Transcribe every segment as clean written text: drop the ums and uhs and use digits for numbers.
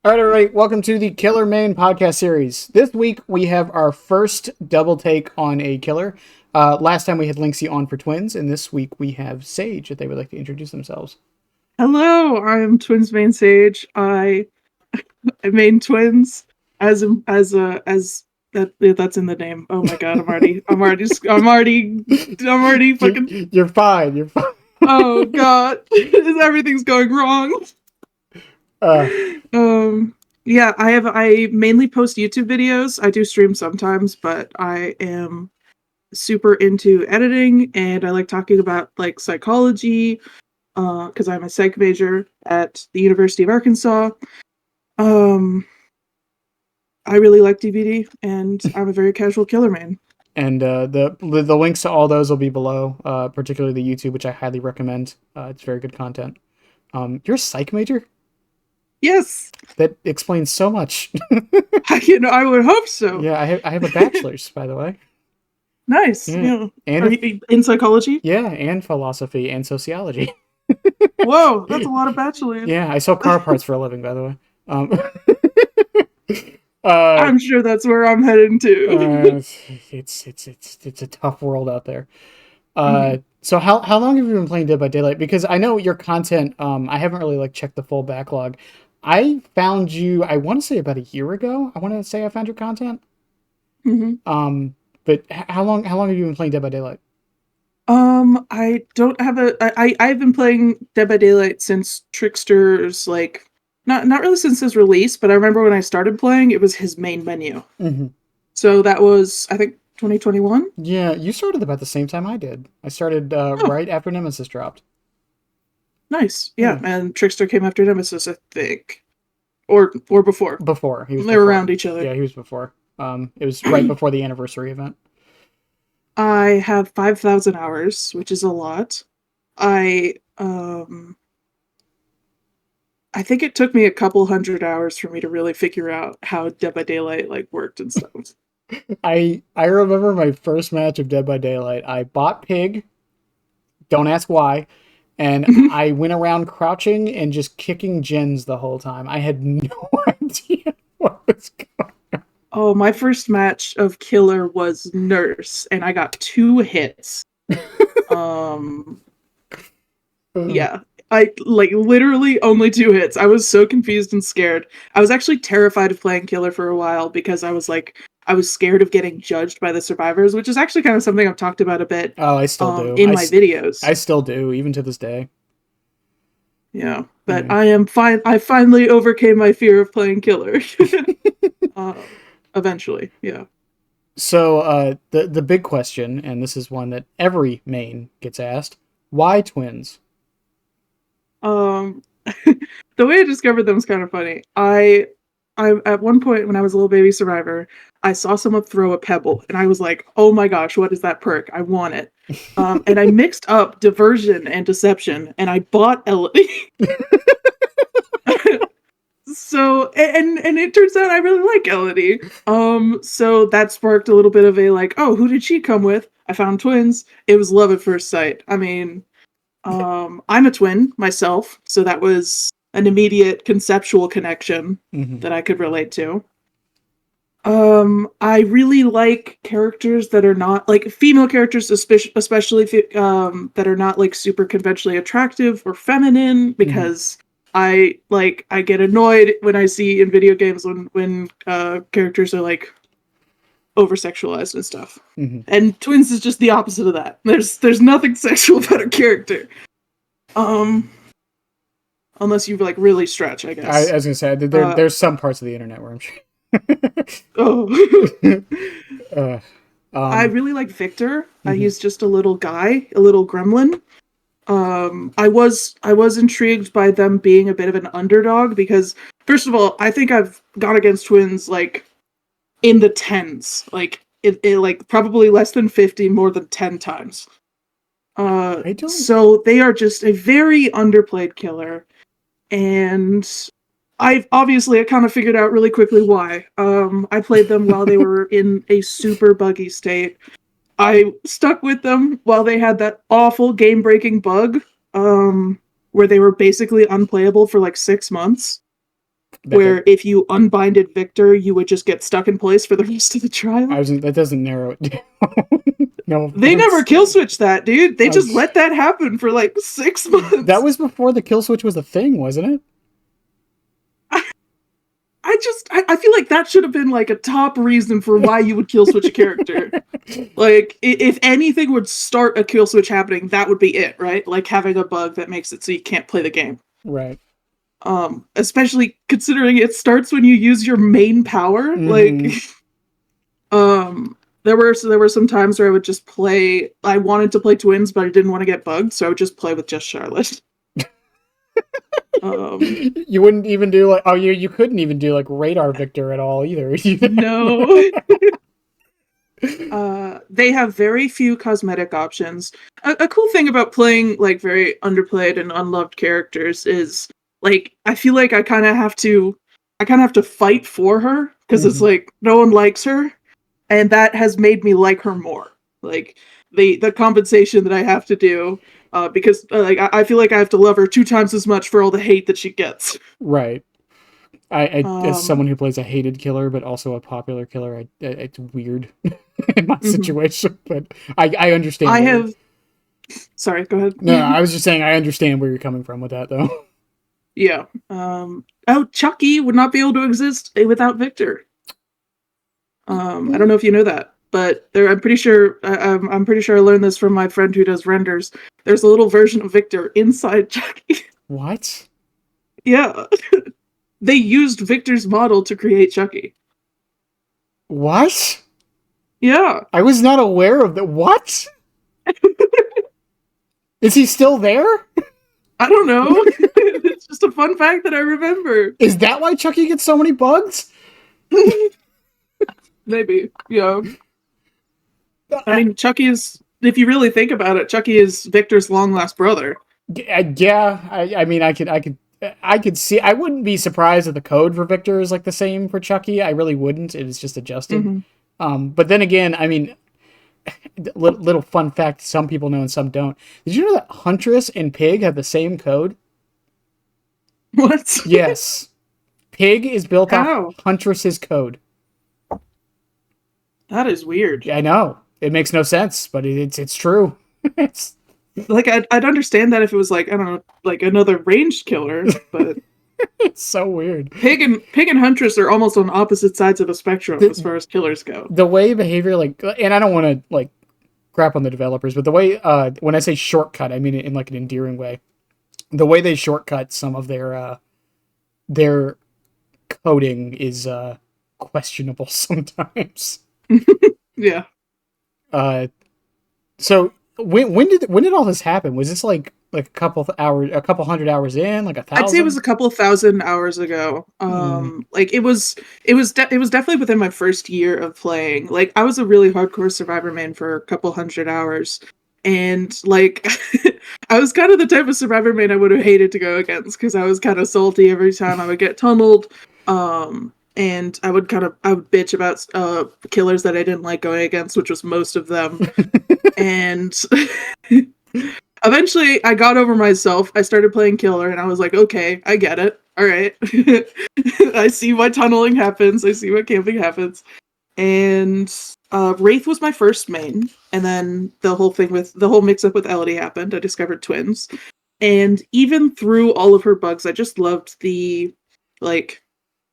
All right. Welcome to the Killer Main podcast series. This week we have our first double take on a killer. Last time we had Linksy on for twins, and this week we have Sage if they would like to introduce themselves. Hello, I'm Twins main Sage. I main twins as that's in the name. Oh my god, I'm already fucking. You're fine. You're fine. Oh god, everything's going wrong. Uh, Um, yeah, I mainly post YouTube videos. I do stream sometimes, but I am super into editing and I like talking about like psychology. Because I'm a psych major at the University of Arkansas. Um, I really like DVD, and I'm a very casual killer main. and the links to all those will be below, particularly the YouTube, which I highly recommend. It's very good content. You're a psych major? Yes, That explains so much. I would hope so. Yeah, I have a bachelor's, by the way. Nice. Yeah, Yeah. and Are you in psychology? yeah, and philosophy and sociology. Whoa, that's a lot of bachelor's. Yeah, I sell car parts for a living, by the way. uh, I'm sure that's where I'm heading to. it's a tough world out there. Mhm. So how long have you been playing Dead by Daylight? Because I know your content. I haven't really like checked the full backlog. I found you. I want to say about a year ago. I want to say I found your content. Mhm. But how long have you been playing Dead by Daylight? I don't have I've been playing Dead by Daylight since Trickster's like not really since his release, but I remember when I started playing, it was his main menu. Mm-hmm. So that was, I think, 2021. Yeah, you started about the same time I did. I started Oh, right after Nemesis dropped. nice. Yeah, Yeah, and Trickster came after Nemesis, I think, or before. before he was They were before. around each other. Yeah, he was before. It was right before the anniversary event. I have 5,000 hours, which is a lot. I um I think it took me a couple hundred hours for me to really figure out how Dead by Daylight like worked and stuff. I remember my first match of Dead by Daylight. I bought Pig. Don't ask why. And I went around crouching and just kicking gens the whole time. I had no idea what was going. Oh, my first match of Killer was Nurse, and I got 2 hits. Um, on. yeah, I like literally only 2 hits. I was so confused and scared. I was actually terrified of playing Killer for a while because I was scared of getting judged by the survivors, which is actually kind of something I've talked about a bit Oh, I still do. in my videos. I still do, even to this day. Yeah, but Yeah. I am fine. I finally overcame my fear of playing Killer. uh, Eventually, yeah. So the big question, and this is one that every main gets asked: why twins? Um, the way I discovered them is kind of funny. I at one point when I was a little baby survivor, I saw someone throw a pebble, and I was like, "Oh my gosh, what is that perk? I want it." And I mixed up diversion and deception, and I bought Elodie. So and it turns out I really like Elodie. So that sparked a little bit of a like, oh, who did she come with? I found twins. It was love at first sight. I mean, I'm a twin myself, so that was an immediate conceptual connection Mm-hmm. that I could relate to. I really like characters that are not like female characters, especially that are not like super conventionally attractive or feminine, Mm-hmm. because I get annoyed when I see in video games when characters are like over sexualized and stuff. Mm-hmm. And twins is just the opposite of that. There's nothing sexual about a character. Um, unless you like really stretch, I I guess. was gonna say Uh, there's some parts of the internet where I'm sure. oh. uh, I um, really like Victor. mhm. He's just a little guy, a little gremlin. I was intrigued by them being a bit of an underdog because first of all, I think I've gone against twins like in the tens, like it like probably less than 50, more than 10 times. I don't. So they are just a very underplayed killer, and I kind of figured out really quickly why. I played them while they were in a super buggy state. I stuck with them while they had that awful game-breaking bug, where they were basically unplayable for like 6 months. where if you unbinded Victor, you would just get stuck in place for the rest of the trial. That doesn't narrow it down. No They offense. never kill switch that, dude. They just let that happen for like 6 months. That was before the kill switch was a thing, wasn't it? I feel like that should have been like a top reason for why you would kill switch a character. Like, if anything would start a kill switch happening, that would be it, right? Like having a bug that makes it so you can't play the game. Right. Especially considering it starts when you use your main power. Like, there were some times where I would just play. I wanted to play twins, but I didn't want to get bugged, so I would just play with just Charlotte. You wouldn't even do like you couldn't even do like radar Victor at all either. No. They have very few cosmetic options. A cool thing about playing like very underplayed and unloved characters is like I feel like I kind of have to fight for her because it's like no one likes her, and that has made me like her more. Like the compensation that I have to do because like I feel like I have to love her 2 times as much for all the hate that she gets. Right. I as someone who plays a hated killer but also a popular killer, it's weird in my situation. But I understand. Sorry, go ahead. No, I was just saying I understand where you're coming from with that, though. Yeah. Chucky would not be able to exist without Victor. I don't know if you know that, but I'm pretty sure I learned this from my friend who does renders. There's a little version of Victor inside Chucky. What? Yeah. They used Victor's model to create Chucky. What? Yeah. I was not aware of that. What? Is he still there? I don't know. It's just a fun fact that I remember. Is that why Chucky gets so many bugs? Maybe. Yeah. I mean, Chucky is, if you really think about it, Chucky is Victor's long lost brother. Yeah. I mean, I could see. I wouldn't be surprised if the code for Victor is like the same for Chucky. I really wouldn't. It is just adjusted. But then again, I mean, little fun fact: some people know and some don't. Did you know that Huntress and Pig have the same code? What? Yes, Pig is built off Huntress's code. That is weird. I know it makes no sense, but it's true. It's like I'd understand that if it was like I don't know, like another ranged killer, but it's so weird. Pig and Huntress are almost on opposite sides of the spectrum as far as killers go. The way behavior, like, and I don't want to like crap on the developers, but the way when I say shortcut, I mean it in like an endearing way. The way they shortcut some of their coding is questionable sometimes. Yeah. So when did all this happen? Was this like a couple hundred hours in, like 1,000? I'd say it was a couple of 1,000 hours ago. Like it was definitely within my first year of playing. Like I was a really hardcore Survivor main for a couple hundred hours, and like I was kind of the type of Survivor main I would have hated to go against because I was kind of salty every time I would get tunneled. And I would bitch about killers that I didn't like going against, which was most of them. And eventually I got over myself. I started playing killer and I was like, okay, I get it. All right. I see why tunneling happens. I see why camping happens. And Wraith was my first main. And then the whole mix up with Elodie happened. I discovered twins. And even through all of her bugs, I just loved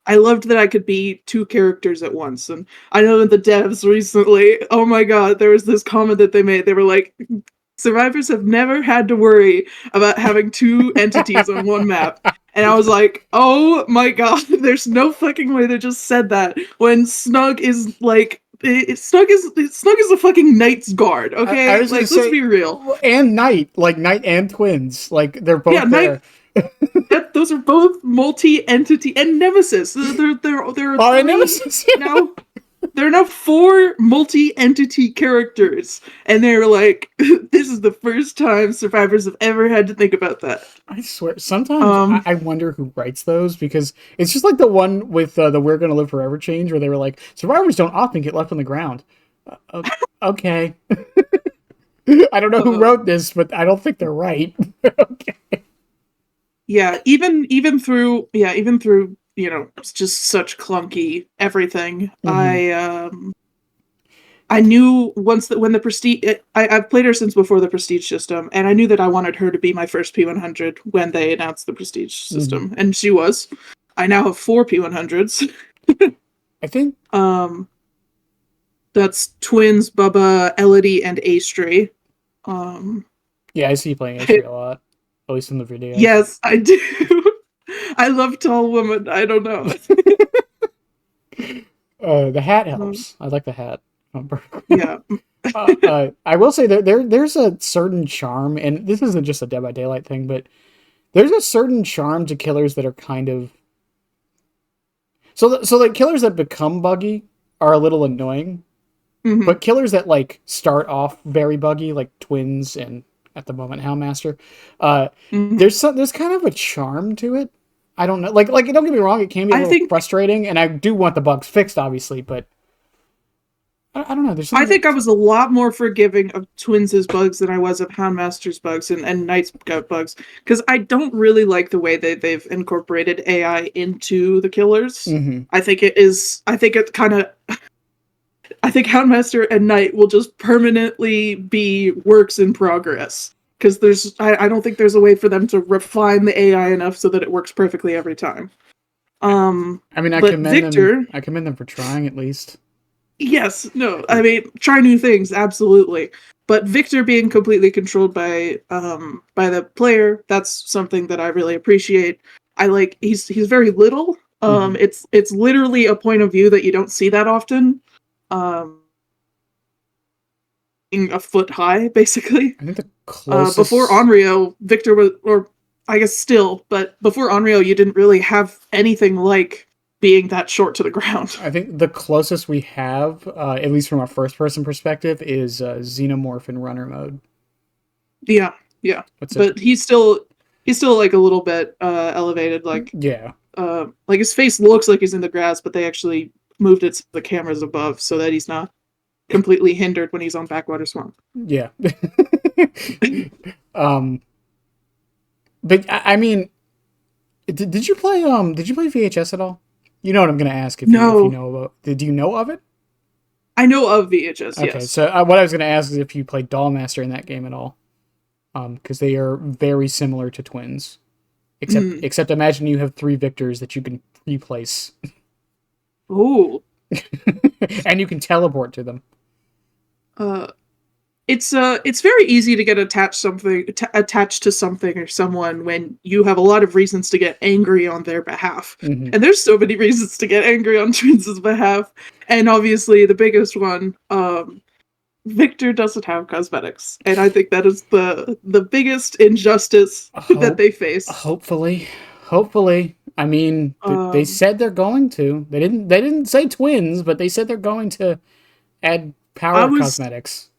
I loved that I could be 2 characters at once. And I know in the devs recently, oh my god, there was this comment that they made. They were like, survivors have never had to worry about having 2 entities on one map. And I was like, oh my god, there's no fucking way they just said that when Snug is like, Snug is a fucking Knight's Guard, okay? Let's be real. And Knight and twins. Like, they're both there. Those are both multi-entity and Nemesis. They're Nemesis. Yeah. They're now 4 multi-entity characters, and they're like, this is the first time survivors have ever had to think about that. I swear, sometimes I wonder who writes those, because it's just like the one with the "We're Gonna Live Forever" change, where they were like, survivors don't often get left on the ground. Okay. I don't know who wrote this, but I don't think they're right. Okay. Yeah, even through it's just such clunky everything. Mm-hmm. I knew once that when the Prestige, I've played her since before the Prestige system, and I knew that I wanted her to be my first P100 when they announced the Prestige system, Mm-hmm. and she was. I now have 4 P100s. I think. um, that's Twins, Bubba, Elodie, and Astray. Um, Yeah, I see you playing Astray a lot, at least in the videos. yes, I do. I love tall women. I don't know. The hat Um, helps. I like the hat. yeah. I will say that there's a certain charm, and this isn't just a Dead by Daylight thing, but there's a certain charm to killers that are kind of so like killers that become buggy are a little annoying, Mm-hmm. but killers that like start off very buggy, like Twins and at the moment Houndmaster, uh, Mm-hmm. there's kind of a charm to it. I don't know, like don't get me wrong, it can be a I little think frustrating, and I do want the bugs fixed, obviously, but I don't know. There's I something think I that was a lot more forgiving of Twins' bugs than I was of Houndmaster's bugs and Knight's bugs, because I don't really like the way that they've incorporated AI into the killers. hmm I think it kind of I think Houndmaster and Knight will just permanently be works in progress. Because I don't think there's a way for them to refine the AI enough so that it works perfectly every time. I mean, But Victor, I commend them for trying at least. yes, no, I mean, try new things, absolutely. But Victor being completely controlled by the player, that's something that I really appreciate. I like he's very little. hmm It's literally a point of view that you don't see that often. Um, being a foot high, basically. I think the Before closest Onryo, Victor was, or I guess still, but before Onryo, you didn't really have anything like being that short to the ground. I think the closest we have, at least from a first person perspective, is Xenomorph in runner mode. Yeah, yeah, What's it? but he's still like a little bit elevated. Yeah, Like his face looks like he's in the grass, but they actually moved it to the cameras above so that he's not completely hindered when he's on Backwater Swamp. yeah. um, but I mean, did you play did you play VHS at all? You know what I'm gonna ask if you No, know about. Did you know of it? I know of VHS. Okay, Yes. so what I was gonna ask is if you played Dollmaster in that game at all, because they are very similar to Twins. Mm. Except imagine you have 3 victors that you can replace, Oh. and you can teleport to them. Uh, it's very easy to get attached to something or someone when you have a lot of reasons to get angry on their behalf. hmm And there's so many reasons to get angry on Twins' behalf. And obviously the biggest one, Victor doesn't have cosmetics. And I think that is the biggest injustice that Hope, they face. hopefully. I mean, they Um said they're going to. They didn't say Twins, but they said they're going to add I power was cosmetics.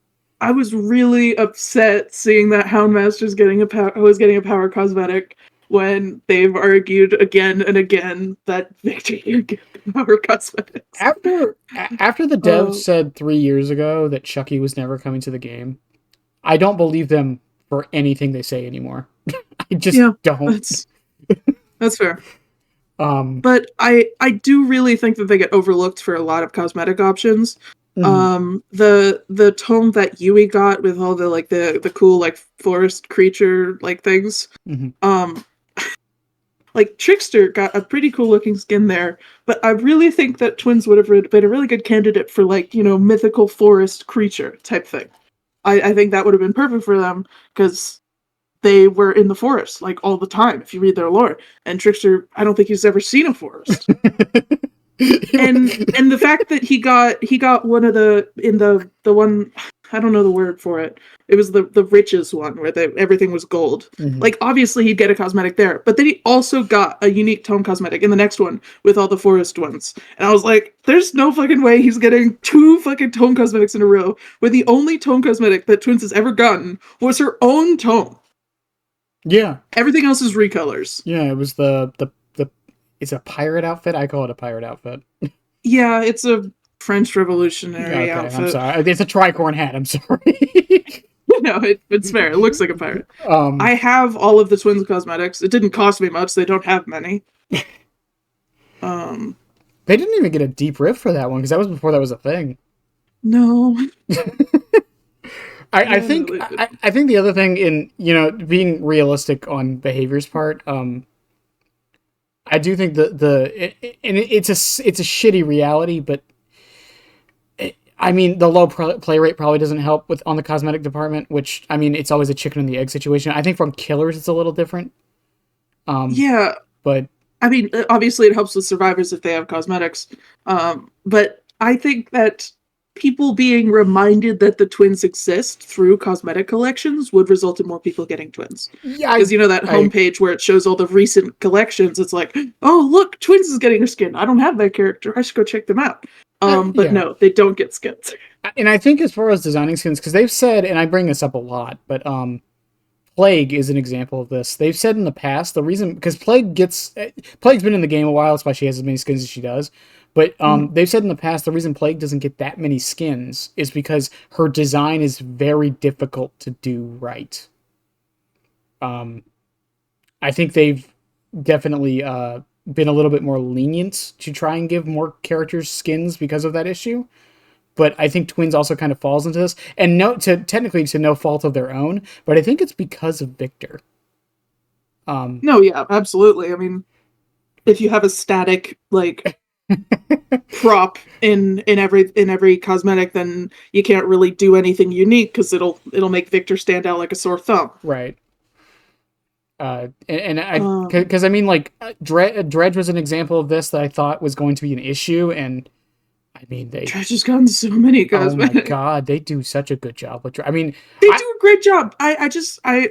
I was really upset seeing that Houndmaster's was getting a power cosmetic when they've argued again and again that Victor can get power cosmetics. After the devs Uh, said 3 years ago that Chucky was never coming to the game, I don't believe them for anything they say anymore. I just yeah, don't. that's fair. Um, But I do really think that they get overlooked for a lot of cosmetic options. mhm, The tome that Yui got with all the cool like forest creature like things. mhm. Um, like Trickster got a pretty cool looking skin there, but I really think that Twins would have been a really good candidate for like, mythical forest creature type thing. I think that would have been perfect for them because they were in the forest like all the time if you read their lore. And Trickster, I don't think he's ever seen a forest. And the fact that he got one of the one, I don't know the word for it. It was the riches one where everything was gold. Mhm. Like obviously he'd get a cosmetic there, but then he also got a unique tome cosmetic in the next one with all the forest ones. And I was like, there's no fucking way he's getting 2 fucking tome cosmetics in a row when the only tome cosmetic that Twins has ever gotten was her own tome. Yeah, Everything else is recolors. yeah. It was the. It's a pirate outfit. I call it a pirate outfit. Yeah, it's a French Revolutionary Okay, I'm outfit. sorry. It's a tricorn hat. I'm sorry. No, it's fair. It looks like a pirate. um, I have all of the Twins cosmetics. It didn't cost me much. They don't have many. They didn't even get a deep riff for that one because that was before that was a thing. No. I No, think they didn't. I think the other thing in being realistic on behavior's part, I do think and it's a shitty reality, but I mean the low play rate probably doesn't help with on the cosmetic department, which I mean it's always a chicken and the egg situation. I think from killers it's a little different, Yeah, but I mean, obviously it helps with survivors if they have cosmetics. But I think that people being reminded that the twins exist through cosmetic collections would result in more people getting twins. yeah, Because you know that I homepage where it shows all the recent collections, it's like, oh look, twins is getting a skin. I don't have that character. I should go check them out. But yeah. no, they don't get skins. And I think as far as designing skins, because they've said, and I bring this up a lot, but Plague is an example of this. They've said in the past the reason because Plague's been in the game a while. That's why she has as many skins as she does. But Mhm. they've said in the past the reason Plague doesn't get that many skins is because her design is very difficult to do right. Um, I think they've definitely been a little bit more lenient to try and give more characters skins because of that issue. But I think Twins also kind of falls into this, and technically to no fault of their own. But I think it's because of Victor. Um, No, yeah, absolutely. I mean, if you have a static like prop in every cosmetic, then you can't really do anything unique because it'll make Victor stand out like a sore thumb. right. And I Um, because I mean like Dredge was an example of this that I thought was going to be an issue, and I mean they Trash has gotten so many oh my cosmetics. god they do such a good job with. I mean They I do a great job. I just I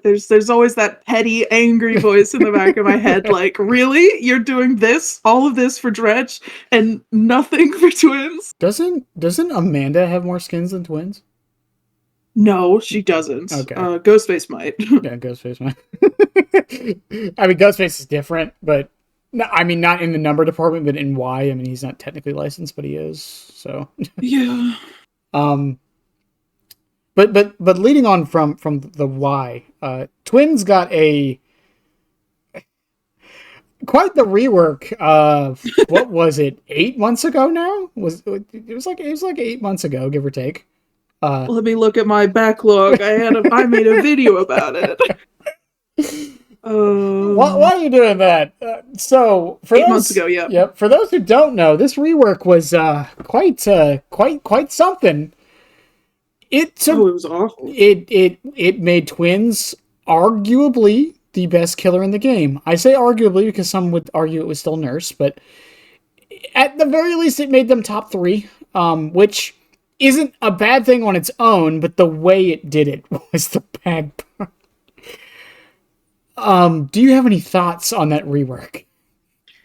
there's always that petty angry voice in the back of my head like, really? You're doing this, all of this for Dredge and nothing for Twins? doesn't Amanda have more skins than Twins? No, she doesn't. Okay. Ghostface might. Yeah, Ghostface man. I mean, Ghostface is different, but no, I mean not in the number department, but in Y. I mean, he's not technically licensed, but he is. So, Yeah. um, but leading on from the Y, Twins got a quite the rework. What was it? 8 months ago now? It was like 8 months ago, give or take. Uh, Let me look at my backlog. I made a video about it. why are you doing that? So for 8 months those, ago, yeah. yep, for those who don't know, this rework was quite something. It took Oh, it was awful. it made Twins arguably the best killer in the game. I say arguably because some would argue it was still Nurse, but at the very least, it made them top three, which isn't a bad thing on its own. But the way it did it was the bad part. Do you have any thoughts on that rework?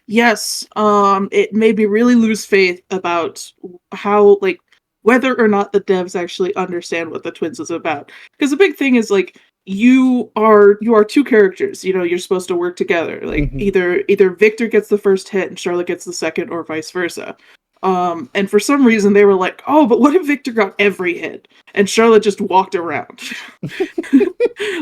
Yes, it made me really lose faith about how, like, whether or not the devs actually understand what the Twins is about. Because the big thing is like you are two characters. You know, you're supposed to work together. Like Mm-hmm. either Victor gets the first hit and Charlotte gets the second, or vice versa. And for some reason they were like, oh, but what if Victor got every hit and Charlotte just walked around?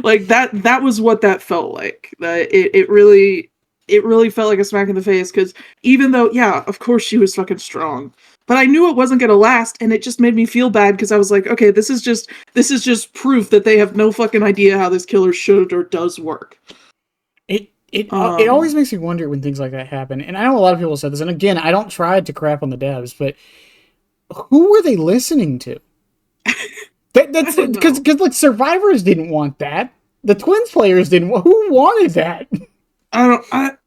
Like that was what that felt like. It really felt like a smack in the face because even though, yeah, of course she was fucking strong, but I knew it wasn't gonna last, and it just made me feel bad because I was like, okay, this is just proof that they have no fucking idea how this killer should or does work. It always Um, makes me wonder when things like that happen. And I know a lot of people said this, and again, I don't try to crap on the devs, but who were they listening to? I That's don't because know. like Survivors didn't want that. The Twins players didn't. Who wanted that? I don't.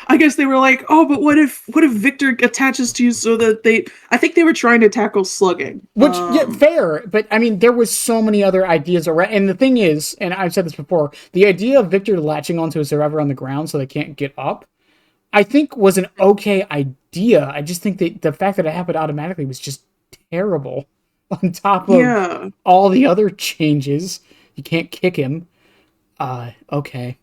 I guess they were like, oh, but what if Victor attaches to you so that they? I think they were trying to tackle slugging. Which, yeah, fair, but I mean, there was so many other ideas around. And the thing is, and I've said this before, the idea of Victor latching onto a survivor on the ground so they can't get up, I think was an okay idea. I just think that the fact that it happened automatically was just terrible. On top of Yeah, all the other changes, you can't kick him. Okay.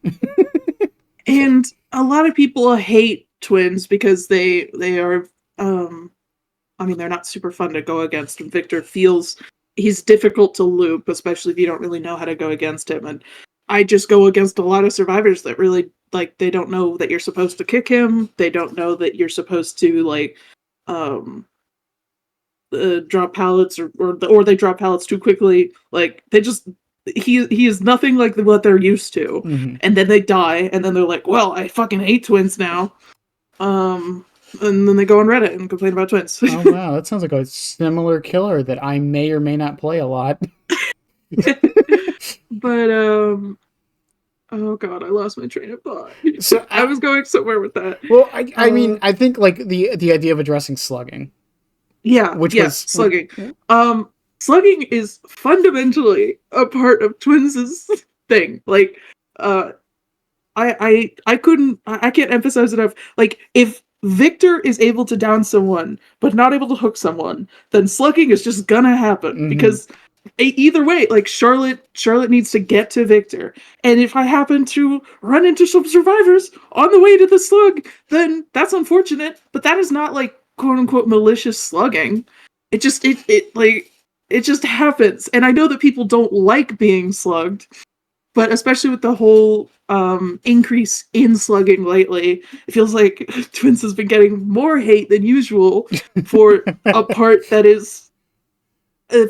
and a lot of people hate twins because they are. I mean, they're not super fun to go against. Victor feels he's difficult to loop, especially if you don't really know how to go against him. And I just go against a lot of survivors that really like they don't know that you're supposed to kick him. They don't know that you're supposed to like um drop pallets or they drop pallets too quickly. Like they just he is nothing like what they're used to. Mm-hmm. And then they die and then they're like, "Well, I fucking hate twins now." Um and then they go on Reddit and complain about twins. Oh wow, that sounds like a similar killer that I may or may not play a lot. But oh god, I lost my train of thought. So I was going somewhere with that. well, I mean, Uh, I think like the idea of addressing slugging, yeah, which yeah, was slugging. Slugging is fundamentally a part of Twins' thing. Like, uh, I couldn't I can't emphasize enough. Like, if Victor is able to down someone but not able to hook someone, then slugging is just gonna happen mm-hmm. because either way, like Charlotte needs to get to Victor, and if I happen to run into some survivors on the way to the slug, then that's unfortunate. But that is not like quote unquote malicious slugging. It just happens, and I know that people don't like being slugged, but especially with the whole increase in slugging lately, it feels like Twins has been getting more hate than usual for a part that is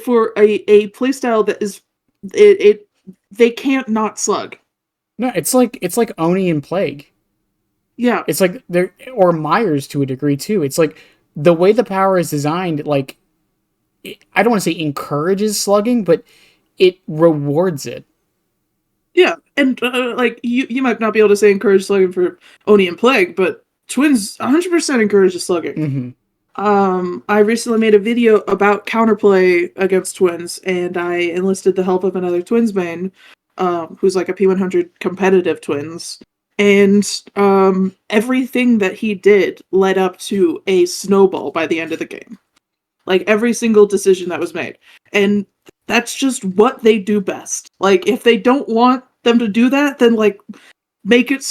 for a playstyle that is it they can't not slug. No, it's like Oni and Plague. Yeah, It's like they're or Myers to a degree too. It's like the way the power is designed, like I don't want to say encourages slugging, but it rewards it. yeah, and like you might not be able to say encourage slugging for Oni and Plague, but Twins 100% encourages slugging. Mm-hmm. I recently made a video about counterplay against Twins, and I enlisted the help of another Twins main, who's like a P100 competitive Twins. And everything that he did led up to a snowball by the end of the game. Like every single decision that was made. And that's just what they do best. Like if they don't want them to do that, then like make it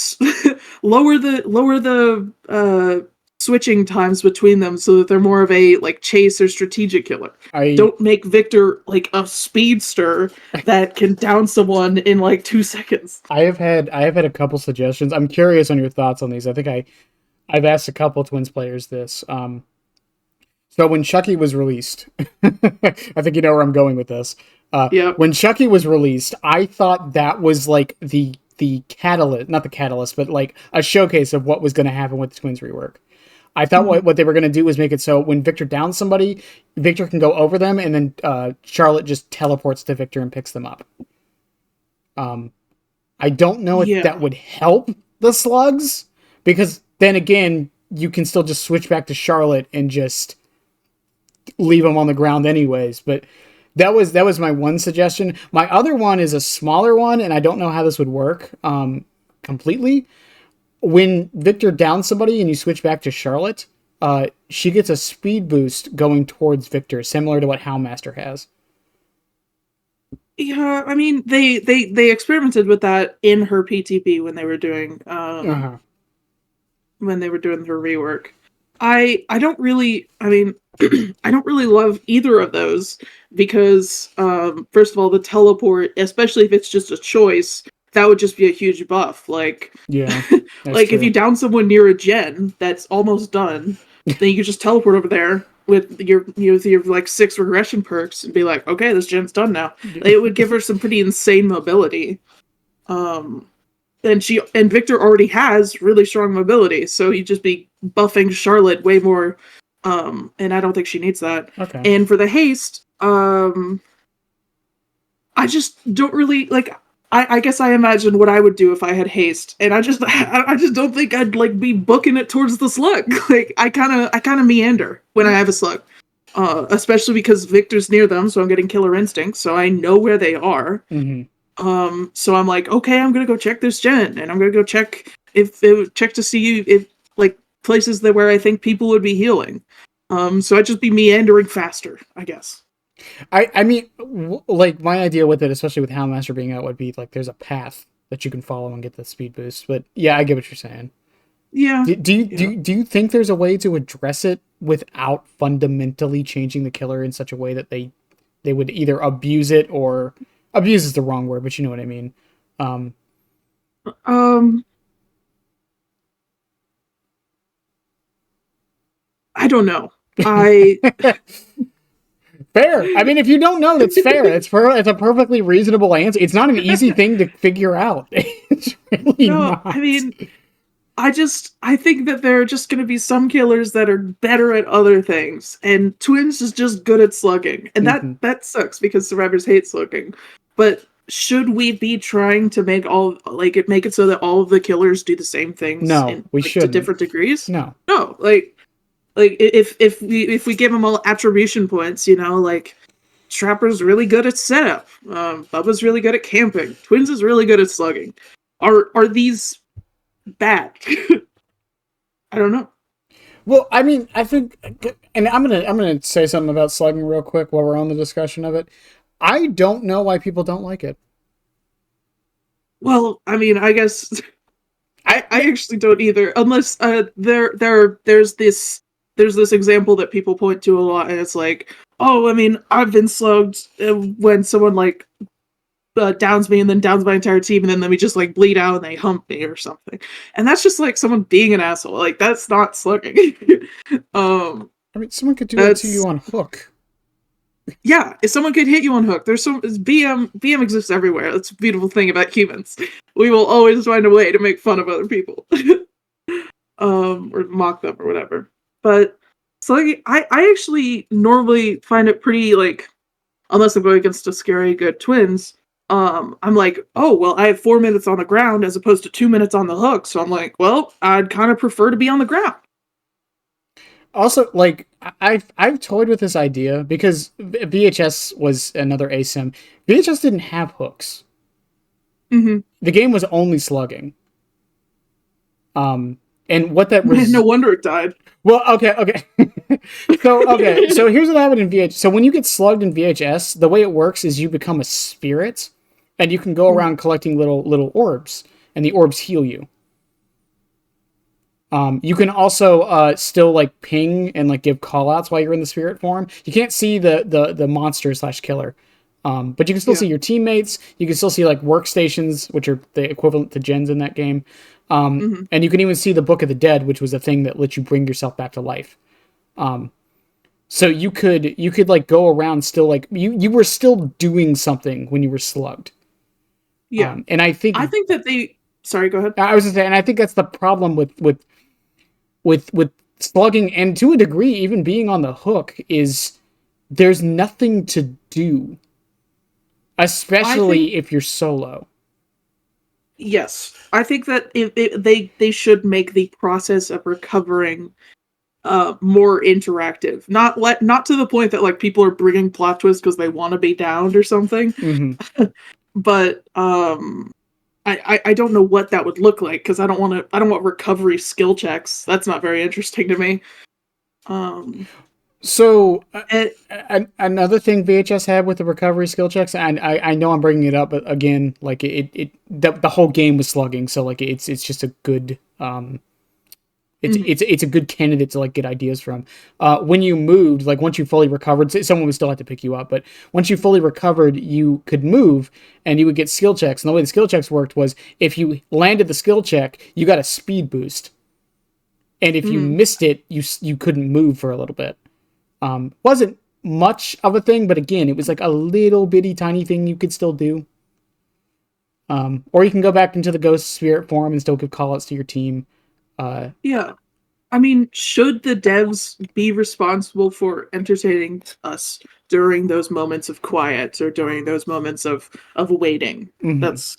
lower the switching times between them so that they're more of a like chase or strategic killer. I Don't make Victor like a speedster that can down someone in like 2 seconds. I have had a couple suggestions. I'm curious on your thoughts on these. I think I've asked a couple Twins players this. So when Chucky was released, I think you know where I'm going with this. Yeah. When Chucky was released, I thought that was like the catalyst, not the catalyst, but like a showcase of what was going to happen with the Twins rework. I thought what they were going to do was make it so when Victor downs somebody, Victor can go over them, and then Charlotte just teleports to Victor and picks them up. I don't know if that Yeah. would help the slugs, because then again, you can still just switch back to Charlotte and just leave them on the ground anyways. But that was my one suggestion. My other one is a smaller one, and I don't know how this would work completely. When Victor downs somebody and you switch back to Charlotte, she gets a speed boost going towards Victor, similar to what Houndmaster has. Yeah, I mean they experimented with that in her PTP Uh-huh. when they were doing her rework. I don't really I mean I don't really love either of those because first of all the teleport, especially if it's just a choice, that would just be a huge buff. Like Yeah, that's like if true. you down someone near a gen that's almost done, then you can just teleport over there with your like 6 regression perks and be like, okay, this gen's done now. Like, it would give her some pretty insane mobility. Um, and Victor already has really strong mobility, so he'd just be buffing Charlotte way more. And I don't think she needs that. Okay. And for the haste, I just don't really like. I guess I imagine what I would do if I had haste, and I just don't think I'd like be booking it towards the slug. Like I kind of meander when I have a slug, especially because Victor's near them, so I'm getting killer instinct, so I know where they are. Mm-hmm. So I'm like, okay, I'm gonna go check this gen, and I'm gonna go check check to see if like places that where I think people would be healing. So I'd just be meandering faster, I guess. I mean, like my idea with it, especially with Houndmaster being out, would be like there's a path that you can follow and get the speed boost. But yeah, I get what you're saying. Yeah, yeah. Do you think there's a way to address it without fundamentally changing the killer in such a way that they would either abuse it or abuse is the wrong word, but you know what I mean. Um, Um, I don't know. I Fair. I mean, if you don't know, that's fair. It's a perfectly reasonable answer. It's not an easy thing to figure out. It's really no, I not. mean, I think that there are just going to be some killers that are better at other things, and Twins is just good at slugging, and Hmm. that sucks because survivors hate slugging. But should we be trying to make it so that all of the killers do the same things No, in we like to shouldn't. different degrees? No. No, if we give them all attribution points, like Trapper's really good at setup, Bubba's really good at camping, Twins is really good at slugging. Are these bad? I don't know. Well, I mean, I think, and I'm gonna say something about slugging real quick while we're on the discussion of it. I don't know why people don't like it. Well, I mean, I guess I I actually don't either, unless there's this example that people point to a lot, and it's like, oh, I mean, I've been slugged when someone like downs me and then downs my entire team, and then we just like bleed out and they hump me or something, and that's just like someone being an asshole. Like that's not slugging. um, I mean, someone could do that to you that's on hook. Yeah, if someone could hit you on hook, there's BM exists everywhere. That's a beautiful thing about humans. We will always find a way to make fun of other people. Or mock them or whatever. But so like, I actually normally find it pretty like, unless I'm going against a scary good Twins, I'm like, oh well, I have 4 minutes on the ground as opposed to 2 minutes on the hook. So I'm like, well, I'd kind of prefer to be on the ground. Also, like I've toyed with this idea because VHS was another ASIM. VHS didn't have hooks. Mm-hmm. The game was only slugging. Um, and what that Man, no was. wonder it died. Well, okay. So here's what happened in VHS. So when you get slugged in VHS, the way it works is you become a spirit, and you can go Mhm. around collecting little orbs, and the orbs heal you. You can also still like ping and like give callouts while you're in the spirit form. You can't see the monster slash killer, but you can still Yeah. see your teammates. You can still see like workstations, which are the equivalent to gens in that game. Hmm. And you can even see the Book of the Dead, which was a thing that lets you bring yourself back to life. So you could like go around still like you were still doing something when you were slugged. Yeah. And I I think think that they. Sorry, go ahead. I was just saying, and I think that's the problem with slugging, and to a degree even being on the hook, is there's nothing to do, I think especially if you're solo. yes. I think that they should make the process of recovering more interactive. Not to the point that like people are bringing plot twists because they want to be downed or something. Mm-hmm. But I don't know what that would look like because I don't want recovery skill checks. That's not very interesting to me. Um, So and, another thing VHS had with the recovery skill checks, and I know I'm bringing it up, but again, like the whole game was slugging, so like it's just a good mhm, it's a good candidate to like get ideas from. When you moved, like once you fully recovered, someone would still have to pick you up, but once you fully recovered, you could move and you would get skill checks. And the way the skill checks worked was if you landed the skill check, you got a speed boost, and if you mhm. missed it, you couldn't move for a little bit. Wasn't much of a thing, but again, it was like a little bitty tiny thing you could still do. Or you can go back into the ghost spirit form and still give callouts to your team. Uh, Yeah. I mean, should the devs be responsible for entertaining us during those moments of quiet or during those moments of waiting? mhm. That's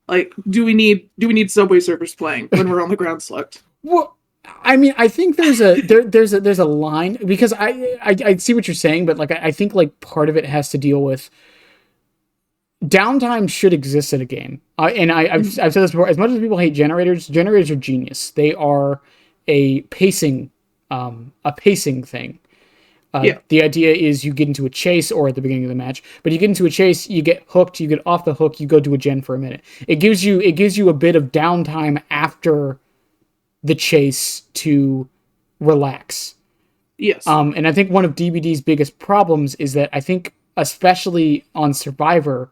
like, do we need Subway Surfers playing when we're on the ground slugged? Well, I mean, I think there's a line, because I see what you're saying, but like I think like part of it has to deal with downtime should exist in a game. And Mhm. I've said this before. As much as people hate generators, generators are genius. They are a pacing a pacing thing. Yeah. The idea is you get into a chase or at the beginning of the match, but you get into a chase, you get hooked, you get off the hook, you go to a gen for a minute. It gives you a bit of downtime after the chase to relax. Yes. And I think one of DBD's biggest problems is that I think, especially on Survivor,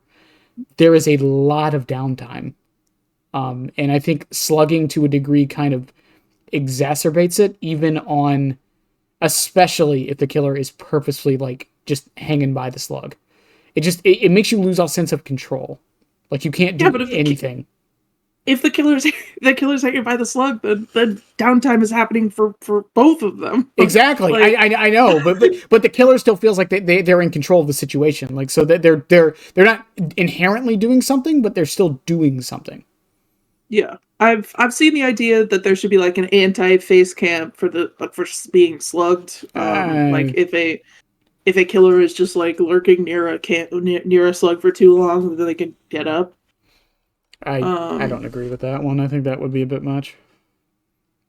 there is a lot of downtime. And I think slugging to a degree kind of exacerbates it, even on, especially if the killer is purposefully like just hanging by the slug. It makes you lose all sense of control. Like you can't Yeah, do but anything. if the killer's hanging by the slug, then downtime is happening for both of them. Exactly. Like, I know, but the killer still feels like they're in control of the situation. Like so that they're not inherently doing something, but they're still doing something. yeah, I've seen the idea that there should be like an anti-face cam for being slugged. Like Uh, if a killer is just like lurking near a slug for too long, then they can get up. I don't Um, agree with that one. I think that would be a bit much.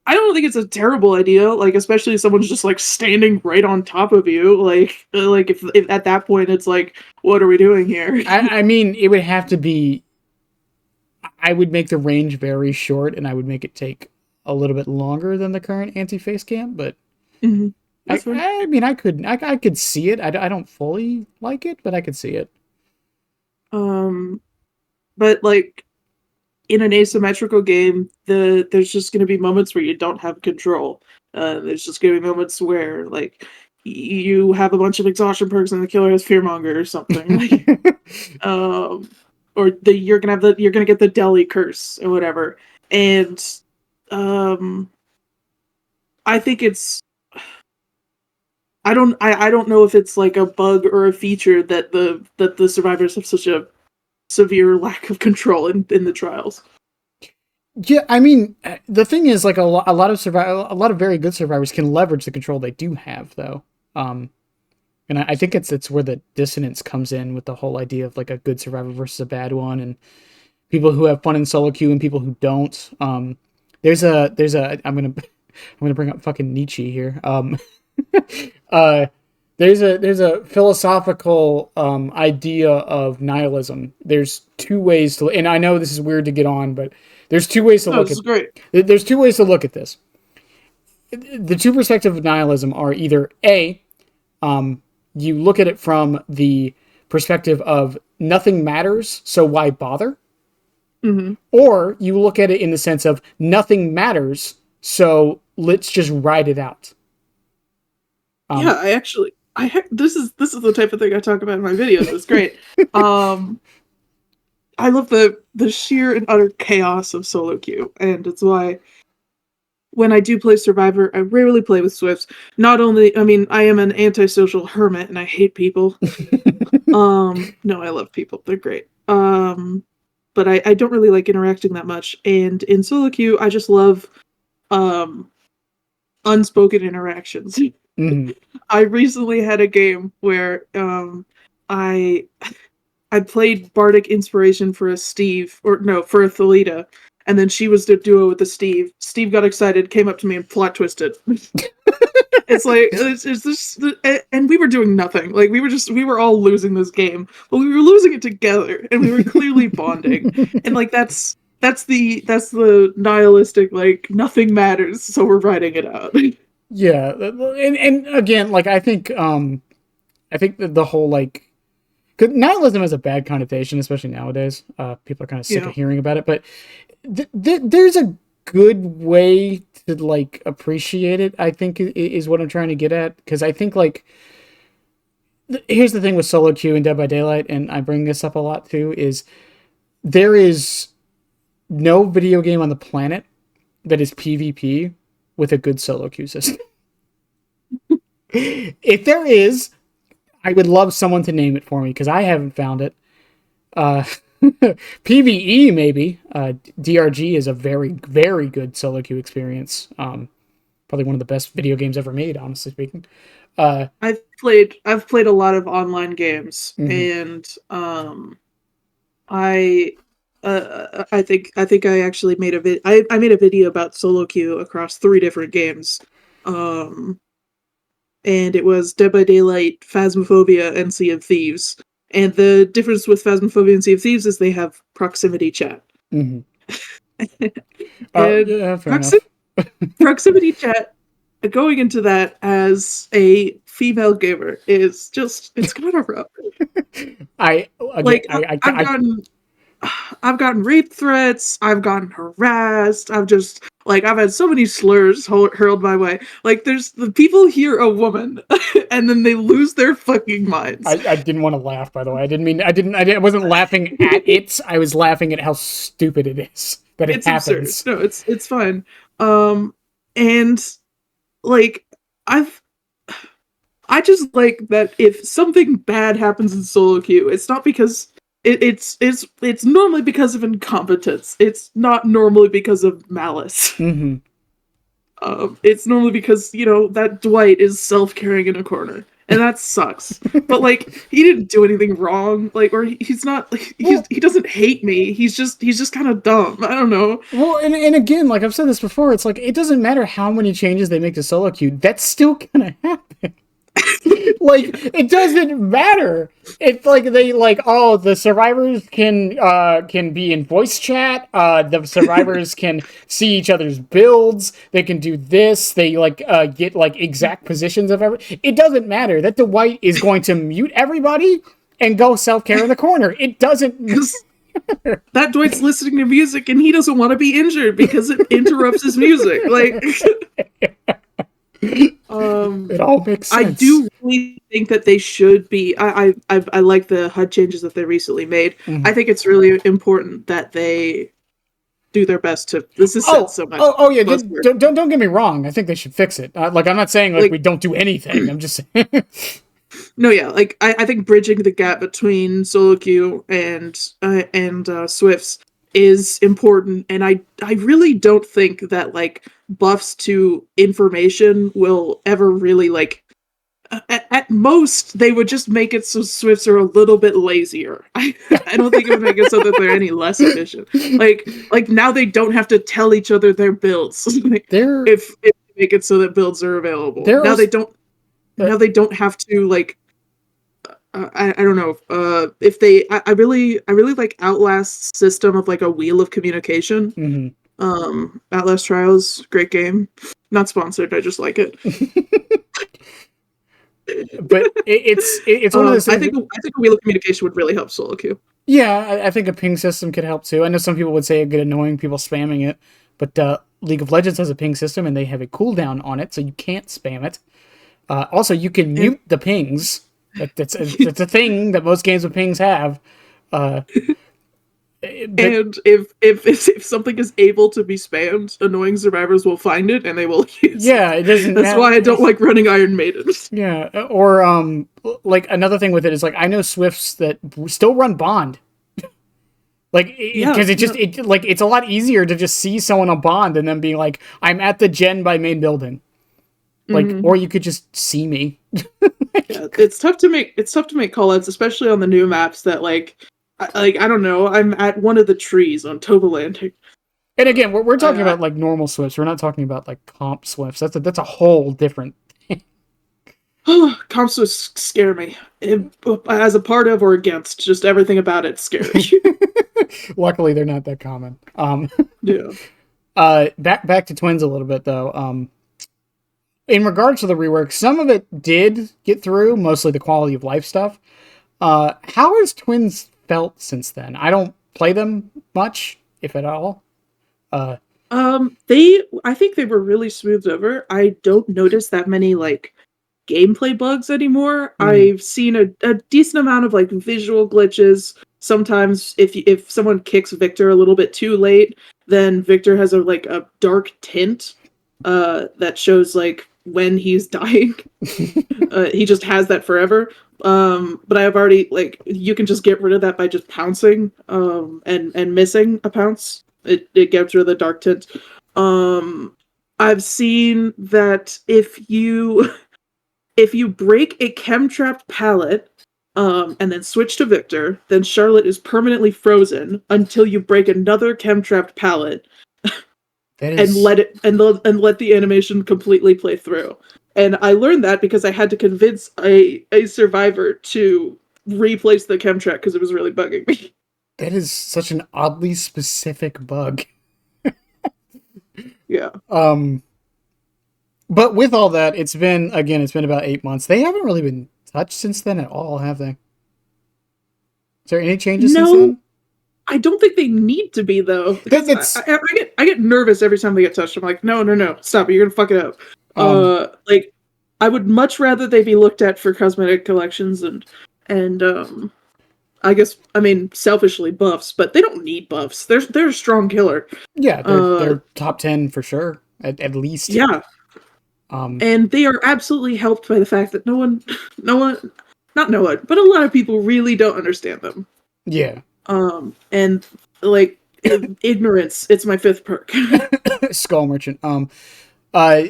I don't think it's a terrible idea, like especially if someone's just like standing right on top of you. Like if at that point it's like, what are we doing here? I mean, it would have to be. I would make the range very short, and I would make it take a little bit longer than the current anti-face cam. But Hmm. That's fine. I mean, I could see it. I don't fully like it, but I could see it. Um, but like in an asymmetrical game, there's just going to be moments where you don't have control. There's just going to be moments where like you have a bunch of exhaustion perks and the killer has fearmonger or something. Like, um, or you're gonna get the deli curse or whatever. And um, I think it's I don't know if it's like a bug or a feature that the survivors have such a severe lack of control in the trials. Yeah, I mean, the thing is, like a lot of a lot of very good survivors can leverage the control they do have, though. Um, and I think it's where the dissonance comes in with the whole idea of like a good survivor versus a bad one, and people who have fun in solo queue and people who don't. There's a I'm gonna bring up fucking Nietzsche here. Uh, there's a philosophical idea of nihilism. There's two ways to, and I know this is weird to get on, but there's two ways to No, look this at. is great. There's two ways to look at this. The two perspectives of nihilism are either a, you look at it from the perspective of nothing matters, so why bother? Hmm. Or you look at it in the sense of nothing matters, so let's just ride it out. Yeah, Um, I actually this is the type of thing I talk about in my videos. It's great. Um, I love the sheer and utter chaos of solo queue, and it's why when I do play Survivor, I rarely play with Swifts. Not only, I mean, I am an antisocial hermit and I hate people. No, I love people. They're great. But I don't really like interacting that much. And in solo queue, I just love um unspoken interactions. mhm. I recently had a game where I I played Bardic Inspiration for a Steve, or no, for a Thalita, and then she was the duo with the Steve. Steve got excited, came up to me, and plot twisted. It's like it's this, and we were doing nothing. Like we were all losing this game, but we were losing it together, and we were clearly bonding. And like that's the nihilistic like nothing matters, so we're writing it out. Yeah, and again, like I think that the whole like, 'cause nihilism has a bad connotation, especially nowadays. People are kind of sick of Yeah. hearing about it, but there's a good way to like appreciate it. I think is what I'm trying to get at, because I think like here's the thing with solo queue and Dead by Daylight, and I bring this up a lot too, is there is no video game on the planet that is PvP with a good solo queue system. If there is, I would love someone to name it for me because I haven't found it. Uh, PVE maybe. DRG is a very good solo queue experience. Probably one of the best video games ever made, honestly speaking. Uh, I've played a lot of online games, mhm, and I I think I actually made I made a video about solo queue across 3 different games. Um and it was Dead by Daylight, Phasmophobia, and Sea of Thieves. And the difference with Phasmophobia and Sea of Thieves is they have proximity chat. mhm. And Yeah, fair proxi- enough. proximity chat, going into that as a female gamer is just, it's kind of rough. I again, Like I've gotten rape threats, I've gotten harassed, I've had so many slurs hurled my way. Like, there's the people hear a woman and then they lose their fucking minds. I didn't want to laugh, by the way. I wasn't laughing at it. I was laughing at how stupid it is that it It's absurd. happens. No, it's fine. And like I've I just like that if something bad happens in solo queue, it's not because it's normally because of incompetence. It's not normally because of malice. Mm-hmm. It's normally because, that Dwight is self-caring in a corner. And that sucks. But like, he didn't do anything wrong. Like, or he's not like he doesn't hate me. He's just kind of dumb. I don't know. Well, and again, like I've said this before, it's like it doesn't matter how many changes they make to solo queue, that's still gonna happen. Like, it doesn't matter. It's like they the survivors can be in voice chat. The survivors can see each other's builds. They can do this. They get exact positions of every. It doesn't matter. That the White is going to mute everybody and go self-care in the corner. It doesn't matter. That Dwight's listening to music and he doesn't want to be injured because it interrupts his music. Like it all makes sense. I do really think that they should be. I like the HUD changes that they recently made. Mm-hmm. I think it's really important that they do their best to. This is so much. Yeah. Don't get me wrong. I think they should fix it. I'm not saying we don't do anything. I'm just saying. No, yeah. Like I think bridging the gap between solo queue and Swifts is important, and I really don't think that buffs to information will ever really at most they would just make it so Swifts are a little bit lazier. I don't think it would make it so that they're any less efficient. Like now they don't have to tell each other their builds. If they make it so that builds are available. Now they don't have to I don't know if they I really like Outlast's system of a wheel of communication. Mm-hmm. Outlast Trials, great game. Not sponsored, I just like it. But it's one of those things. I think a wheel of communication would really help solo queue. Yeah, I think a ping system could help too. I know some people would say it get annoying, people spamming it, but League of Legends has a ping system and they have a cooldown on it, so you can't spam it. Also, you can mute the pings. That's a thing that most games with pings have. And if something is able to be spammed, annoying survivors will find it and they will use it. It doesn't. That's why I don't like running Iron Maiden. Yeah, or another thing with it is I know Swifts that still run Bond. Because it's a lot easier to just see someone on Bond and then be like, I'm at the gen by main building. Or you could just see me. Yeah, it's tough to make callouts, especially on the new maps that I don't know, I'm at one of the trees on Tova Landing. And again, we're talking about normal Swifts. We're not talking about comp Swifts. That's a whole different thing. Comp Swifts scare me. As a part of or against, just everything about it scares me. Luckily, they're not that common. Yeah. Back to Twins a little bit though. In regards to the rework, some of it did get through, mostly the quality of life stuff. How has Twins felt since then? I don't play them much, if at all. I think they were really smoothed over. I don't notice that many gameplay bugs anymore. I've seen a decent amount of visual glitches. Sometimes if someone kicks Victor a little bit too late, then Victor has a dark tint that shows when he's dying. He just has that forever. But I have already you can just get rid of that by just pouncing and missing a pounce. It gets rid of the dark tint. I've seen that if you break a chem-trapped pallet and then switch to Victor, then Charlotte is permanently frozen until you break another chem-trapped pallet. And let the animation completely play through. And I learned that because I had to convince a survivor to replace the chem track because it was really bugging me. That is such an oddly specific bug. Yeah. But with all that, it's been about 8 months. They haven't really been touched since then at all, have they? Is there any changes since No, then? I don't think they need to be though, because That's I get nervous every time they get touched. I'm like, no, no, no, stop it! You're gonna fuck it up. um Like I would much rather they be looked at for cosmetic collections and I mean selfishly buffs, but they don't need buffs. They're a strong killer. yeah, Uh, they're top 10 for sure at least. yeah, Um and they are absolutely helped by the fact that no one, not no one, but a lot of people really don't understand them. yeah. And like ignorance, it's my fifth perk. Skull Merchant. Uh, uh,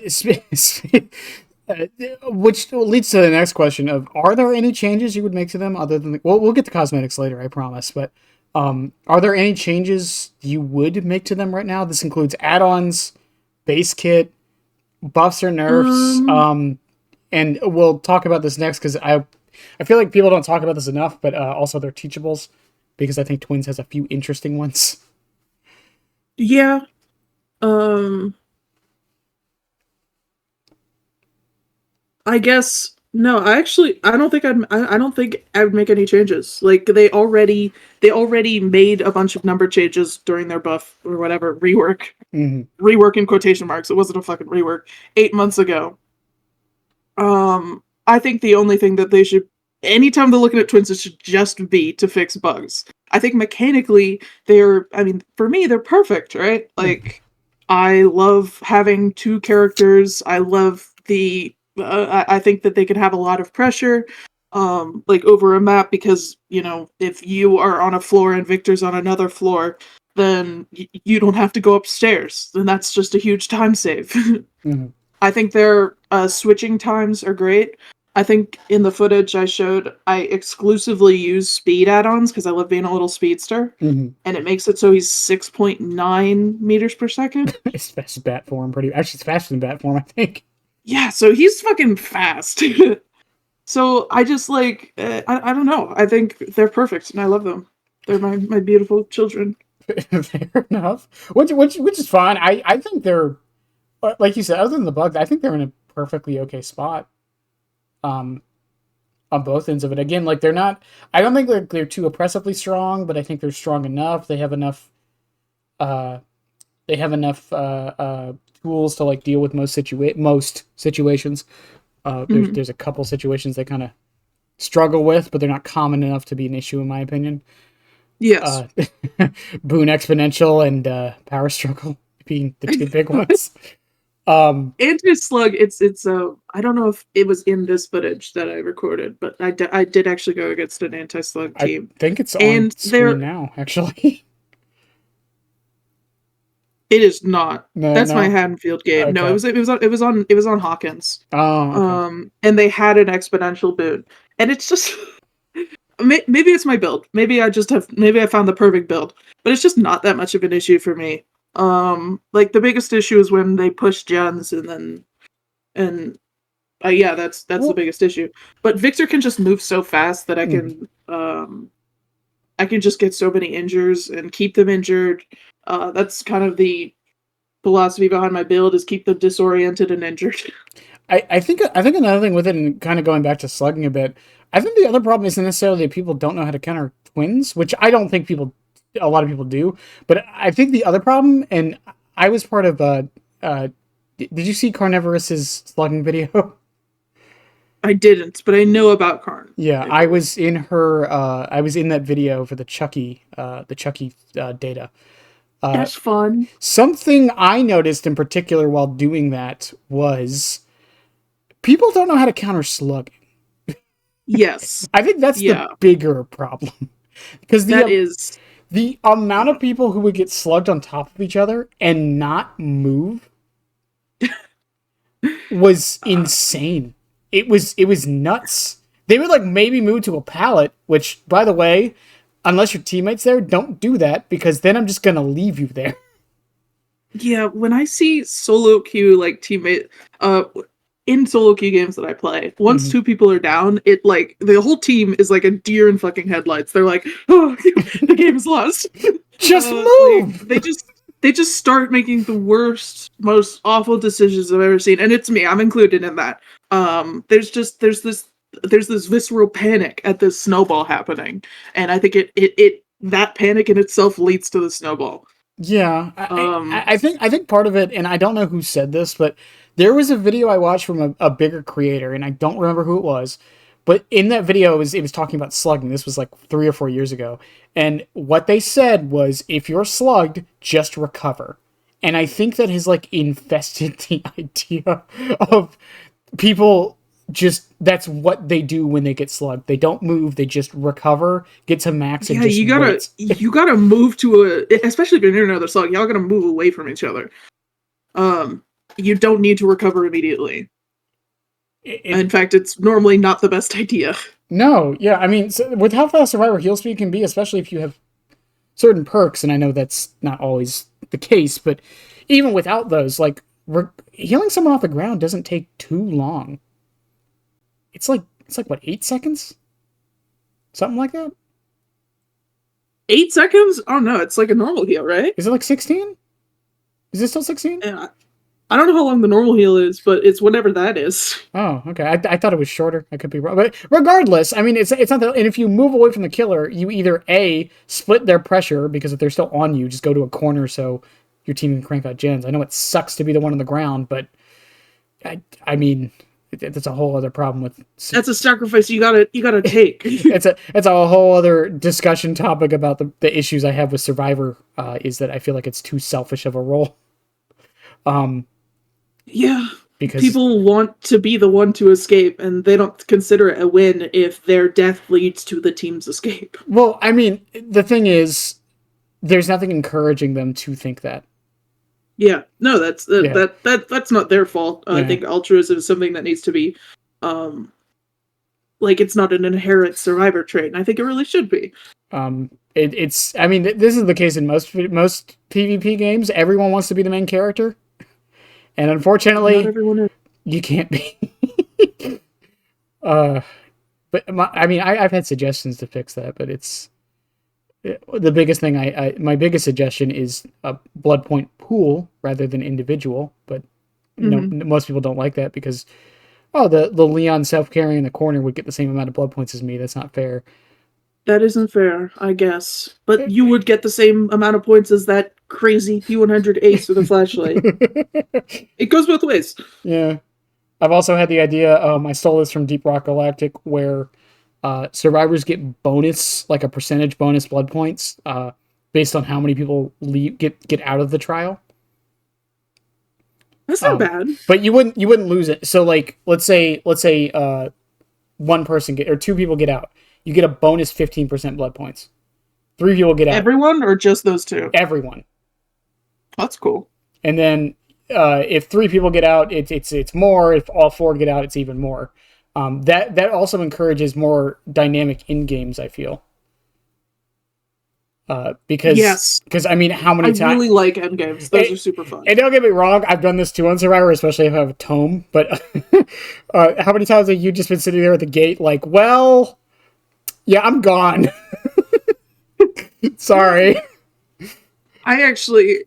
which leads to the next question of: are there any changes you would make to them other than well, we'll get to cosmetics later, I promise. But are there any changes you would make to them right now? This includes add-ons, base kit, buffs or nerfs. um, And we'll talk about this next because I feel like people don't talk about this enough, but also they're teachables because I think Twins has a few interesting ones. yeah. Um, I guess no. I don't think I don't think I would make any changes. Like they already made a bunch of number changes during their buff or whatever Mm-hmm. rework in quotation marks. It wasn't a fucking rework 8 months ago. I think the only thing that they should, anytime they're looking at twins, it should just be to fix bugs. I think mechanically I mean, for me, they're perfect, right? Like, I love having two characters. I love I think that they could have a lot of pressure, like over a map because, you know, if you are on a floor and Victor's on another floor, then you don't have to go upstairs. Then that's just a huge time save. Mm-hmm. I think their switching times are great. I think in the footage I showed, I exclusively use speed add-ons because I love being a little speedster, Mm-hmm. and it makes it so he's 6.9 meters per second. It's fast as bat form, pretty. Actually, it's faster than bat form, I think. Yeah, so he's fucking fast. So I just like I don't know. I think they're perfect and I love them. They're my beautiful children. Fair enough. Which is fine. I think they're like you said. Other than the bugs, I think they're in a perfectly okay spot. Um, on both ends of it. Again, like they're not. I don't think they're too oppressively strong, but I think they're strong enough. They have enough. Uh, they have enough tools to like deal with most situations. Mhm. There's a couple situations they kind of struggle with, but they're not common enough to be an issue in my opinion. Yes. Uh, Boon Exponential and Power Struggle being the two big ones. Anti-slug, it's I don't know if it was in this footage that I recorded, but I did actually go against an anti-slug I team. think it's on And screen now, actually. it is not. No, That's my no. Haddonfield game. No, Okay. it was on Hawkins. Oh, okay. And they had an exponential boot. And it's just maybe it's my build. Maybe I found the perfect build. But it's just not that much of an issue for me. Like the biggest issue is when they push gens and yeah, that's the Well, biggest issue. But Victor can just move so fast that mhm. I can just get so many injures and keep them injured. That's kind of the philosophy behind my build is keep them disoriented and injured. I think another thing with it, and kind of going back to slugging a bit, I think the other problem isn't necessarily that people don't know how to counter twins, which I don't think a lot of people do. But I think the other problem, and I was part of uh did you see Carnivorous's slugging video? I didn't, but I know about Karn. Yeah, I was in that video for the Chucky data. Uh, That's fun. Something I noticed in particular while doing that was people don't know how to counter slugging. Yes. I think that's the Yeah. bigger problem because That is the amount of people who would get slugged on top of each other and not move was uh, insane. It was nuts. They would like maybe move to a pallet, which by the way, unless your teammates there, don't do that because then I'm just gonna leave you there. yeah, when I see solo queue like teammate in solo queue games that I play, once Mhm. two people are down, it like the whole team is like a deer in fucking headlights. They're like, oh, the game's lost. Just Like move. they just they just start making the worst, most awful decisions I've ever seen, and it's me. I'm included in that. There's this visceral panic at this snowball happening, and I think it that panic in itself leads to the snowball. Yeah, I think part of it, and I don't know who said this, but there was a video I watched from a bigger creator, and I don't remember who it was, but in that video it was talking about slugging. This was like 3 or 4 years ago, and what they said was, if you're slugged, just recover. And I think that has like infested the idea of people, just that's what they do when they get slugged. They don't move, they just recover, get to max, and Yeah, just wait. you gotta move to especially if you're near another slug, y'all gotta move away from each other. You don't need to recover immediately. In fact, it's normally not the best idea. No, yeah, I mean, so with how fast Survivor heal speed can be, especially if you have certain perks, and I know that's not always the case, but even without those, like, healing someone off the ground doesn't take too long. It's like what, 8 seconds, something like that. 8 seconds? Oh no, it's like a normal heal, right? Is it like 16? Is it still 16? Yeah. I don't know how long the normal heal is, but it's whatever that is. Oh, okay. I thought it was shorter. I could be wrong, but regardless, I mean, it's not that. And if you move away from the killer, you either A, split their pressure, because if they're still on you, just go to a corner so your team can crank out gens. I know it sucks to be the one on the ground, but I mean, that's a whole other problem with. That's a sacrifice you gotta take. it's a whole other discussion topic about the issues I have with Survivor. Is that I feel like it's too selfish of a role. Yeah, because people want to be the one to escape, and they don't consider it a win if their death leads to the team's escape. Well, I mean, the thing is, there's nothing encouraging them to think that. Yeah, no, that's not their fault. Yeah. I think altruism is something that needs to be, like, it's not an inherent survivor trait, and I think it really should be. It's. I mean, this is the case in most PvP games. Everyone wants to be the main character. And unfortunately, not everyone is. You can't be. But I mean, I've had suggestions to fix that, but it's the biggest thing. My biggest suggestion is a blood point pool rather than individual. But most people don't like that because the Leon self-carrying in the corner would get the same amount of blood points as me. That's not fair. That isn't fair, I guess. But you would get the same amount of points as that crazy P100 ace with a flashlight. It goes both ways. Yeah. I've also had the idea, I stole this from Deep Rock Galactic, where survivors get bonus, like a percentage bonus blood points, based on how many people get out of the trial. That's not bad. But you wouldn't lose it. So like, let's say one person or two people get out. You get a bonus 15% blood points. 3 people get out. Everyone or just those two? Everyone. That's cool. And then if 3 people get out, it's more. If all 4 get out, it's even more. That also encourages more dynamic in games, I feel. Because I mean, how many times? I really like endgames. Those are super fun. And don't get me wrong, I've done this too on Survivor, especially if I have a tome. But how many times have you just been sitting there at the gate, like, well, yeah, I'm gone. Sorry. I actually,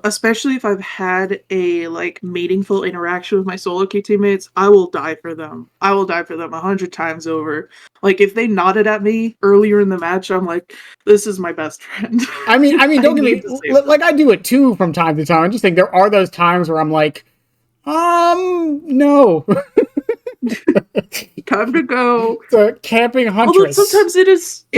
especially if I've had a meaningful interaction with my solo queue teammates, I will die for them. I will die for them 100 times over. Like, if they nodded at me earlier in the match, I'm like, this is my best friend. I mean, don't get me, like, I do it too from time to time. I just think there are those times where I'm like, no. Time to go. The camping huntress. Although sometimes it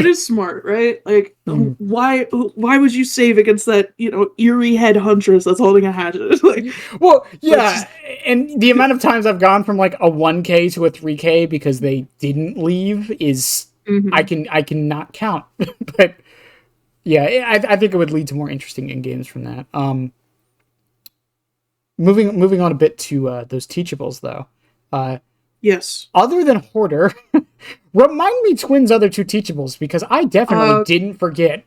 is smart, right? Like, why would you save against that, eerie head huntress that's holding a hatchet? Like, well, yeah, and the amount of times I've gone from like a 1K to a 3K because they didn't leave is I can not count. But yeah, I think it would lead to more interesting in games from that. Moving on a bit to those teachables though. Yes. Other than Hoarder, remind me Twin's other 2 teachables, because I definitely didn't forget.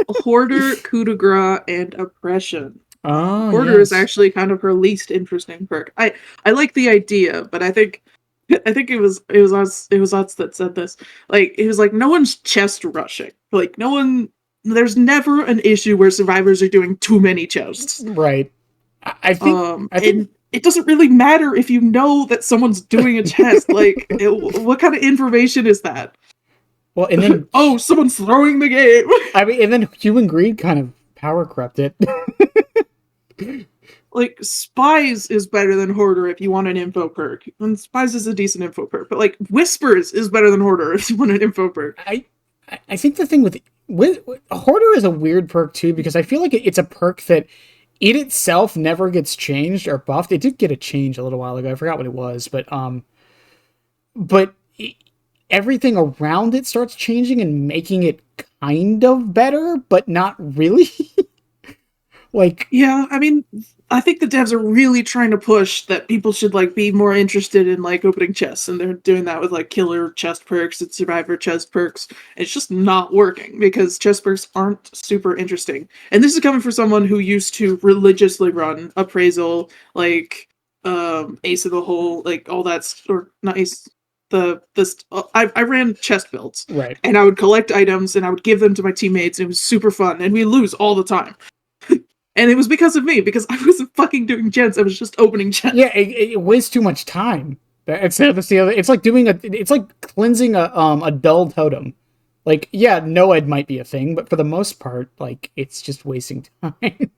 Hoarder, coup de grace, and oppression. Oh, Hoarder is actually kind of her least interesting perk. I like the idea, but I think it was us that said this. Like, it was like, no one's chest rushing. Like, no one there's never an issue where survivors are doing too many chests. Right. I think. I think. And it doesn't really matter if you know that someone's doing a chest. Like, what kind of information is that? Well, and then oh, someone's throwing the game. I mean, and then human greed kind of power corrupted. Like, Spies is better than Hoarder if you want an info perk. And Spies is a decent info perk. But, like, Whispers is better than Hoarder if you want an info perk. I think the thing with Hoarder is a weird perk, too, because I feel like it's a perk that it itself never gets changed or buffed. It did get a change a little while ago. I forgot what it was, but everything around it starts changing and making it kind of better, but not really. Like, yeah, I mean, I think the devs are really trying to push that people should like be more interested in like opening chests, and they're doing that with like killer chest perks and survivor chest perks. It's just not working because chest perks aren't super interesting. And this is coming from someone who used to religiously run appraisal, like Ace of the Hole, like all that, or not Ace. I ran chest builds, right. and I would collect items and I would give them to my teammates. And it was super fun, and we lose all the time. And it was because of me, because I wasn't fucking doing gens. I was just opening gens. Yeah, it wastes too much time. That's the other. It's like it's like cleansing a dull totem. Like, yeah, Noed might be a thing, but for the most part, like, it's just wasting time.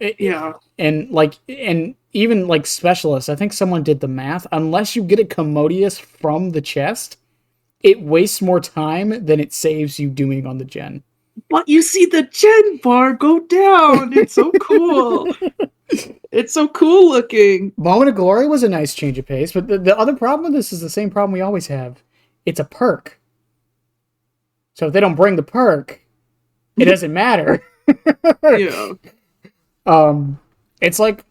Yeah. And even like specialists, I think someone did the math. Unless you get a commodious from the chest, it wastes more time than it saves you doing on the gen. But you see the gen bar go down. It's so cool. It's so cool looking. Moment of Glory was a nice change of pace, but the other problem with this is the same problem we always have. It's a perk. So if they don't bring the perk, it doesn't matter. Yeah. It's like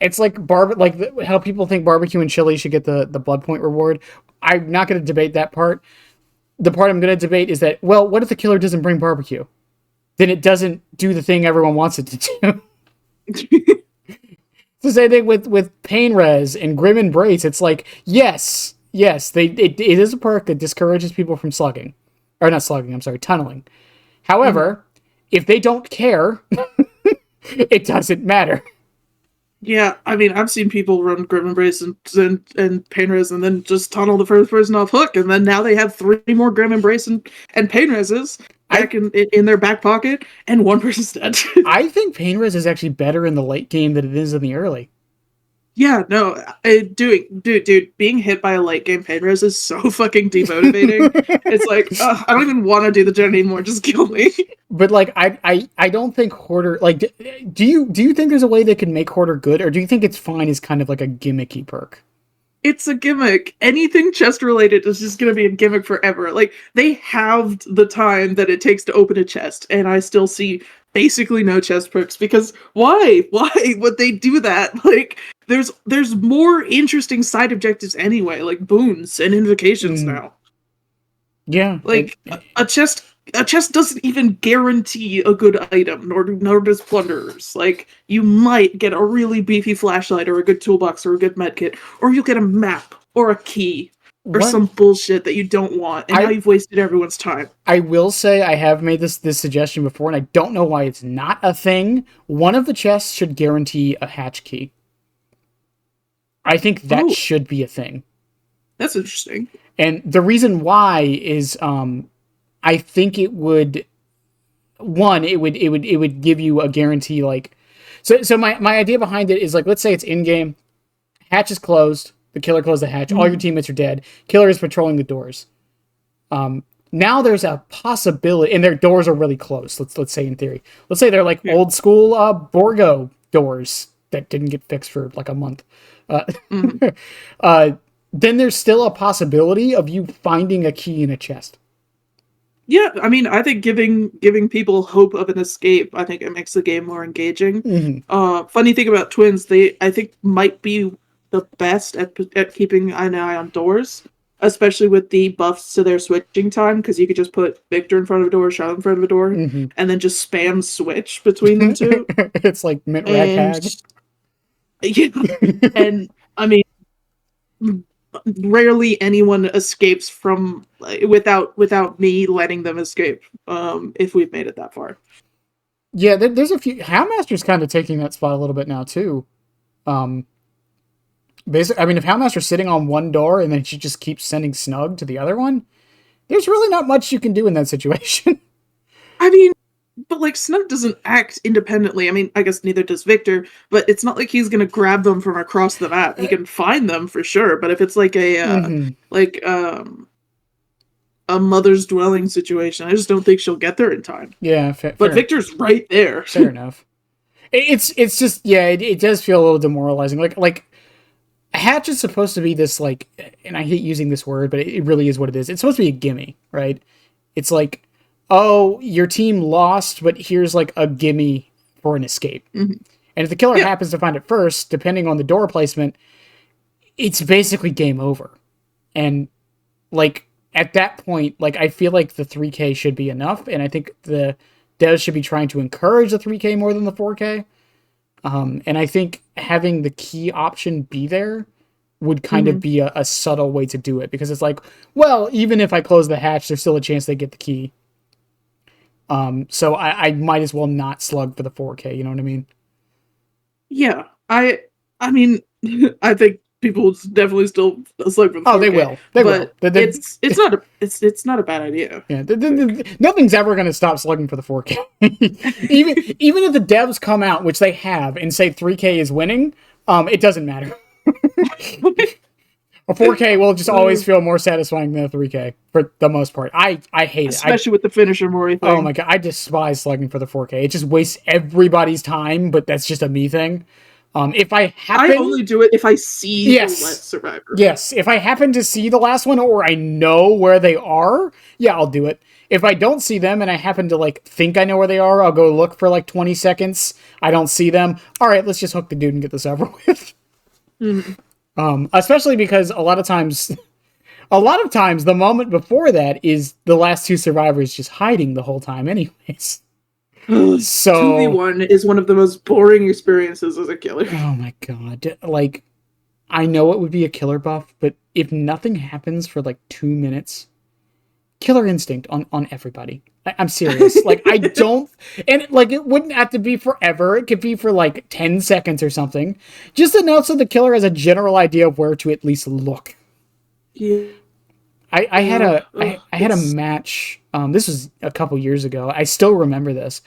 how people think barbecue and chili should get the blood point reward. I'm not going to debate that part. The part I'm going to debate is that, well, what if the killer doesn't bring barbecue? Then it doesn't do the thing everyone wants it to do. It's the same thing with Pain Res and Grim Embrace. It's like, yes, it is a perk that discourages people from slugging. Or not slugging, I'm sorry, tunneling. However, if they don't care, it doesn't matter. Yeah, I mean, I've seen people run Grim Embrace and Pain Res and then just tunnel the first person off hook, and then now they have 3 more Grim Embrace and Pain Reses back in their back pocket, and one person's dead. I think Pain Res is actually better in the late game than it is in the early. Yeah, no, dude, being hit by a late game Pain Res is so fucking demotivating. It's like, I don't even want to do the gen anymore. Just kill me. But like, I don't think Hoarder, like, do you think there's a way they can make Hoarder good, or do you think it's fine as kind of like a gimmicky perk? It's a gimmick. Anything chest related is just gonna be a gimmick forever. Like, they halved the time that it takes to open a chest, and I still see basically no chest perks, because why would they do that? Like, there's more interesting side objectives anyway, like boons and invocations now. Yeah, like a chest doesn't even guarantee a good item, nor does plunderers. Like, you might get a really beefy flashlight or a good toolbox or a good medkit, or you'll get a map or a key or some bullshit that you don't want, and now you've wasted everyone's time. I will say I have made this suggestion before, and I don't know why it's not a thing. One of the chests should guarantee a hatch key. I think that should be a thing. That's interesting. And the reason why is, I think it would give you a guarantee, like, so my idea behind it is, like, let's say it's in game, hatch is closed, the killer closed the hatch, all your teammates are dead, killer is patrolling the doors. Now there's a possibility, and their doors are really close. Let's say in theory, let's say they're like old school Borgo doors that didn't get fixed for like a month. Then there's still a possibility of you finding a key in a chest. Yeah, I mean, I think giving people hope of an escape, I think it makes the game more engaging. Funny thing about twins, they, I think, might be the best at keeping an eye on doors, especially with the buffs to their switching time, because you could just put Victor in front of a door, Charlotte in front of a door, and then just spam switch between them two. It's like mint rag hag. Yeah, and I mean, rarely anyone escapes from without me letting them escape. If we've made it that far. Yeah, there's a few. Houndmaster's kind of taking that spot a little bit now too. Um, Basically, I mean, if Houndmaster's sitting on one door and then she just keeps sending Snug to the other one, there's really not much you can do in that situation. I mean, but like Snug doesn't act independently. I mean, I guess neither does Victor, but it's not like he's gonna grab them from across the map. He can find them for sure, but if it's like Mm-hmm. like a mother's dwelling situation, I just don't think she'll get there in time. Yeah, But Victor's right there. fair enough. It's just yeah, it does feel a little demoralizing. Like Hatch is supposed to be this like, and I hate using this word, but it really is what it is. It's supposed to be a gimme, right? It's like, oh, your team lost, but here's like a gimme for an escape. Mm-hmm. And if the killer Yeah. happens to find it first, depending on the door placement, it's basically game over. And like at that point, like I feel like the 3K should be enough, and I think the devs should be trying to encourage the 3K more than the 4K. And I think having the key option be there would kind of be a subtle way to do it, because it's like, well, even if I close the hatch, there's still a chance they get the key. So I might as well not slug for the 4K. You know what I mean? Yeah. I mean, I think people will definitely still slug for the 4K. Oh, they will. They will. It's not a bad idea. Yeah, nothing's ever going to stop slugging for the 4K. even if the devs come out, which they have, and say 3K is winning, it doesn't matter. A 4K will just always feel more satisfying than a 3K for the most part. I hate it. Especially with the finisher Mori thing. Oh my god, I despise slugging for the 4K. It just wastes everybody's time, but that's just a me thing. If I only do it if I see the last survivor. Yes, if I happen to see the last one or I know where they are, yeah, I'll do it. If I don't see them and I happen to like think I know where they are, I'll go look for like 20 seconds. I don't see them. All right, let's just hook the dude and get this over with. Especially because a lot of times the moment before that is the last two survivors just hiding the whole time anyways. So 2v1 is one of the most boring experiences as a killer. Oh my god. Like, I know it would be a killer buff, but if nothing happens for like 2 minutes, killer instinct on everybody. I'm serious. Like, I don't, and like, it wouldn't have to be forever. It could be for like 10 seconds or something. Just enough so the killer has a general idea of where to at least look. Yeah. I had a match. This was a couple years ago. I still remember this.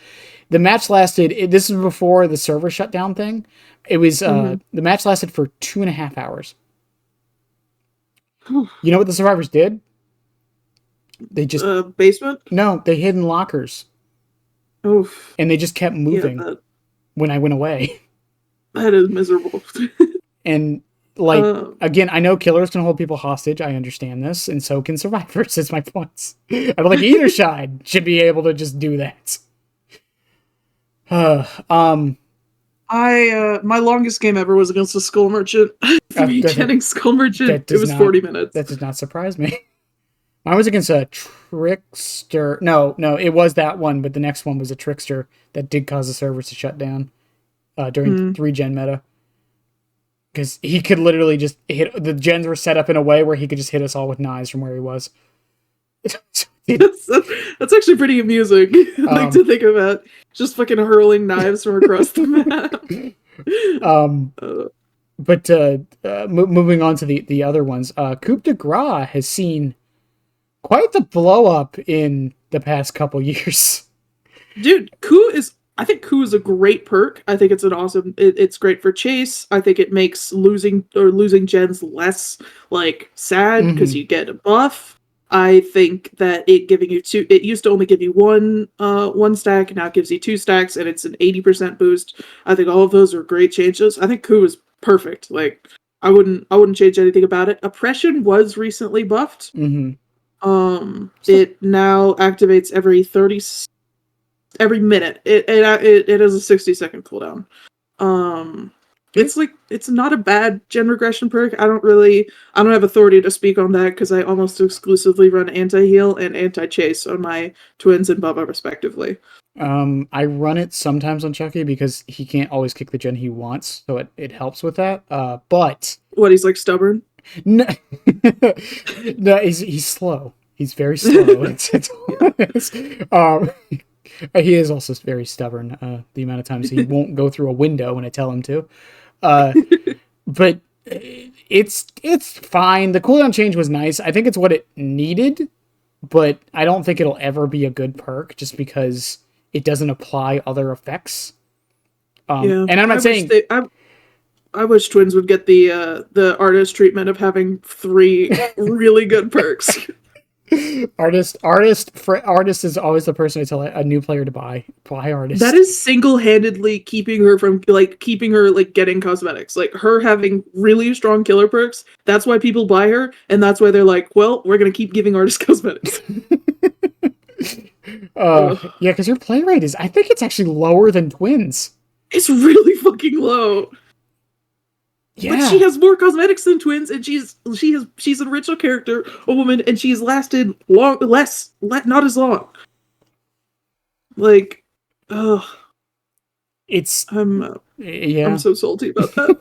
The match lasted. This was before the server shutdown thing. It was the match lasted for 2.5 hours. You know what the survivors did? They just basement. No, they hid in lockers. Oof. And they just kept moving when I went away. That is miserable. And like, again, I know killers can hold people hostage. I understand this, and so can survivors. Is my point. I feel like either side should be able to just do that. My longest game ever was against a Skull Merchant. Getting Skull Merchant, it was 40 minutes. That does not surprise me. Mine was against a Trickster. No, it was that one, but the next one was a Trickster that did cause the servers to shut down during 3-gen meta. Because he could literally just hit... The gens were set up in a way where he could just hit us all with knives from where he was. That's actually pretty amusing. Like to think about. Just fucking hurling knives from across the map. But moving on to the other ones. Coup de Grace has seen quite the blow up in the past couple years. Dude, I think Coup is a great perk. I think it's an awesome. It's great for chase. I think it makes losing gens less like sad because you get a buff. I think that it giving you two. It used to only give you one stack. Now it gives you 2 stacks, and it's an 80% boost. I think all of those are great changes. I think Coup is perfect. Like I wouldn't change anything about it. Oppression was recently buffed. It now activates every minute. It has a 60-second cooldown. It's not a bad gen regression perk. I don't have authority to speak on that because I almost exclusively run anti-heal and anti-chase on my twins and Bubba respectively. I run it sometimes on Chucky because he can't always kick the gen he wants, so it helps with that. But what, he's like stubborn? No, no, he's slow. He's very slow. He is also very stubborn. The amount of times he won't go through a window when I tell him to. Uh, but it's fine. The cooldown change was nice. I think it's what it needed, but I don't think it'll ever be a good perk just because it doesn't apply other effects. Yeah, And I'm not saying I wish twins would get the artist treatment of having 3 really good perks. artist is always the person I tell a new player to buy artist. That is single-handedly keeping her getting cosmetics. Like, her having really strong killer perks, that's why people buy her, and that's why they're like, well, we're gonna keep giving artist cosmetics. Yeah, because her play rate I think it's actually lower than twins. It's really fucking low. Yeah. But she has more cosmetics than twins, and she's an original character, a woman, and she's lasted not as long. Like, ugh. I'm so salty about that.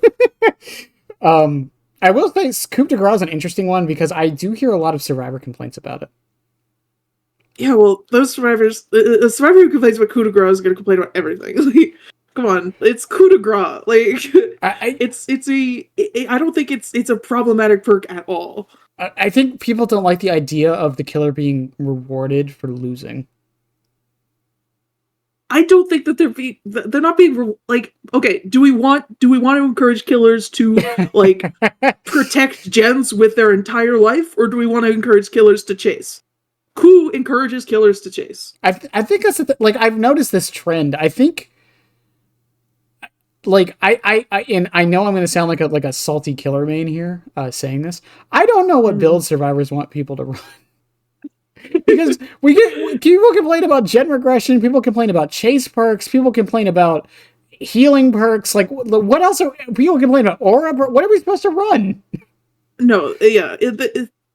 I will say Coup de Grace is an interesting one because I do hear a lot of survivor complaints about it. Yeah, well, those survivors, the survivor who complains about Coup de Grace is going to complain about everything. Like, come on, it's Coup de Grace. Like, I don't think it's a problematic perk at all. I think people don't like the idea of the killer being rewarded for losing. I don't think that they're not being like, okay, do we want to encourage killers to like protect gens with their entire life, or do we want to encourage killers to chase? Who encourages killers to chase? I think that's like I've noticed this trend. I think like I know I'm going to sound like a salty killer main here saying this. I don't know what build survivors want people to run. Because people complain about gen regression, people complain about chase perks, people complain about healing perks. Like, what else are people complain about? Aura? What are we supposed to run? No, yeah,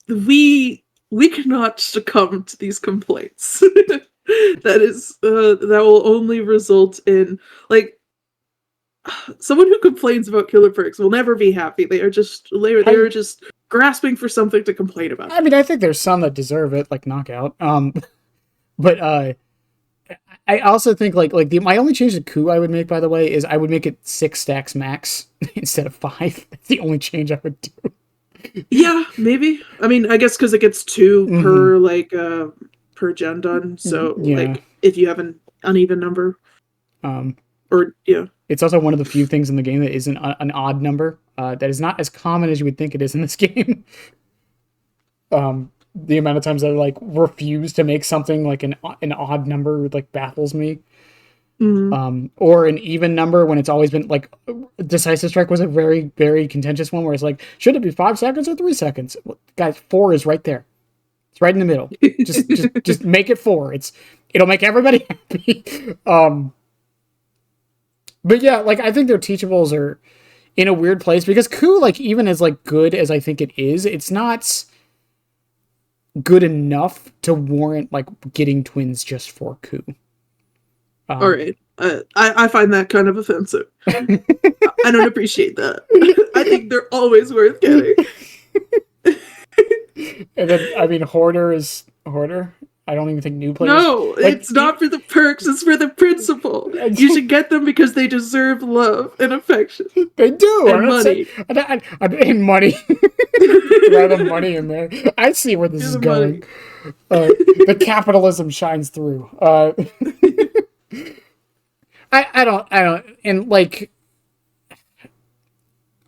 we cannot succumb to these complaints. That will only result in like someone who complains about killer perks will never be happy. They are just grasping for something to complain about. I mean, I think there's some that deserve it, like knockout. But I also think my only change to coup I would make, by the way, is I would make it 6 stacks max instead of 5. That's the only change I would do. Yeah, maybe. I mean, I guess because it gets 2 per gen done. So like if you have an uneven number, it's also one of the few things in the game that isn't an odd number. That is not as common as you would think it is in this game. The amount of times I like refuse to make something like an odd number like baffles me. Or an even number when it's always been like Decisive Strike was a very, very contentious one where it's like, should it be 5 seconds or 3 seconds? Well, guys, 4 is right there. It's right in the middle. Just make it 4. It'll make everybody happy. But yeah, like I think their teachables are in a weird place because coup, like even as like good as I think it is, it's not good enough to warrant like getting twins just for coup. All right. I find that kind of offensive. I don't appreciate that. I think they're always worth getting. And then, I mean, Hoarder is Hoarder. I don't even think new players... No, it's not for the perks. It's for the principle. You should get them because they deserve love and affection. They do. And money. And money. Rather money in there. I see where this is going. The capitalism shines through. I don't, and like,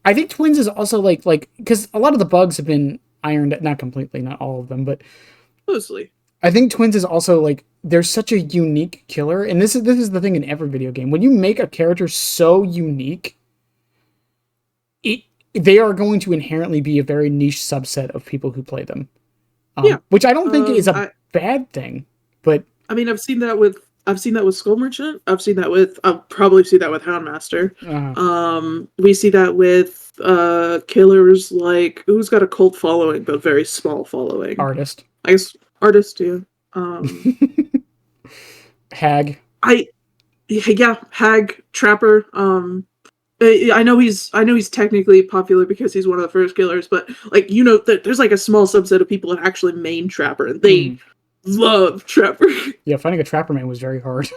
I think twins is also like, because a lot of the bugs have been ironed, not completely, not all of them, but mostly. I think twins is also like, there's such a unique killer, and this is the thing in every video game. When you make a character so unique, they are going to inherently be a very niche subset of people who play them. Which I don't think is a bad thing, but I mean, I've seen that with Skull Merchant. I'll probably see that with Houndmaster. We see that with killers like who's got a cult following but very small following. Artist. I guess Artist, yeah. Hag. Hag, Trapper. I know he's technically popular because he's one of the first killers, but like there's like a small subset of people that actually main Trapper, and they love Trapper. Yeah, finding a Trapper main was very hard.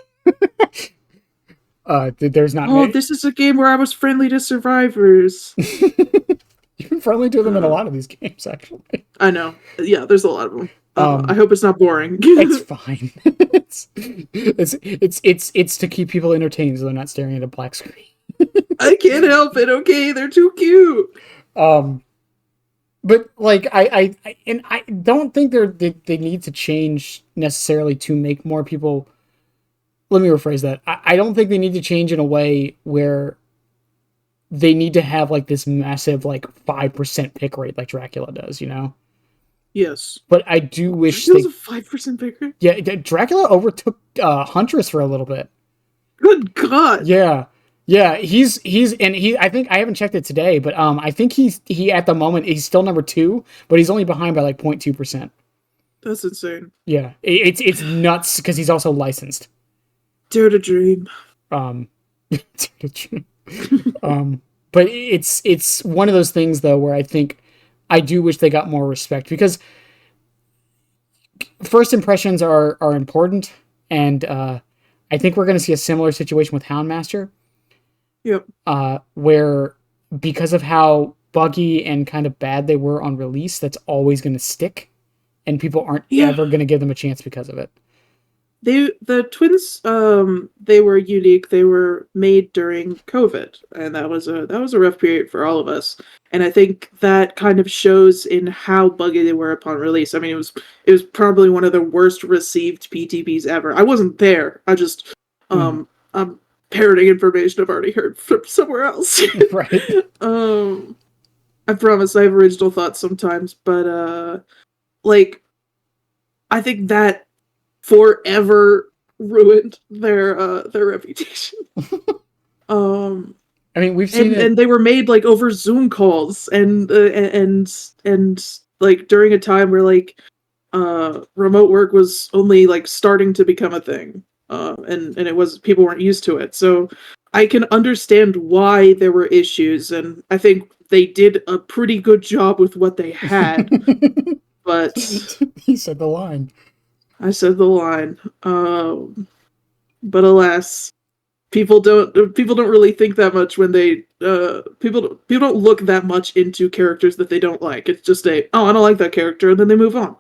There's not Oh, many. this is a game where I was friendly to survivors. You've been friendly to them in a lot of these games, actually. I know. Yeah, there's a lot of them. I Um, hope it's not boring. it's fine. It's to keep people entertained, so they're not staring at a black screen. I can't help it. Okay, they're too cute. But like I don't think they need to change necessarily to make more people. Let me rephrase that. I don't think they need to change in a way where they need to have like this massive like 5% pick rate like Dracula does, you know? Yes. But I do wish Dracula's a 5% pick rate? Yeah, Dracula overtook Huntress for a little bit. Good God. Yeah. Yeah, he's I think I haven't checked it today, but I think he at the moment he's still number 2, but he's only behind by like 0.2%. That's insane. Yeah, it's nuts because he's also licensed. Dare to dream. But it's one of those things though where I think I do wish they got more respect, because first impressions are important, and I think we're going to see a similar situation with Houndmaster. Yep. Where because of how buggy and kind of bad they were on release, that's always going to stick, and people aren't ever going to give them a chance because of it. The twins, they were unique. They were made during COVID, and that was a rough period for all of us. And I think that kind of shows in how buggy they were upon release. I mean, it was probably one of the worst received PTBs ever. I wasn't there. I just I'm parroting information I've already heard from somewhere else. Right. I promise I have original thoughts sometimes, but like I think that forever ruined their reputation. I mean, we've seen and they were made like over Zoom calls and like during a time where like remote work was only like starting to become a thing, and it was, people weren't used to it. So I can understand why there were issues, and I think they did a pretty good job with what they had. But he said the line. I said the line. But alas, people don't really think that much when they people don't look that much into characters that they don't like. It's just I don't like that character, and then they move on.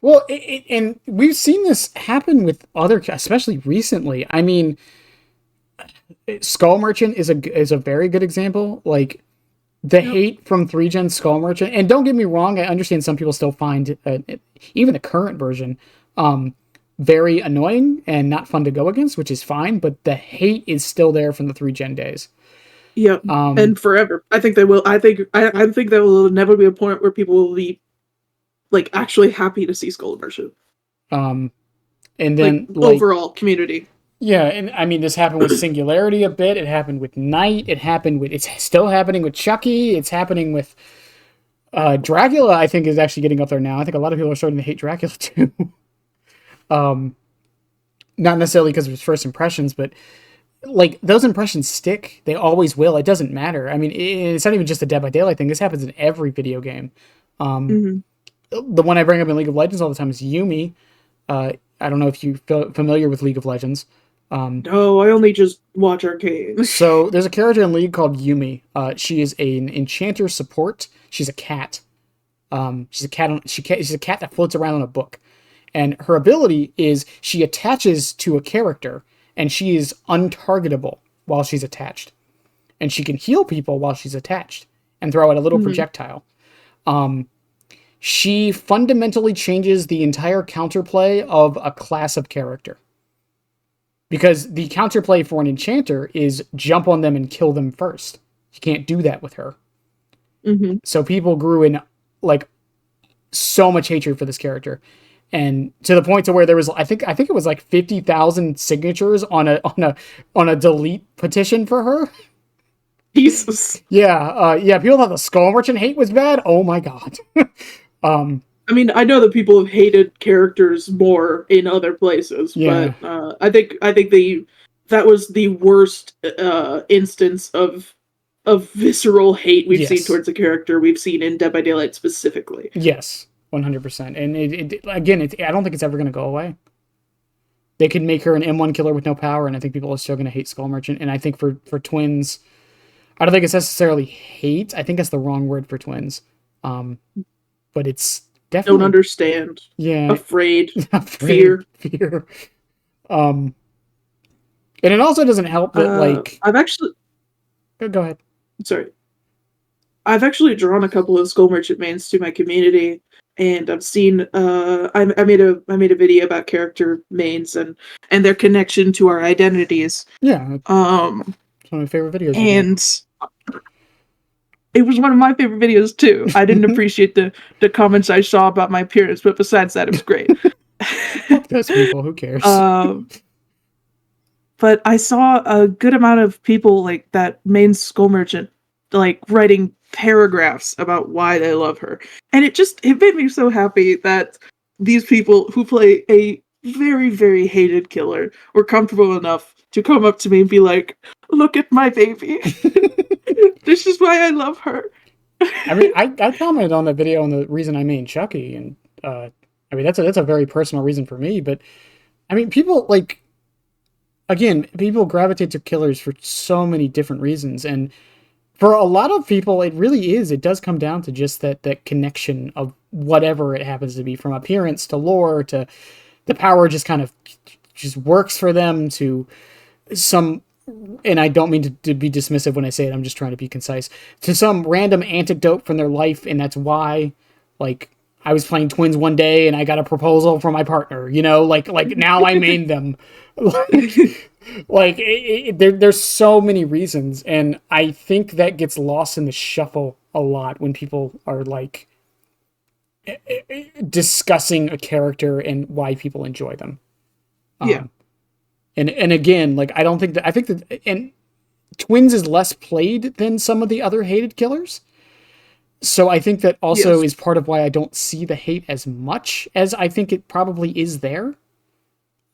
Well, and we've seen this happen with other, especially recently. I mean, Skull Merchant is a very good example. Like the hate from 3-gen Skull Merchant, and don't get me wrong, I understand some people still find even the current version very annoying and not fun to go against, which is fine, but the hate is still there from the 3-gen days. Yeah, and forever. I think they will. I think there will never be a point where people will be like actually happy to see Skull Merchant. And then like overall community. Yeah, and I mean, this happened with Singularity a bit. It happened with Knight. It's still happening with Chucky. It's happening with Dracula. I think is actually getting up there now. I think a lot of people are starting to hate Dracula too. Not necessarily because of his first impressions, but like those impressions stick. They always will. It doesn't matter. I mean, it's not even just a Dead by Daylight thing. This happens in every video game. The one I bring up in League of Legends all the time is Yumi. I don't know if you're familiar with League of Legends. No, I only just watch arcade. So there's a character in League called Yumi. She is an enchanter support. She's a cat. She's a cat that floats around on a book. And her ability is she attaches to a character, and she is untargetable while she's attached. And she can heal people while she's attached and throw out a little projectile. She fundamentally changes the entire counterplay of a class of character. Because the counterplay for an enchanter is jump on them and kill them first. You can't do that with her. So people grew in like so much hatred for this character. And to the point to where there was, I think it was like 50,000 signatures on a delete petition for her. Jesus. Yeah. People thought the Skull Merchant hate was bad. Oh my god. I mean, I know that people have hated characters more in other places, but I think that was the worst instance of of visceral hate we've seen Yes. towards a character we've seen in Dead by Daylight specifically. Yes. 100%. And again, I don't think it's ever going to go away. They could make her an M1 killer with no power, and I think people are still going to hate Skull Merchant. And I think for twins, I don't think it's necessarily hate. I think that's the wrong word for twins. But it's definitely Don't understand. yeah, Afraid. afraid, Fear. fear. And it also doesn't help that like I've actually go ahead. sorry. I've actually drawn a couple of Skull Merchant mains to my community, and I've seen I made a video about character mains and their connection to our identities. Yeah, it's Um one of my favorite videos you've made. and it was one of my favorite videos too. I didn't appreciate the comments I saw about my appearance, but besides that, it was great. Fuck those people. Who cares? But I saw a good amount of people like that main Skull Merchant like writing paragraphs about why they love her. And it made me so happy that these people who play a very, very hated killer were comfortable enough to come up to me and be like, look at my baby. This is why I love her. I mean, I commented on that video on the reason I made Chucky, and I mean that's a very personal reason for me. But I mean, people like again, people gravitate to killers for so many different reasons, and for a lot of people, it really is. It does come down to just that connection of whatever it happens to be, from appearance to lore to the power, just kind of just works for them to some. And I don't mean to be dismissive when I say it. I'm just trying to be concise. To some random anecdote from their life, and that's why, like, I was playing twins one day and I got a proposal from my partner. You know, like now I main them. There's so many reasons, and I think that gets lost in the shuffle a lot when people are like discussing a character and why people enjoy them. Yeah. And again, like I think that and Twins is less played than some of the other hated killers. So I think that also is part of why I don't see the hate as much as I think it probably is there.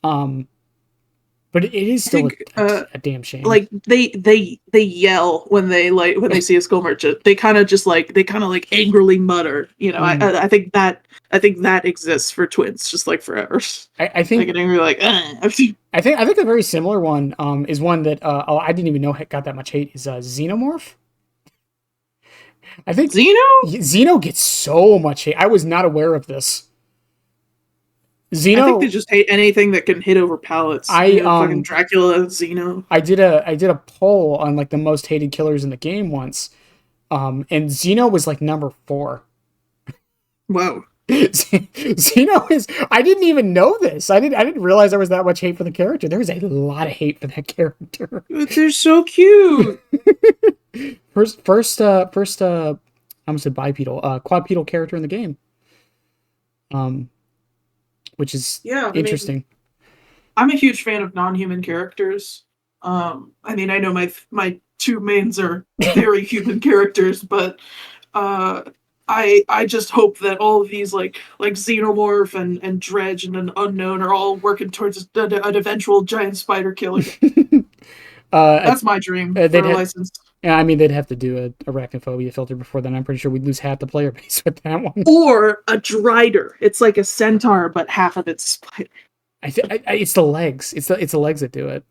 But it is still a damn shame. Like they yell when they see a Skull Merchant. They kind of angrily mutter. You know, I think that exists for twins just like forever. I think I get angry like. I think a very similar one is one that I didn't even know got that much hate is Xenomorph. I think Xeno gets so much hate. I was not aware of this. Xeno, I think they just hate anything that can hit over pallets. Fucking Dracula, Xeno. I did a poll on like the most hated killers in the game once, and Xeno was like number 4. Wow. Xeno is. I didn't even know this. I didn't realize there was that much hate for the character. There was a lot of hate for that character. They're so cute. first I almost said bipedal, quadrupedal character in the game. Which is interesting. I'm a huge fan of non-human characters. I mean, I know my two mains are very human characters, but I just hope that all of these like Xenomorph and Dredge and an Unknown are all working towards an eventual giant spider killer. That's my dream for a license. Yeah, I mean, they'd have to do a arachnophobia filter before then. I'm pretty sure we'd lose half the player base with that one. Or a Drider. It's like a centaur, but half of it's spider. It's the legs. It's the legs that do it.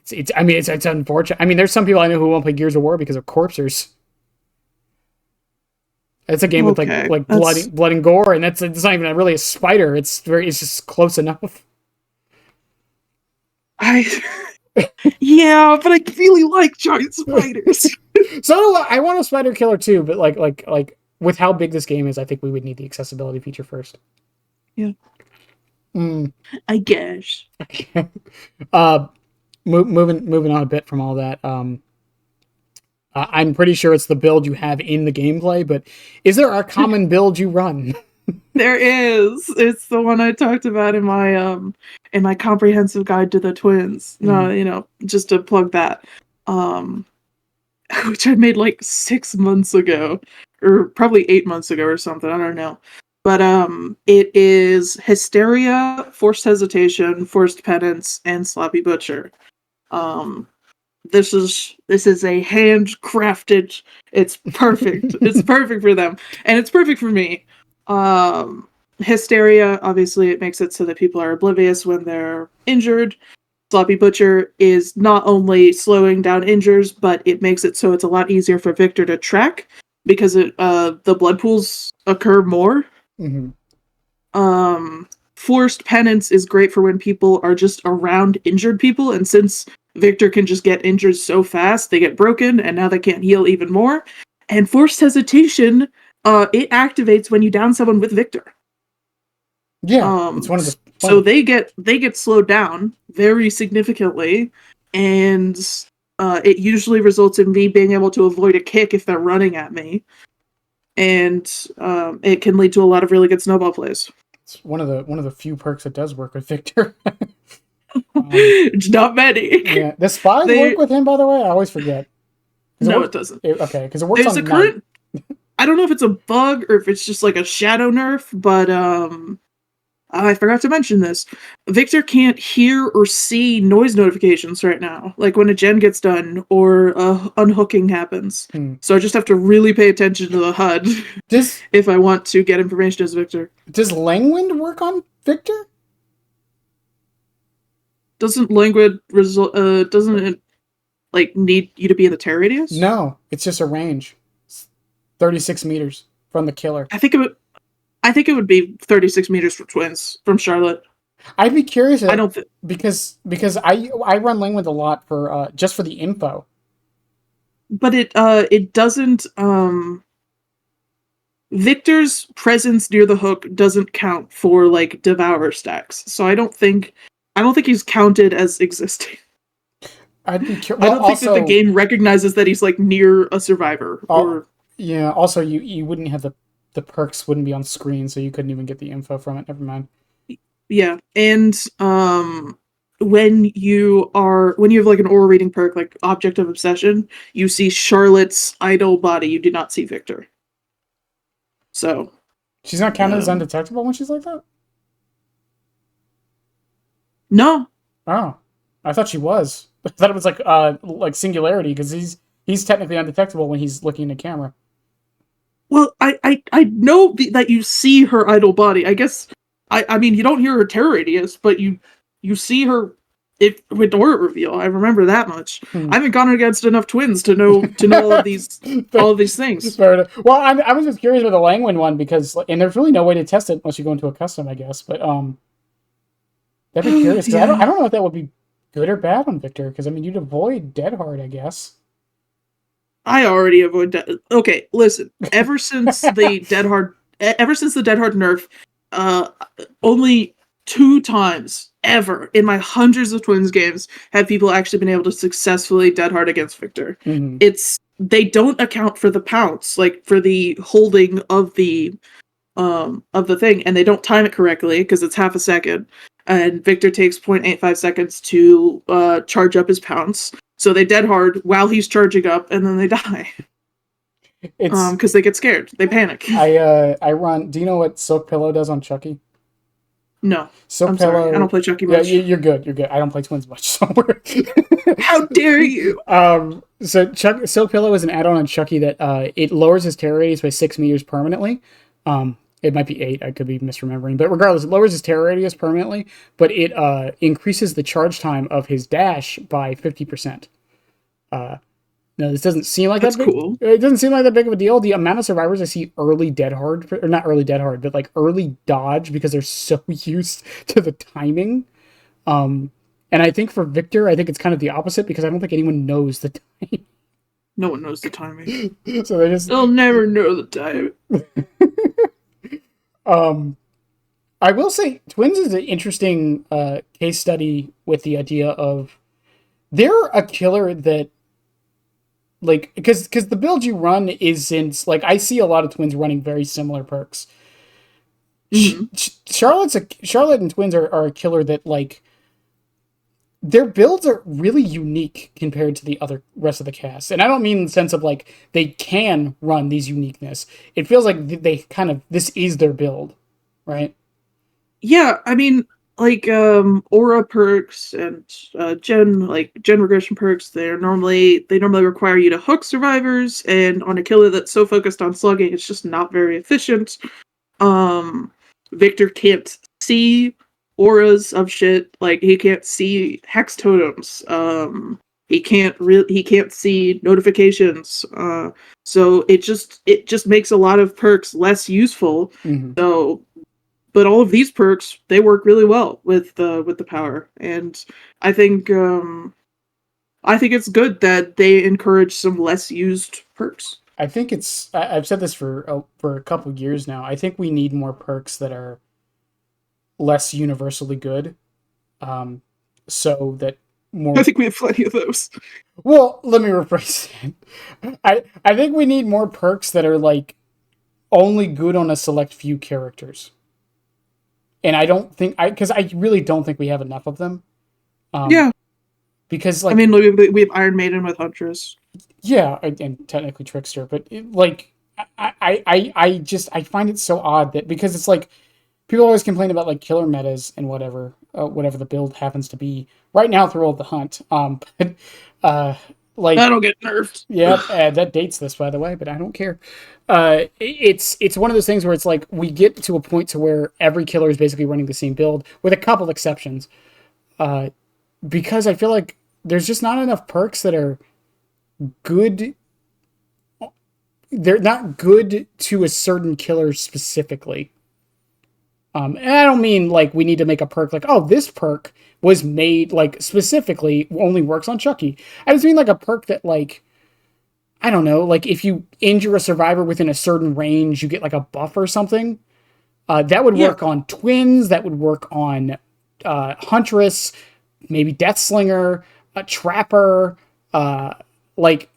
It's unfortunate. I mean, there's some people I know who won't play Gears of War because of corpsers. It's a game with like blood and gore, and it's not even really a spider. It's just close enough. Yeah, but I really like giant spiders. So I want a spider killer too, but like with how big this game is, I think we would need the accessibility feature first. Yeah. I guess. Moving on a bit from all that. I'm pretty sure it's the build you have in the gameplay, but is there a common build you run? There is. It's the one I talked about in my comprehensive guide to the twins. Just to plug that. Which I made like 6 months ago, or probably 8 months ago or something. I don't know. But it is Hysteria, Forced Hesitation, Forced Penance, and Sloppy Butcher. this is a handcrafted. It's perfect. It's perfect for them, and it's perfect for me. Hysteria, obviously, it makes it so that people are oblivious when they're injured. Sloppy Butcher is not only slowing down injures, but it makes it so it's a lot easier for Victor to track because the blood pools occur more. Mm-hmm. Forced Penance is great for when people are just around injured people, and since Victor can just get injured so fast, they get broken, and now they can't heal even more. And Forced Hesitation, it activates when you down someone with Victor. Yeah, it's one of the So they get slowed down very significantly, and it usually results in me being able to avoid a kick if they're running at me, and it can lead to a lot of really good snowball plays. It's one of the few perks that does work with Victor. It's not many. Yeah, the spies work with him, by the way. I always forget. No, it doesn't. Okay, because it works There's on a current. I don't know if it's a bug or if it's just like a shadow nerf, but I forgot to mention this. Victor can't hear or see noise notifications right now, like when a gen gets done or unhooking happens. So I just have to really pay attention to the HUD if I want to get information as Victor. Does Langwind work on Victor? Doesn't Langwind doesn't it like need you to be in the tear radius? No, it's just a range. It's 36 meters from the killer. I think it would be 36 meters for twins from Charlotte. I'd be curious. I don't because I run Langwind a lot for just for the info. But it doesn't Victor's presence near the hook doesn't count for like Devour stacks. So I don't think he's counted as existing. I'd be curious. I don't think that the game recognizes that he's like near a survivor. Yeah. Also, you wouldn't have the perks wouldn't be on screen, so you couldn't even get the info from it. Never mind. Yeah, and when you have like an aura reading perk like Object of Obsession, you see Charlotte's idle body. You do not see Victor. So she's not counted as undetectable when she's like that? No. Oh. I thought she was. I thought it was like Singularity, because he's technically undetectable when he's looking at camera. Well, I know that you see her idle body. I guess I mean you don't hear her terror radius, but you see her with aura reveal. I remember that much. I haven't gone against enough twins to know all of these things. Well, I was just curious about the Langwind one because, and there's really no way to test it unless you go into a custom, I guess. But that'd be curious. Yeah. I don't know if that would be good or bad on Victor, because I mean you'd avoid Dead Hard, I guess. I already avoid Dead. Okay, listen. Ever since the Dead Hard nerf, only 2 times ever in my hundreds of twins games have people actually been able to successfully Dead Hard against Victor. Mm-hmm. They don't account for the pounce, like for the holding of the thing, and they don't time it correctly because it's half a second, and Victor takes 0.85 seconds to charge up his pounce. So they Dead Hard while he's charging up, and then they die. Because they get scared, they panic. I run. Do you know what Silk Pillow does on Chucky? No, Silk Pillow. Sorry. I don't play Chucky much. Yeah, you're good. You're good. I don't play twins much. So How dare you? So Silk Pillow is an add-on on Chucky that it lowers his terror radius by 6 meters permanently. It might be 8. I could be misremembering, but regardless, it lowers his terror radius permanently. But it increases the charge time of his dash by 50%. No, this doesn't seem like that's that big. Cool. It doesn't seem like that big of a deal. The amount of survivors I see early Dead Hard, or not early Dead Hard, but like early dodge because they're so used to the timing. And I think for Victor, I think it's kind of the opposite because I don't think anyone knows the time. No one knows the timing. So they'll never know the time. I will say Twins is an interesting case study with the idea of they're a killer that, like, because the build you run isn't like, I see a lot of Twins running very similar perks. Mm-hmm. Charlotte and Twins are a killer that, like, their builds are really unique compared to the other rest of the cast. And I don't mean in the sense of like they can run these uniqueness. It feels like they kind of, this is their build, right? Yeah, I mean, like aura perks and gen regression perks, they normally require you to hook survivors, and on a killer that's so focused on slugging, it's just not very efficient. um Victor can't see auras of shit, like he can't see hex totems. He can't see notifications. So it just makes a lot of perks less useful. Mm-hmm. So, but all of these perks, they work really well with the power, and I think I think it's good that they encourage some less used perks. I think I've said this for a couple of years now. I think we need more perks that are less universally good, um, so that I more. think we have plenty of those. Well, let me rephrase it. I think we need more perks that are like only good on a select few characters, and I don't think because I really don't think we have enough of them. Um, Yeah, because I like mean, we have Iron Maiden with Huntress. yeah, and technically Trickster, but like I find it so odd that because it's like people always complain about like killer metas and whatever the build happens to be. Right now, through all the hunt, but like That'll get nerfed. yeah, that dates this by the way, but I don't care. It's one of those things where it's like we get to a point to where every killer is basically running the same build with a couple exceptions, uh, because I feel like there's just not enough perks that are good. They're not good to a certain killer specifically. And I don't mean like we need to make a perk like, oh, this perk was made like specifically only works on Chucky. I just mean like a perk that like, I don't know, like if you injure a survivor within a certain range, you get like a buff or something. That would Yeah, work on twins. That would work on Huntress, maybe Deathslinger, a Trapper, uh, like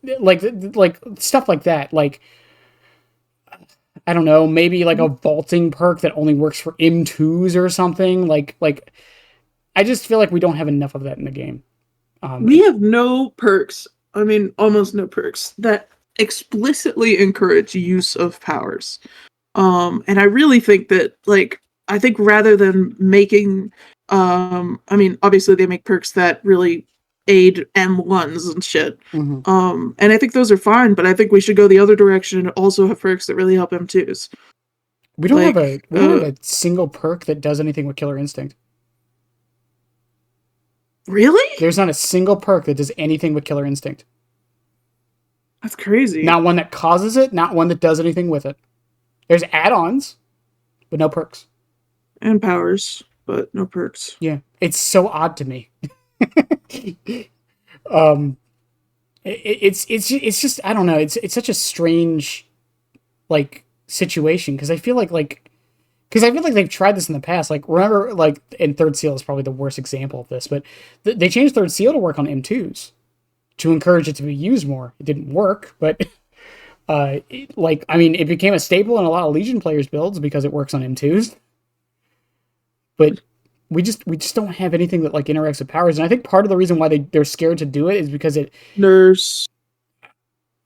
stuff like that. Like I don't know, maybe like a vaulting perk that only works for M2s or something. Like I just feel like we don't have enough of that in the game. we have no perks. I mean, almost no perks that explicitly encourage use of powers. And I really think that, like, I think rather than making, I mean, obviously they make perks that really aid M1s and shit. Mhm. And I think those are fine, but I think we should go the other direction and also have perks that really help M2s. Like, We don't have a single perk that does anything with Killer Instinct. really? There's not a single perk that does anything with Killer Instinct. That's crazy. Not one that causes it, not one that does anything with it. There's add-ons, but no perks. And powers, but no perks. Yeah, it's so odd to me. um, it's just I don't know. It's such a strange like situation because I feel like because I feel like they've tried this in the past. Like remember, like in Third Seal is probably the worst example of this, but they changed Third Seal to work on M2s to encourage it to be used more. It didn't work, but like I mean, it became a staple in a lot of Legion players' builds because it works on M2s. But we just don't have anything that like interacts with powers, and I think part of the reason why they're scared to do it is because it. Nurse.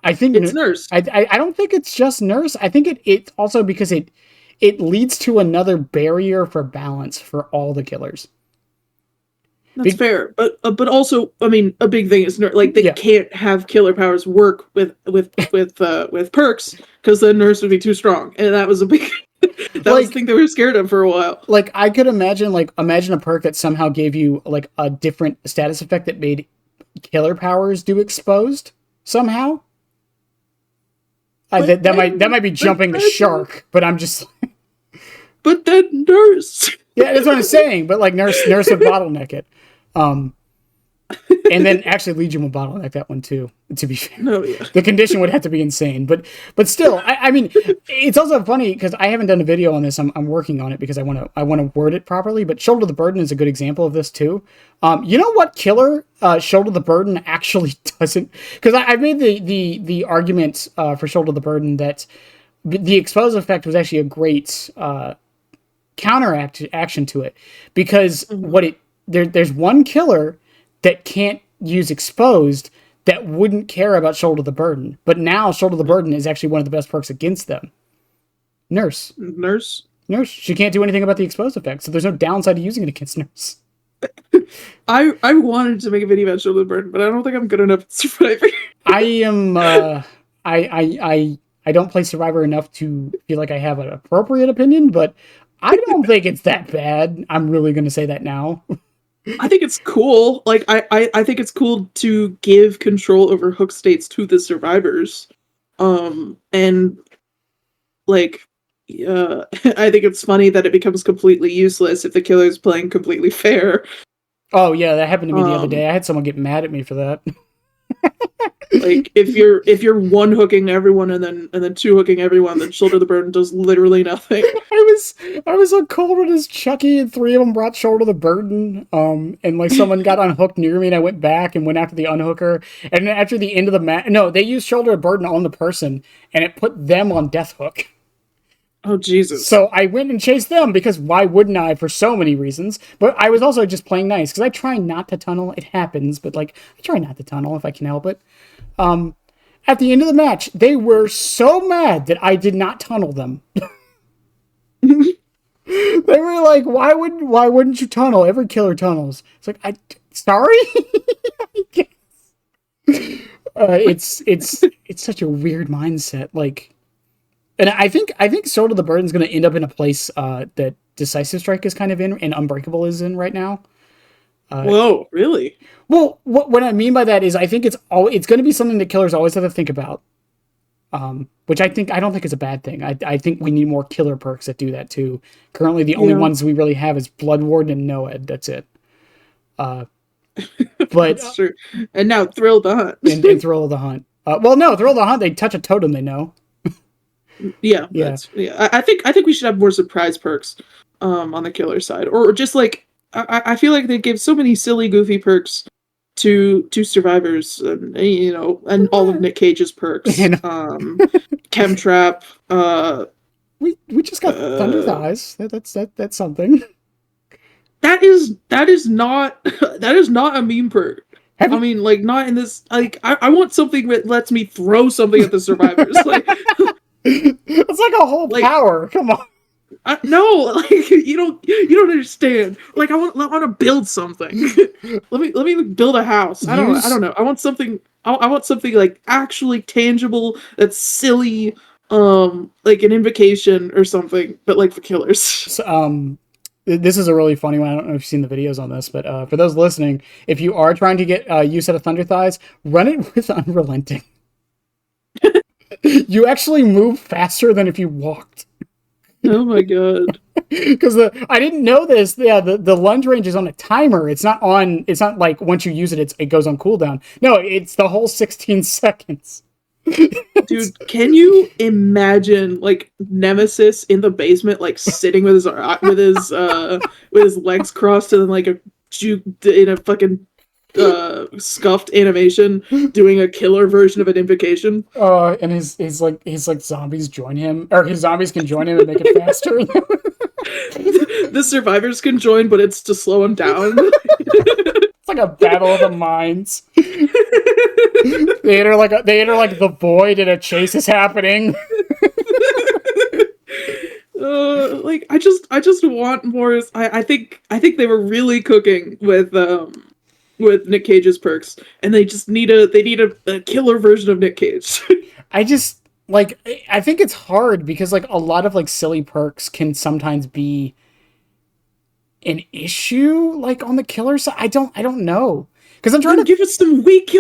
I think It's nurse. I don't think it's just nurse. I think it's also because it leads to another barrier for balance for all the killers. That's fair, but also, I mean, a big thing is like they Yeah, can't have killer powers work with perks because the nurse would be too strong, and that was a big that was the like thing they were scared of for a while. I could imagine a perk that somehow gave you like a different status effect that made killer powers do exposed somehow. But That might be jumping the shark, but I'm just but then nurse. yeah, that's what I'm saying. But like nurse would bottleneck it, um, and then actually Legion would bottleneck that one too. To be fair, No, yeah, the condition would have to be insane. But still, I mean, it's also funny because I haven't done a video on this. I'm working on it because I want to word it properly. But Shoulder the Burden is a good example of this too. You know what killer Shoulder the Burden actually doesn't? Because I made the argument for Shoulder the Burden that the expose effect was actually a great counteract action to it because there's one killer that can't use exposed that wouldn't care about Shoulder the Burden, but now Shoulder the Burden is actually one of the best perks against them. Nurse. Nurse. She can't do anything about the exposed effect, so there's no downside to using it against Nurse. I wanted to make a video about Shoulder the Burden, but I don't think I'm good enough at Survivor. I am. I don't play Survivor enough to feel like I have an appropriate opinion, but I don't think it's that bad. I'm really going to say that now. I think it's cool. Like I think it's cool to give control over hook states to the survivors. And like I think it's funny that it becomes completely useless if the killer's playing completely fair. Oh yeah, that happened to me the other day. I had someone get mad at me for that. Like if you're one hooking everyone and then two hooking everyone, then Shoulder the Burden does literally nothing. I was so cold as Chucky, and three of them brought Shoulder the Burden. And like someone got unhooked near me, and I went back and went after the unhooker. And then after the end of the match, no, they used Shoulder the Burden on the person, and it put them on death hook. Oh Jesus! So I went and chased them because why wouldn't I? For so many reasons. But I was also just playing nice because I try not to tunnel. It happens, but like I try not to tunnel if I can help it. At the end of the match, they were so mad that I did not tunnel them. They were like, "Why wouldn't you tunnel? Every killer tunnels." It's like, sorry. It's such a weird mindset. Like, and I think Sword of the Burden's going to end up in a place that Decisive Strike is kind of in, and Unbreakable is in right now. Whoa, really? Well, what I mean by that is I think it's going to be something that killers always have to think about. Which I don't think is a bad thing. I think we need more killer perks that do that too. Currently, the only ones we really have is Blood Warden and Noed. That's it. But that's true. And now Thrill the Hunt. and Thrill of the Hunt. Well, no, Thrill of the Hunt. They touch a totem, they know. Yeah. I think we should have more surprise perks on the killer side, or just like I feel like they give so many silly, goofy perks to survivors, and all of Nick Cage's perks. Chemtrap. We just got Thunder Thighs. That's something. That is not a meme perk. I mean, like, not in this. Like, I want something that lets me throw something at the survivors. Like, it's like a whole power. Come on. No, like you don't understand. Like I want to build something. let me build a house. I don't know. I want something. I want something like actually tangible. That's silly. Like an invocation or something, but like for killers. So, this is a really funny one. I don't know if you've seen the videos on this, but for those listening, if you are trying to get use out of Thunder Thighs, run it with Unrelenting. You actually move faster than if you walked. Oh my god! Because I didn't know this. Yeah, the lunge range is on a timer. It's not on. It's not like once you use it, it goes on cooldown. No, it's the whole 16 seconds. Dude, can you imagine like Nemesis in the basement, like sitting with his legs crossed and then like in a fucking scuffed animation doing a killer version of an invocation? And his zombies join him, or his zombies can join him and make it faster. The survivors can join, but it's to slow him down. It's like a battle of the minds. They enter like the void, and a chase is happening. Like I just want more. I think they were really cooking with Nick Cage's perks, and they need a killer version of Nick Cage. I think it's hard because like a lot of like silly perks can sometimes be an issue like on the killer side. I don't know. Because I'm trying to give us some weak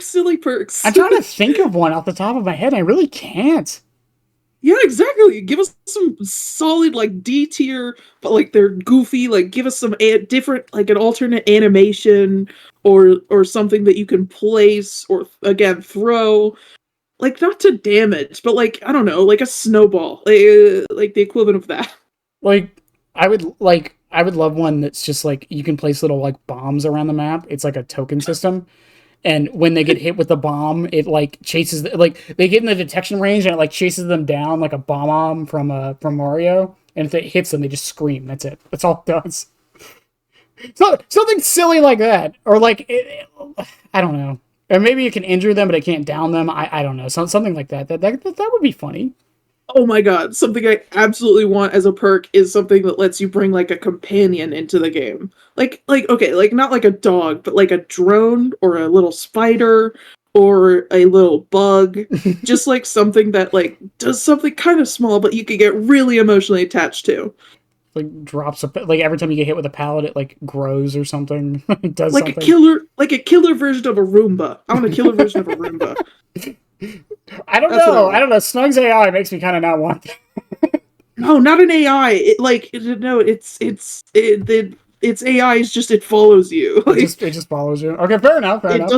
silly perks. I'm trying to think of one off the top of my head. I really can't. Yeah, exactly. Give us some solid like D tier, but like they're goofy. Like give us some different, like an alternate animation or something that you can place or again throw. Like not to damage, but like I don't know, like a snowball, like the equivalent of that. Like I would love one that's just like you can place little like bombs around the map. It's like a token system. And when they get hit with the bomb, it like chases like they get in the detection range and it like chases them down like a bomb from Mario. And if it hits them, they just scream. That's it. That's all it does. So something silly like that, or like I don't know, or maybe you can injure them, but it can't down them. I don't know. Something like that. That would be funny. Oh my god, something I absolutely want as a perk is something that lets you bring like a companion into the game. Like okay, like not like a dog, but like a drone or a little spider or a little bug. Just like something that like does something kind of small but you could get really emotionally attached to. Like drops a like every time you get hit with a pallet, it like grows or something. It does something. Like a killer version of a Roomba. I want a killer version of a Roomba. I don't That's what I know. I want. don't know. Snug's AI makes me kind of not want that. No, not an AI. No, its AI is just it follows you. Like It just follows you. Okay, fair enough. Fair enough.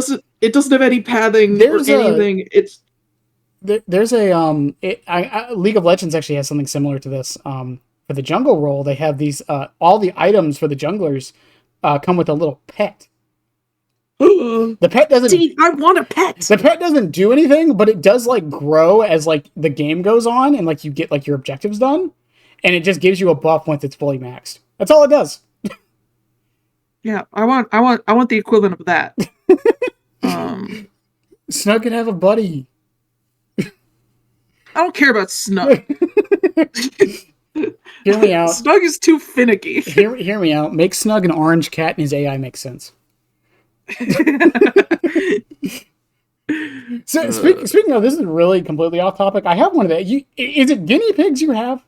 it doesn't have any pathing or There's a anything. It's there's a League of Legends actually has something similar to this. For the jungle role, they have these all the items for the junglers come with a little pet. The pet doesn't. See, I want a pet. The pet doesn't do anything, but it does like grow as like the game goes on, and like you get like your objectives done, and it just gives you a buff once it's fully maxed. That's all it does. Yeah, I want the equivalent of that. Snug can have a buddy. I don't care about Snug. Hear me out. Snug is too finicky. Hear me out. Make Snug an orange cat, and his AI makes sense. So speaking of, this is really completely off topic. I have one of that. Is it guinea pigs you have?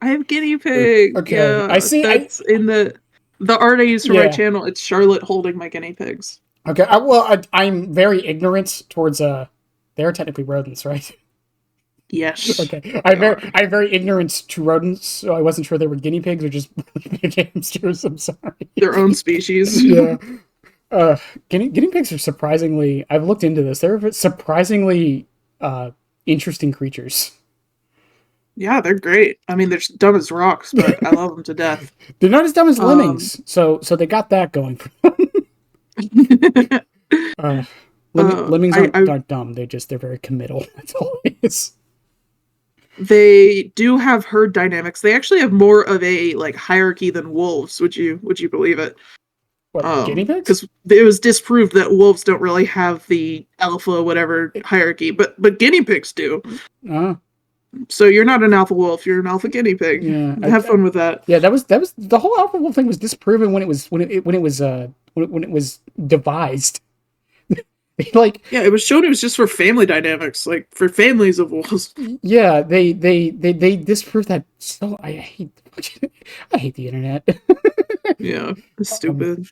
I have guinea pig. Okay, yeah, I see. That's in the art I use for my channel. It's Charlotte holding my guinea pigs. Okay, I'm very ignorant towards they're technically rodents, right? Yes. Okay, I'm very ignorant to rodents, so I wasn't sure they were guinea pigs or just hamsters. I'm sorry. Their own species. Yeah. Guinea pigs are surprisingly. I've looked into this. They're surprisingly interesting creatures. Yeah, they're great. I mean, they're dumb as rocks, but I love them to death. They're not as dumb as lemmings, so they got that going for them. Lemmings aren't dumb. They're very committal. That's all it is. They do have herd dynamics. They actually have more of a like hierarchy than wolves. Would you believe it? What, guinea pigs? Because it was disproved that wolves don't really have the alpha whatever hierarchy, but guinea pigs do. So you're not an alpha wolf, you're an alpha guinea pig. Yeah, have fun with that. Yeah, that was the whole alpha wolf thing was disproven when it was devised. Like, yeah, it was shown it was just for family dynamics, like for families of wolves. Yeah, they disproved that. So I hate the internet. Yeah, it's stupid.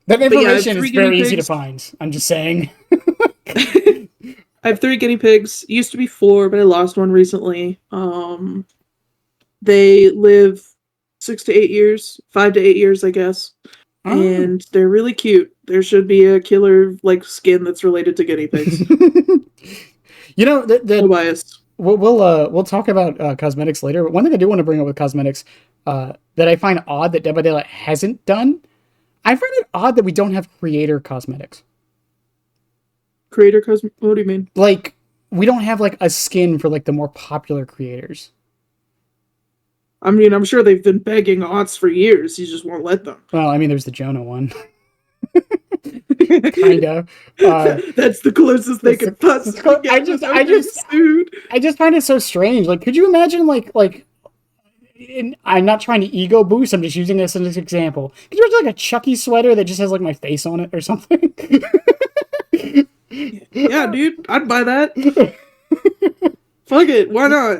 That information is very easy to find. I'm just saying. I have 3 guinea pigs. Used to be 4, but I lost one recently. They live 6 to 8 years, 5 to 8 years, I guess. Oh. And they're really cute. There should be a killer like skin that's related to guinea pigs. You know, no bias. We'll talk about cosmetics later. But one thing I do want to bring up with cosmetics that I find odd that Dead by Daylight hasn't done. I find it odd that we don't have creator cosmetics. Creator cosmetics? What do you mean? Like, we don't have like a skin for like the more popular creators. I mean, I'm sure they've been begging aughts for years. You just won't let them. Well, I mean, there's the Jonah one. Kind of. That's the closest they could possibly get. I just find it so strange. Like, could you imagine, I'm not trying to ego boost. I'm just using this as an example. Could you imagine like a Chucky sweater that just has like my face on it or something? Yeah, dude, I'd buy that. Fuck it, why not?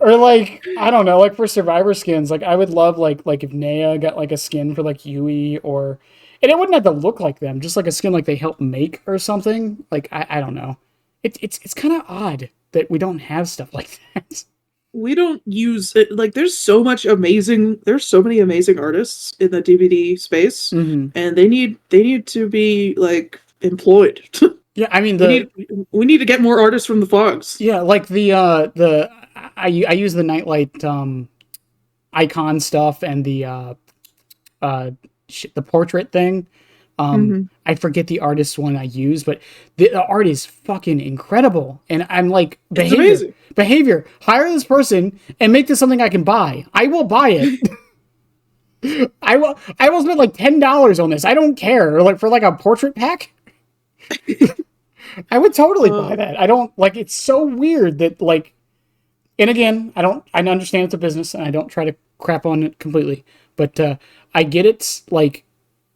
Or like, I don't know, like for survivor skins, like I would love like if Naya got like a skin for like Yui, or and it wouldn't have to look like them, just like a skin like they help make or something. Like I don't know. It's kind of odd that we don't have stuff like that. We don't use it, like there's so many amazing artists in the DVD space, and they need to be like employed. Yeah, I mean we need to get more artists from the fogs. Yeah, like I use the nightlight icon stuff and the portrait thing. I forget the artist one I use, but the art is fucking incredible. And I'm like, behavior. Hire this person and make this something I can buy. I will buy it. I will spend like $10 on this. I don't care. Like for like a portrait pack. I would totally buy that. I don't like. It's so weird that like And again, I understand it's a business, and I don't try to crap on it completely, but I get it. Like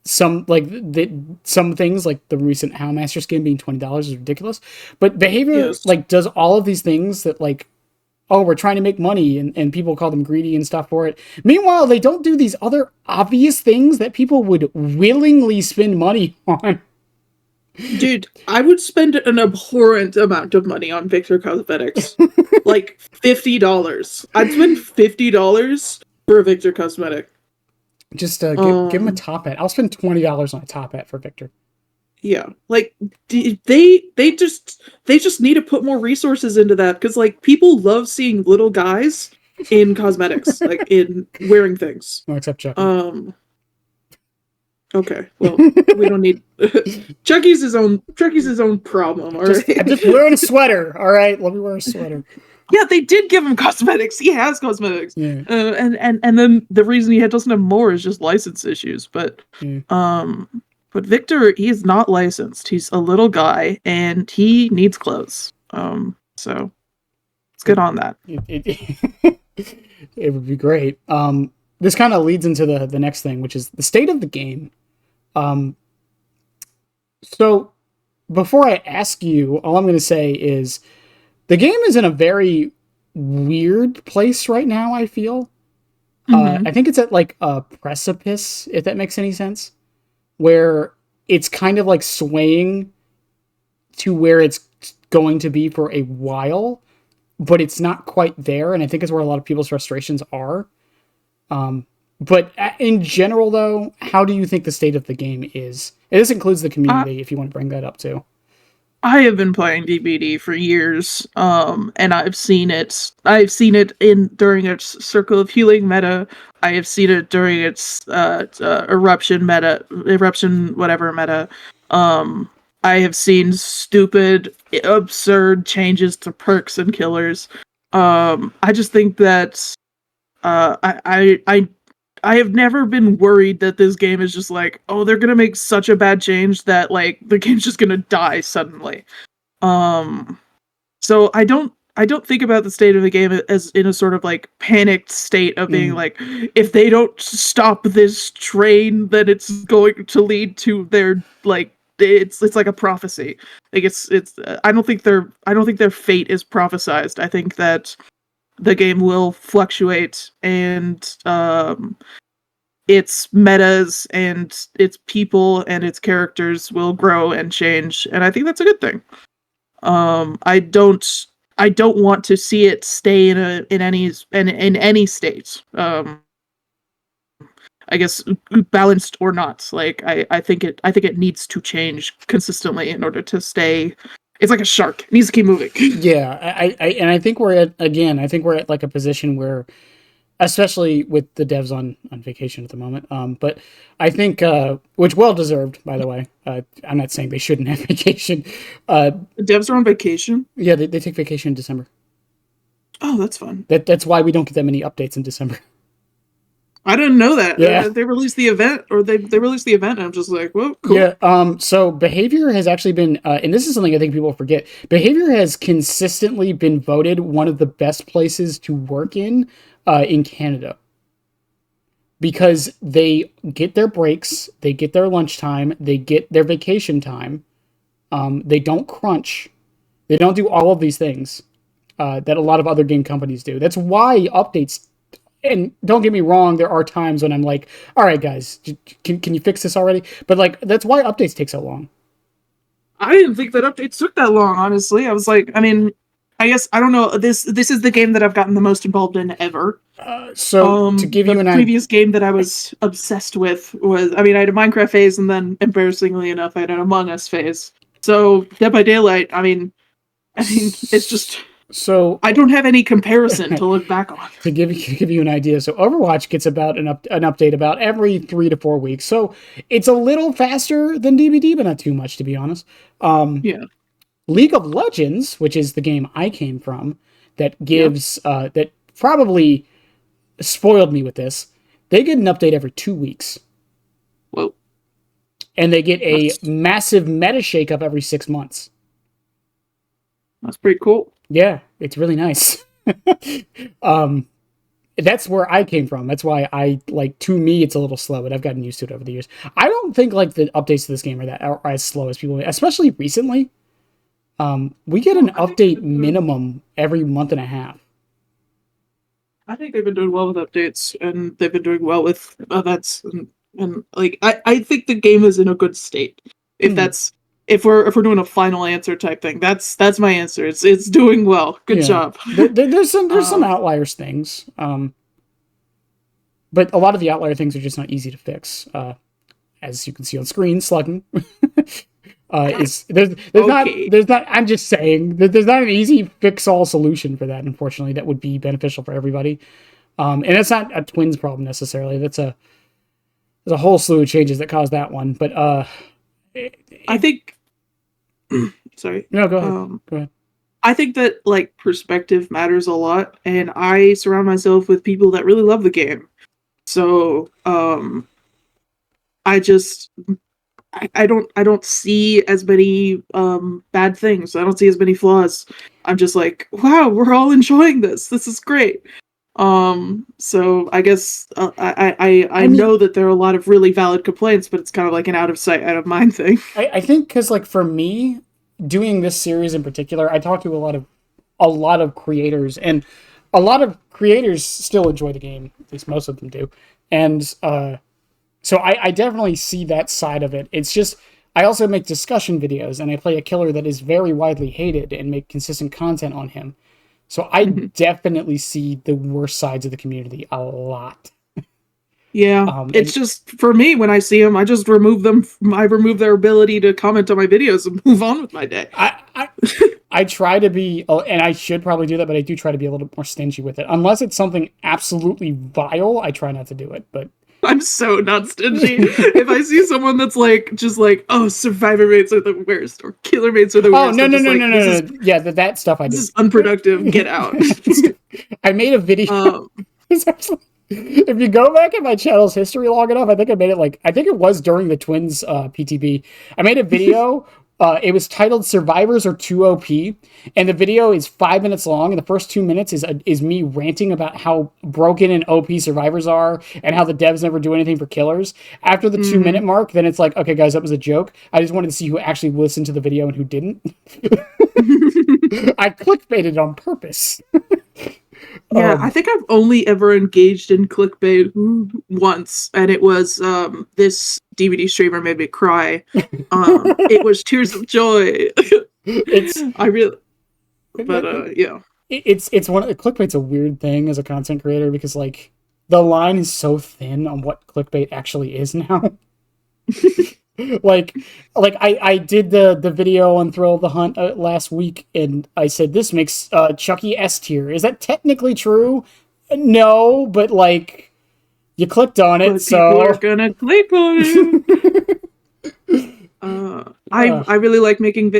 some things like the recent HOW Master skin being $20 is ridiculous, but behavior Yes. like does all of these things that like, oh, we're trying to make money, and people call them greedy and stuff for it. Meanwhile, they don't do these other obvious things that people would willingly spend money on. Dude, I would spend an abhorrent amount of money on Victor Cosmetics. Like $50. I'd spend $50 for a Victor Cosmetic. Just give him a Um, top hat. I'll spend $20 on a top hat for Victor. yeah. Like they just need to put more resources into that because like people love seeing little guys in cosmetics, like in wearing things. No, except Chucky. Um, okay. Well, we don't need Chucky's his own problem, all right? I'm just wearing a sweater. All right, let me wear a sweater. Yeah, they did give him cosmetics. He has cosmetics. Yeah. And then the reason he doesn't have more is just license issues. Yeah. But Victor, he is not licensed. He's a little guy and he needs clothes. So let's get on that. It would be great. This kind of leads into the next thing, which is the state of the game. So before I ask you, all I'm going to say is the game is in a very weird place right now, I feel. Mm-hmm. I think it's at like a precipice, if that makes any sense, where it's kind of like swaying to where it's going to be for a while, but it's not quite there. And I think it's where a lot of people's frustrations are. But in general, though, how do you think the state of the game is? And this includes the community, if you want to bring that up too. I have been playing DBD for years, and I've seen it. I've seen it in during its Circle of Healing meta. I have seen it during its eruption whatever meta. I have seen stupid, absurd changes to perks and killers. I just think that I have never been worried that this game is just like, oh, they're gonna make such a bad change that like the game's just gonna die suddenly. So I don't think about the state of the game as in a sort of like panicked state of being like, if they don't stop this train, then it's going to lead to their like it's like a prophecy. Like it's I don't think their fate is prophesized. I think that the game will fluctuate and its metas and its people and its characters will grow and change, and I think that's a good thing. I don't want to see it stay in any state. I guess balanced or not. Like I think it needs to change consistently in order to stay. It's like a shark. It needs to keep moving. Yeah, and I think we're at again. I think we're at like a position where, especially with the devs on vacation at the moment. But I think, which well deserved, by the way. I'm not saying they shouldn't have vacation. The devs are on vacation. Yeah, they take vacation in December. Oh, that's fun. That's why we don't get that many updates in December. I didn't know that. Yeah. They released the event, or they released the event, and I'm just like, whoa, cool. Yeah. So behavior has actually been, and this is something I think people forget. Behavior has consistently been voted one of the best places to work in Canada, because they get their breaks, they get their lunchtime, they get their vacation time. They don't crunch. They don't do all of these things that a lot of other game companies do. That's why updates. And don't get me wrong, there are times when I'm like, all right, guys, can you fix this already? But like, that's why updates take so long. I didn't think that updates took that long, honestly. I was like, I mean, I guess I don't know. This is the game that I've gotten the most involved in ever. So to give you an idea, the previous game that I was obsessed with was, I mean, I had a Minecraft phase, and then embarrassingly enough, I had an Among Us phase. So Dead by Daylight, I mean, it's just. So I don't have any comparison to look back on. To give you an idea, so Overwatch gets about an update about every 3 to 4 weeks. So it's a little faster than DBD, but not too much, to be honest. Yeah. League of Legends, which is the game I came from, that gives that probably spoiled me with this. They get an update every 2 weeks. Whoa. And they get a massive meta shakeup every 6 months. That's pretty cool. Yeah, it's really nice. um, that's where I came from. That's why I like, to me it's a little slow, but I've gotten used to it over the years. I don't think like the updates to this game are as slow as people, especially recently. We get an Well, I think update minimum every month and a half. I think they've been doing well with updates, and they've been doing well with events, and like I think the game is in a good state. If Hmm. that's if we're doing a final answer type thing, that's my answer. It's doing well. Good Yeah, job. there's some um, outliers things, but a lot of the outlier things are just not easy to fix. As you can see on screen, slugging. Is there's not okay. there's not I'm just saying that there's not an easy fix all solution for that, unfortunately, that would be beneficial for everybody. And that's not a twins problem necessarily. There's a whole slew of changes that cause that one. But I think. Sorry. no, go ahead. Um, Go ahead. I think that like perspective matters a lot, and I surround myself with people that really love the game. So I just I don't see as many bad things. I don't see as many flaws. I'm just like, wow, we're all enjoying this. This is great. So I guess I I mean, know that there are a lot of really valid complaints, but it's kind of like an out of sight, out of mind thing. I think because like for me, doing this series in particular, I talk to a lot of creators, and a lot of creators still enjoy the game. At least most of them do, and so I definitely see that side of it. It's just I also make discussion videos, and I play a killer that is very widely hated and make consistent content on him. So I definitely see the worst sides of the community a lot. Yeah, it's And just for me when I see them, I just remove them. I remove their ability to comment on my videos and move on with my day. I try to be, and I should probably do that, but I do try to be a little more stingy with it. Unless it's something absolutely vile, I try not to do it. But I'm so not stingy. If I see someone that's like just like, oh, survivor mates are the worst or killer mates are the oh, worst, no, I'm no, just no, like, no, no, no. Yeah, that stuff I this do. is unproductive. Get out. I made a video. um, If you go back in my channel's history long enough, I think I made it like, I think it was during the Twins PTB. I made a video. It was titled "Survivors Are Too OP," and the video is 5 minutes long. And the first 2 minutes is me ranting about how broken and OP survivors are, and how the devs never do anything for killers. After the 2 minute mhm. mark, then it's like, okay, guys, that was a joke. I just wanted to see who actually listened to the video and who didn't. I clickbaited on purpose. Yeah, I Um, think I've only ever engaged in clickbait once, and it was this DVD streamer made me cry. It was tears of joy. it's I really, but yeah. it's one of the clickbait's a weird thing as a content creator because like the line is so thin on what clickbait actually is now. like I did the video on Thrill of the Hunt last week, and I said this makes Chucky S tier. Is that technically true? No, but like you clicked on it, But people are so gonna click on it. I really like making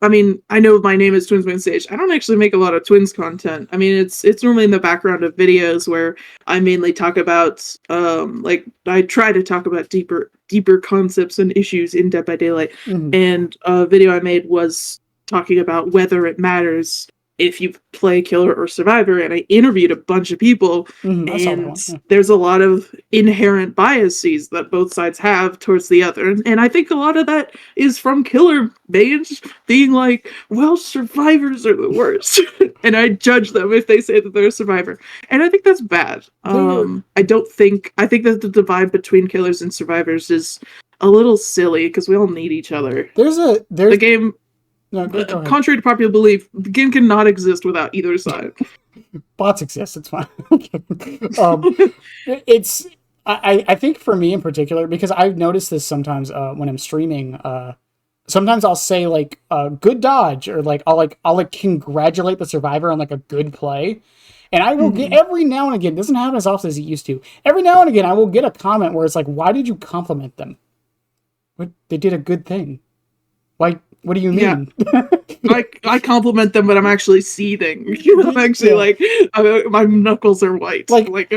I mean, I know my name is Twins Main Stage. I don't actually make a lot of Twins content. I mean, it's normally in the background of videos where I mainly talk about like I try to talk about deeper concepts and issues in Dead by Daylight. mhm, And a video I made was talking about whether it matters if you play killer or survivor, and I interviewed a bunch of people, mhm, I saw that and one. Yeah. there's a lot of inherent biases that both sides have towards the other, and I think a lot of that is from killer mains being like, well, survivors are the worst, and I judge them if they say that they're a survivor, and I think that's bad. There, I think that the divide between killers and survivors is a little silly because we all need each other. The there's game, no, go ahead. contrary to popular belief, the game cannot exist without either side. Bots exist. It's fine. um, it's I think for me in particular, because I've noticed this sometimes when I'm streaming. Sometimes I'll say like good dodge, or like I'll congratulate the survivor on like a good play. And I will get Mhm. every now and again, doesn't happen as often as it used to. Every now and again I will get a comment where it's like, why did you compliment them? What, they did a good thing. Why, what do you Yeah, mean? I compliment them, but I'm actually seething. I'm actually Yeah. like, my knuckles are white. I'm Like like,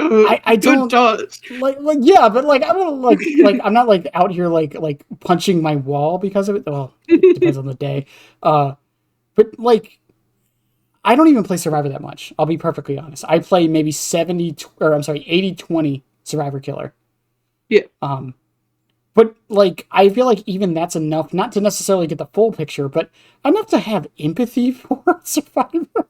I good don't dodge. like yeah, but like I'm not like I'm not like out here like punching my wall because of it. Well, it depends on the day. Uh but like I don't even play Survivor that much. I'll be perfectly honest. I play maybe 80-20 Survivor Killer. Yeah. But like, I feel like even that's enough, not to necessarily get the full picture, but enough to have empathy for Survivor.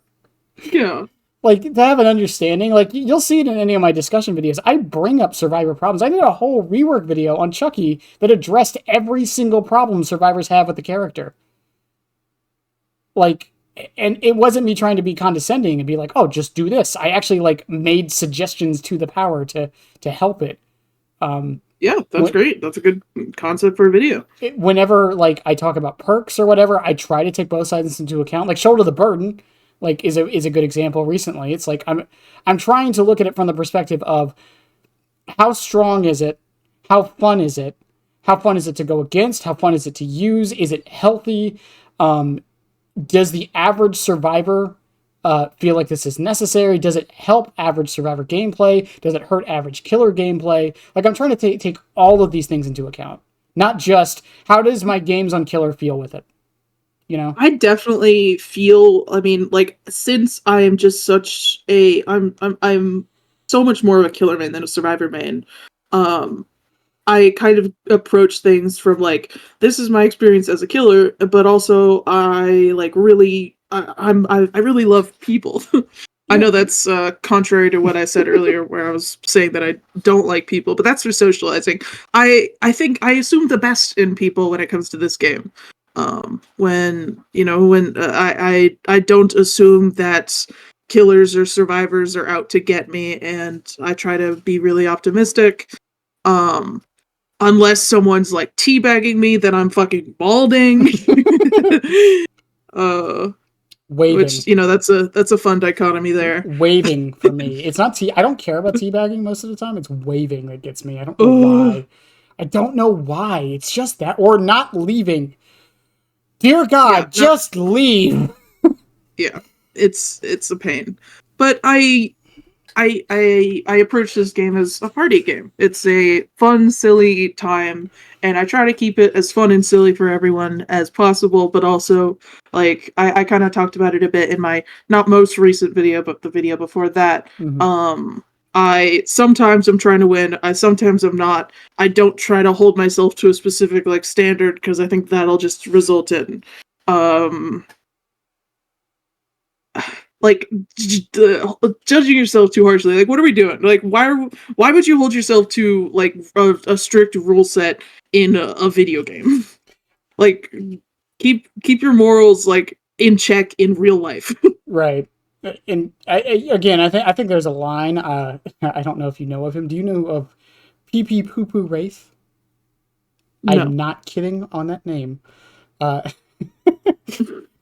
Yeah. Like, to have an understanding. Like, you'll see it in any of my discussion videos. I bring up Survivor problems. I did a whole rework video on Chucky that addressed every single problem survivors have with the character. Like, and it wasn't me trying to be condescending and be like, oh, just do this. I actually like made suggestions to the power to help it. Yeah, that's When, great. That's a good concept for a video. whenever like I talk about perks or whatever, I try to take both sides into account. Like shoulder the burden, like is a good example. Recently, it's like I'm trying to look at it from the perspective of how strong is it, how fun is it, how fun is it to go against, how fun is it to use, is it healthy, does the average survivor feel like this is necessary? Does it help average survivor gameplay? Does it hurt average killer gameplay? Like, I'm trying to take all of these things into account. Not just, how does my games on killer feel with it? You know? I definitely feel, I mean, like, since I am just such a I'm so much more of a killer main than a survivor main. I kind of approach things from like, this is my experience as a killer, but also I like really I really love people. I Yeah. know that's contrary to what I said earlier, where I was saying that I don't like people, but that's for socializing. I think I assume the best in people when it comes to this game. When you know when I don't assume that killers or survivors are out to get me, and I try to be really optimistic. Um, Unless someone's like teabagging me, then I'm fucking balding. uh, Waving. which you know that's a fun dichotomy there. Waving for me. It's not I don't care about teabagging most of the time. It's waving that gets me. I don't know Oh why. I don't know why. It's just that. Or not leaving. Dear yeah, God, no, just leave. yeah, it's a pain. But I approach this game as a party game. It's a fun, silly time, and I try to keep it as fun and silly for everyone as possible. But also, like I kind of talked about it a bit in my not most recent video, but the video before that. Mm-hmm. I sometimes I'm trying to win. I sometimes I'm not. I don't try to hold myself to a specific like standard because I think that'll just result in um like judging yourself too harshly. Like, what are we doing? Like, why would you hold yourself to like a strict rule set in a video game? Like, keep your morals like in check in real life. Right. And again, I think there's a line. I don't know if you know of him. Do you know of Pee Pee Poo Poo Wraith? I'm No. not kidding on that name. Uh,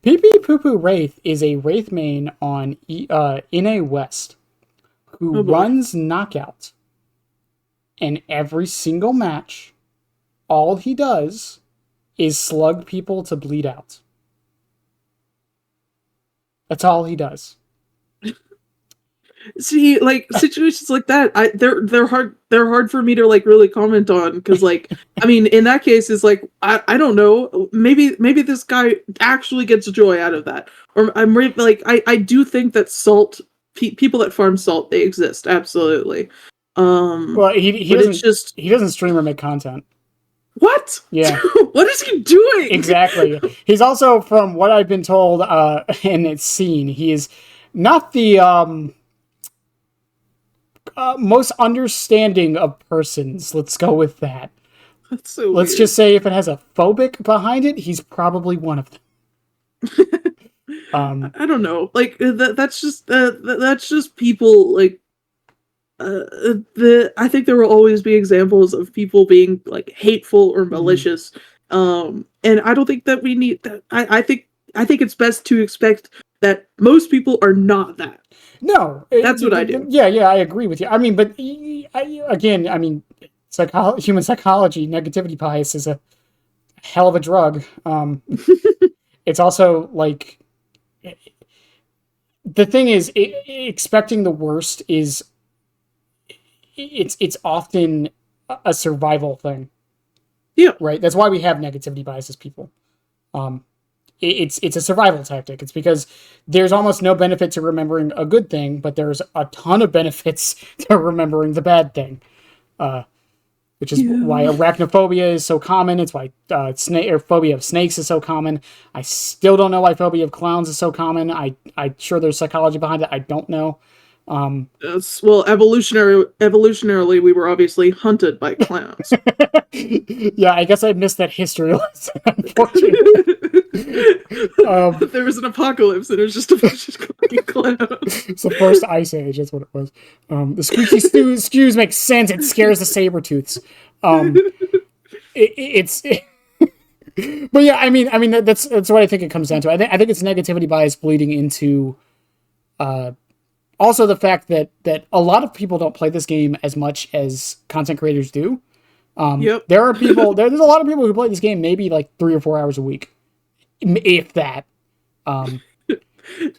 Pee Pee Poo Poo Wraith is a Wraith main on NA West who Oh boy. runs Knockout. And every single match, all he does is slug people to bleed out. That's all he does. See, like situations like that, they're hard for me to like really comment on because like I mean in that case it's like I don't know, maybe this guy actually gets joy out of that, or like I do think that people that farm salt, they exist, absolutely. Well, he But it's doesn't just, he doesn't stream or make content. what? Yeah, What is he doing? exactly. He's also, from what I've been told and it's seen, he is not the most understanding of persons. Let's go with that. That's so Let's weird. just say if it has a phobic behind it, he's probably one of them. I don't know. Like that's just people like I think there will always be examples of people being like hateful or Mhm. malicious. And I don't think that we need that. I think it's best to expect that most people are not that. No, That's what I do. yeah, I agree with you. I mean, but again, I mean, human psychology, negativity bias is a hell of a drug. It's also like, the thing is, expecting the worst is, it's often a survival thing, Yeah. right? That's why we have negativity bias as people. Um, it's a survival tactic. It's because there's almost no benefit to remembering a good thing, but there's a ton of benefits to remembering the bad thing. Which is why Yeah. arachnophobia is so common. It's why snake or phobia of snakes is so common. I still don't know why phobia of clowns is so common. I'm sure there's psychology behind it. I don't know. Well, evolutionarily, we were obviously hunted by clowns. Yeah, I guess I missed that history lesson, unfortunately. There was an apocalypse, and it was just a bunch of fucking clowns. It's the first ice age. That's what it was. The squeaky skews make sense. It scares the saber tooths. It's. But yeah, I mean that's what I think it comes down to. I think it's negativity bias bleeding into. Also, the fact that a lot of people don't play this game as much as content creators do. Yep. There are people. There's a lot of people who play this game maybe like 3 or 4 hours a week, if that.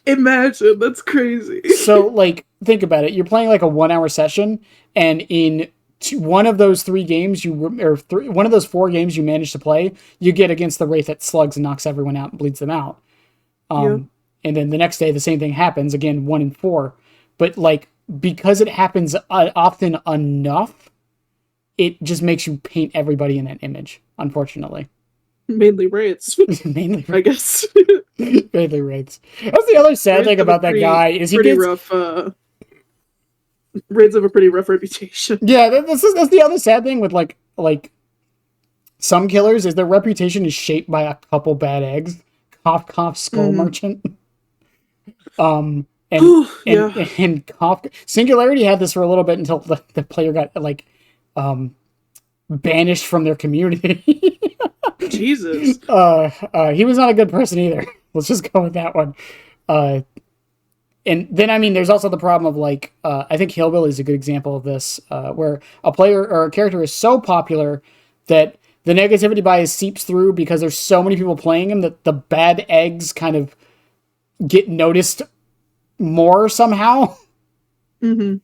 Imagine, that's crazy. So, like, think about it. You're playing like a 1 hour session, and in one of those 3 games, one of those 4 games you manage to play, you get against the wraith that slugs and knocks everyone out and bleeds them out. Yep. And then the next day, the same thing happens again, 1 in 4. But like, because it happens often enough, it just makes you paint everybody in that image. Unfortunately, Mainly wraiths, mainly, I guess. mainly wraiths. That's the other sad thing about that guy is he pretty gets rough. Wraiths have a pretty rough reputation. yeah. That's the other sad thing with like some killers is their reputation is shaped by a couple bad eggs. Cough cough skull merchant. And Yeah. and cough Singularity had this for a little bit until the player got like banished from their community. Jesus. He was not a good person either. Let's just go with that one. And then I mean, there's also the problem of like I think Hillbilly is a good example of this, where a player or a character is so popular that the negativity bias seeps through because there's so many people playing him that the bad eggs kind of get noticed more somehow. Mm-hmm.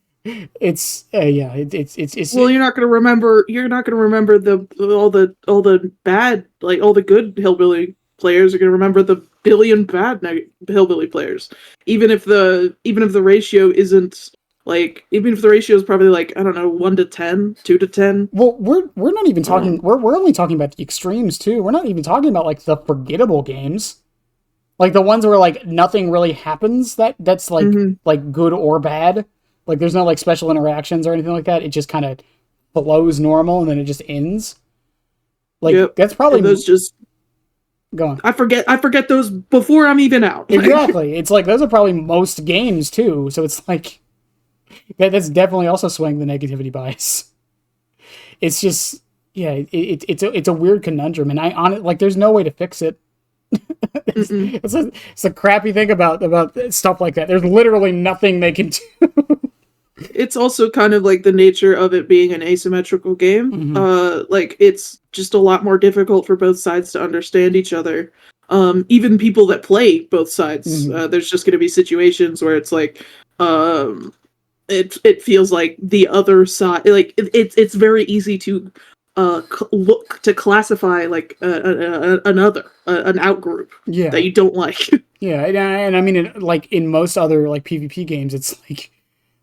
It's yeah, it's Well, you're not gonna remember. You're not gonna remember all the bad, like all the good hillbilly players are gonna remember the billion bad hillbilly players. Even if the ratio isn't like, even if the ratio is probably like, I don't know, 1 to 10, 2 to 10. well, we're not even talking. We're only talking about the extremes too. We're not even talking about like the forgettable games, like the ones where like nothing really happens. That's like like good or bad. Like there's no like special interactions or anything like that. It just kind of flows normal and then it just ends. Like Yep. that's probably And those just go on. I forget those before I'm even out. Exactly. It's like those are probably most games too. So it's like that's definitely also swaying the negativity bias. It's just yeah, it's a weird conundrum, and I on it like there's no way to fix it. It's a crappy thing about stuff like that. There's literally nothing they can do. It's also kind of like the nature of it being an asymmetrical game. Like it's just a lot more difficult for both sides to understand each other. Even people that play both sides, there's just going to be situations where it's like, it feels like the other side, like it's very easy to look to classify like an outgroup that you don't like. Yeah, and I mean, like in most other like PvP games, it's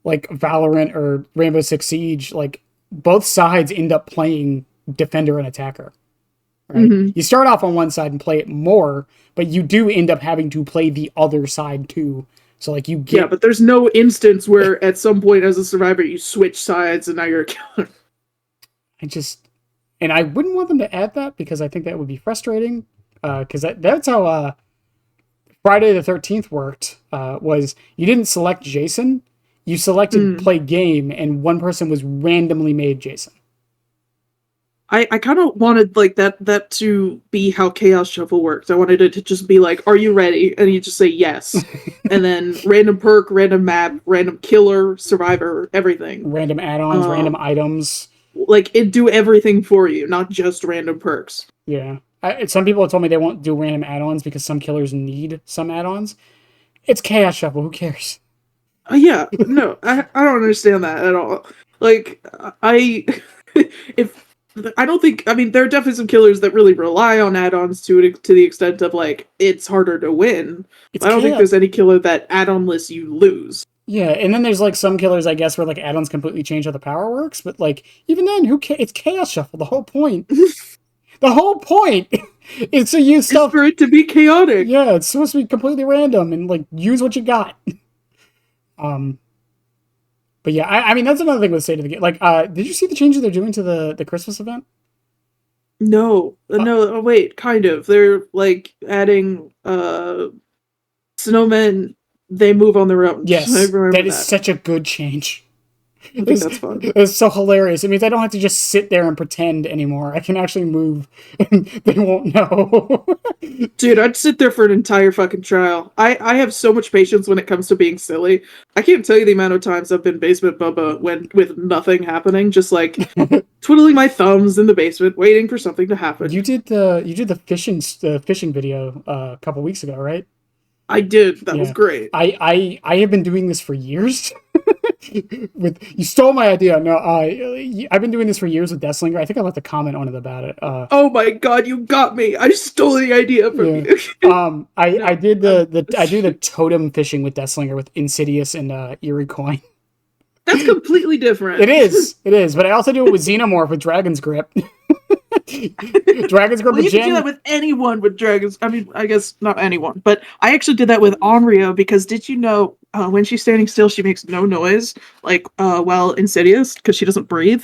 like Valorant or Rainbow Six Siege, like both sides end up playing defender and attacker. Right? You start off on one side and play it more, but you do end up having to play the other side too. So like you get but there's no instance where at some point as a survivor you switch sides and now you're a killer. And I wouldn't want them to add that because I think that would be frustrating. Because that's how Friday the 13th worked. Was you didn't select Jason, you selected play game, and one person was randomly made Jason. I kind of wanted like that to be how Chaos Shuffle works. I wanted it to just be like, "Are you ready?" And you just say yes, and then random perk, random map, random killer, survivor, everything, random add-ons, random items. Like it do everything for you, not just random perks. Yeah, some people have told me they won't do random add-ons because some killers need some add-ons. It's Chaos Shuffle. Who cares? No, I don't understand that at all. Like if I don't think. I mean, there are definitely some killers that really rely on add-ons to the extent of like it's harder to win. It's I don't think chaos. there's any killer that add-onless you lose. Yeah, and then there's like some killers, I guess, where like add-ons completely change how the power works. But like even then, who cares? It's chaos shuffle. The whole point. The whole point is to use It's stuff. for it to be chaotic. Yeah, it's supposed to be completely random and like use what you got. Um, but yeah, I mean that's another thing with state of the game. Like, did you see the changes they're doing to the Christmas event? No, no. Oh, wait, kind of. They're like adding snowmen. They move on their own. I Yes, remember that is that. such a good change. I think that's fun. It's so hilarious. It means I don't have to just sit there and pretend anymore. I can actually move, and they won't know. Dude, I'd sit there for an entire fucking trial. I have so much patience when it comes to being silly. I can't tell you the amount of times I've been basement Bubba when with nothing happening, just like twiddling my thumbs in the basement, waiting for something to happen. You did the fishing video a couple weeks ago, right? I did. That was Yeah, great. I have been doing this for years. With you stole my idea. No, I've been doing this for years with Deathslinger. I think I left a comment on it about it. Oh my god, you got me! I stole the idea from Yeah. you. I No, did I do the totem fishing with Deathslinger with Insidious and Eerie Coin. that's completely different. It is, but I also do it with Xenomorph with Dragon's Grip. Dragon's Grip Well, with you can do that Jin. with anyone with dragons. I mean, I guess not anyone, but I actually did that with Onryo because did you know when she's standing still, she makes no noise, like while Insidious, because she doesn't breathe.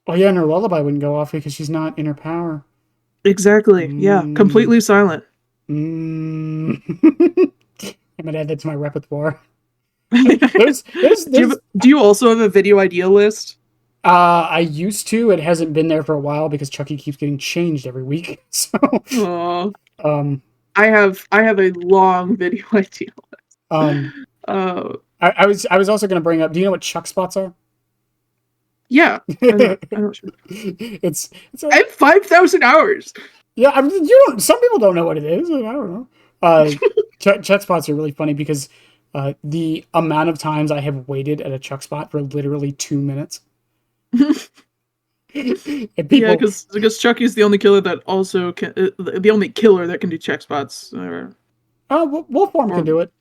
Oh yeah, and her lullaby wouldn't go off because she's not in her power. Exactly. Yeah, Mm, completely silent. mm. I'm gonna add that to my repertoire. do There's do you also have a video idea list? I used to. It hasn't been there for a while because Chucky keeps getting changed every week. So, Oh, um, I have a long video idea. um, Uh, I was also going to bring up. Do you know what Chuck spots are? yeah, I know. I know. It's I have 5,000 hours. yeah. I mean, you don't. Some people don't know what it is. I don't know. Chuck spots are really funny because the amount of times I have waited at a Chuck spot for literally 2 minutes. And Yeah, people, because Chucky's the only killer that also can the only killer that can do check spots. Wolf form can Or do it.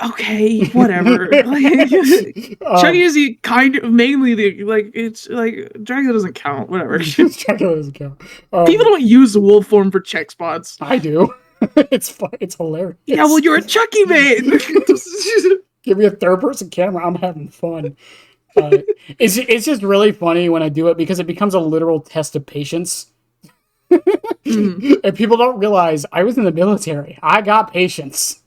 okay, whatever. Like, Chucky is the kind of mainly the like it's like Dracula doesn't count. Whatever. Dracula doesn't count. People don't use the wolf form for check spots. I do. It's fun. It's hilarious. Yeah, well, you're a Chucky man. Give me a third person camera. I'm having fun. It's just really funny when I do it because it becomes a literal test of patience. Mhm. And people don't realize I was in the military. I got patience.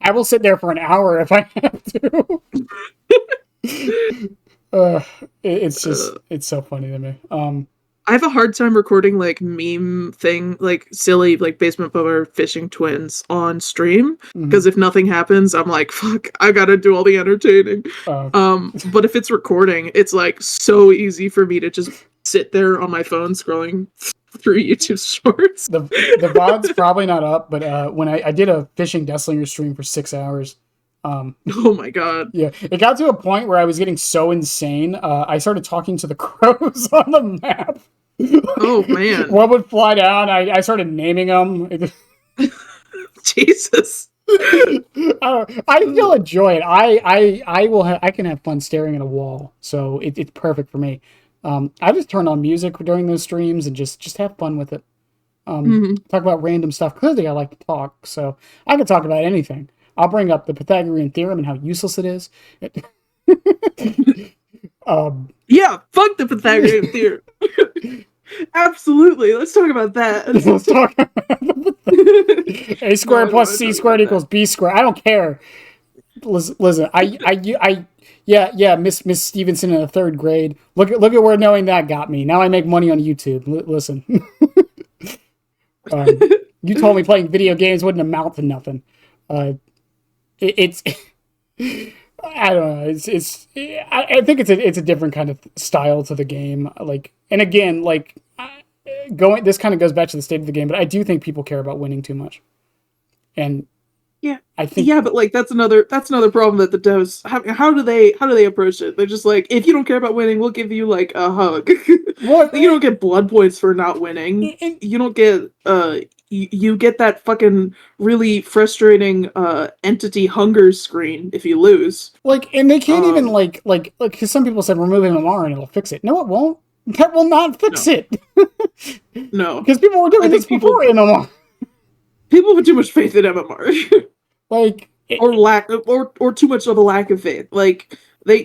I will sit there for an hour if I have to. uh, it's just it's so funny to me. I have a hard time recording like meme thing, like silly, like basement bummer fishing twins on stream. Mhm. Because if nothing happens, I'm like, fuck, I gotta do all the entertaining. Uh, But if it's recording, it's like so easy for me to just sit there on my phone scrolling through YouTube shorts. the VOD's probably not up, but when I did a fishing Deathslinger stream for 6 hours. Oh my god. Yeah, it got to a point where I was getting so insane. I started talking to the crows on the map. Oh man. What would fly down? I started naming them. Jesus. I still enjoy it. I will. I can have fun staring at a wall, so it's perfect for me. I just turn on music during those streams and just have fun with it. Mhm. Talk about random stuff. Clearly, I like to talk, so I can talk about anything. I'll bring up the Pythagorean theorem and how useless it is. Yeah, fuck the Pythagorean theorem. Absolutely. Let's talk about that. Let's talk about a squared plus c squared equals b squared. I don't care. Listen, yeah, Miss Stevenson in the third grade. Look at where knowing that got me. Now I make money on YouTube. Listen, you told me playing video games wouldn't amount to nothing. It's I don't know. I think it's a different kind of style to the game. Like, and again, like going. This kind of goes back to the state of the game, but I do think people care about winning too much. And Yeah. I think Yeah, but like that's another problem that the devs how do they approach it? They're just like, if you don't care about winning, we'll give you like a hug. what You don't get blood points for not winning. and, You don't get you get that fucking really frustrating entity hunger screen if you lose. like, and they can't even Um like because some people said remove MMR and it'll fix it. No, it won't. That will not fix no. it No. because people were I doing this think before MMR. people have too much faith in MMR. Like, Or lack or too much of a lack of faith. Like they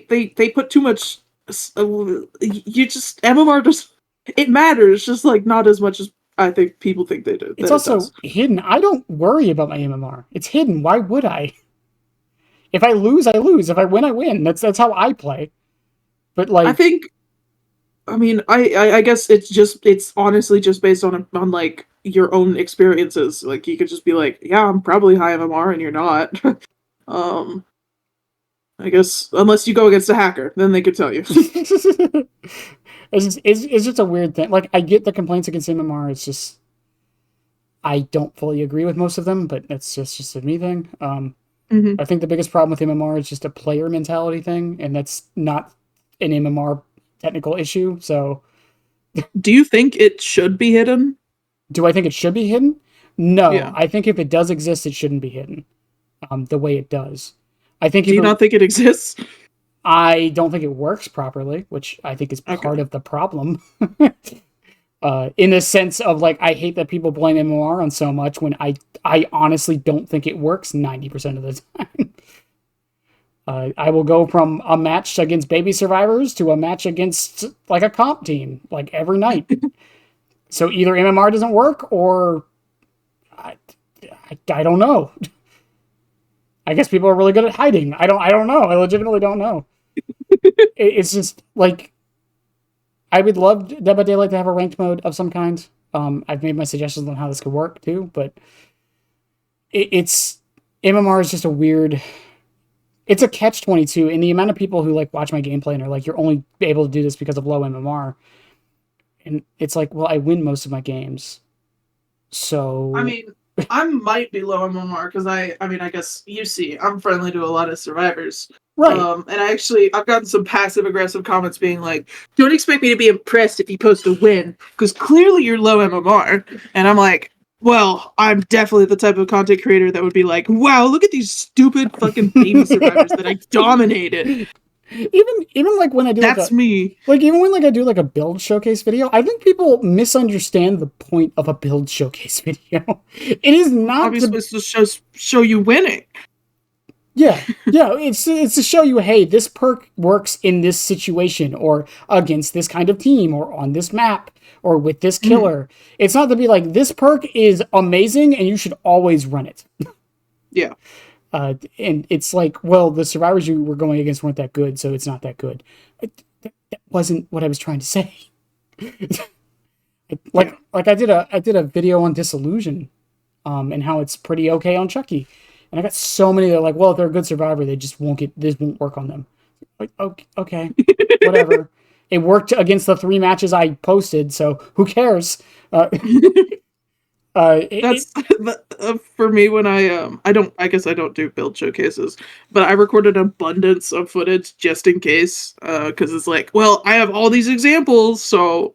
put too much you just MMR just it matters just like not as much as I think people think they do it's that it also does. hidden. I don't worry about my MMR. It's hidden. Why would I? If I lose, I lose. If I win, I win. That's how I play. But I like, think I mean I guess it's honestly just based on like your own experiences. Like you could just be like, yeah, I'm probably high MMR and you're not. um I guess unless you go against a hacker, then they could tell you. it's just a weird thing. Like, I get the complaints against MMR. It's just I don't fully agree with most of them, but that's just a me thing. Mhm. I think the biggest problem with MMR is just a player mentality thing, and that's not an MMR technical issue. So, Do you think it should be hidden? do I think it should be hidden? No, Yeah. I think if it does exist, it shouldn't be hidden. The way it does. I think Do if you it, not think it exists? I don't think it works properly, which I think is part Okay. of the problem. In the sense of like, I hate that people blame MMR on so much when I honestly don't think it works 90% of the time. I will go from a match against baby survivors to a match against like a comp team like every night. So either MMR doesn't work or I, I don't know. I guess people are really good at hiding. I don't know. I legitimately don't know. It's just like I would love Dead by Daylight to have a ranked mode of some kind. I've made my suggestions on how this could work too, but it's MMR is just a weird. It's a catch-22, and the amount of people who like watch my gameplay and are like, "You're only able to do this because of low MMR," and it's like, well, I win most of my games, I so mean, I might be low on MMR because I mean, I guess you see, I'm friendly to a lot of survivors. right. And I've gotten some passive aggressive comments being like, "Don't expect me to be impressed if you post a win, because clearly you're low MMR." And I'm like, "Well, I'm definitely the type of content creator that would be like, wow, look at these stupid fucking baby survivors that I dominated. Even like when I do That's me." even when like I do like a build showcase video, I think people misunderstand the point of a build showcase video. It is not to Obviously, it's to show you winning. yeah, it's to show you, hey, this perk works in this situation or against this kind of team or on this map or with this Mhm. killer. It's not to be like this perk is amazing and you should always run it. Yeah. And it's like, well, the survivors you were going against weren't that good, so it's not that good. That wasn't what I was trying to say. Yeah. Like I did a video on Disillusion, and how it's pretty okay on Chucky, and I got so many that are like, well, if they're a good survivor, they just won't get this won't work on them. Like, okay, whatever. It worked against the 3 matches I posted, so who cares? Uh, it, That's for me when I don't I guess I don't do build showcases, but I recorded abundance of footage just in case because it's like, well, I have all these examples, so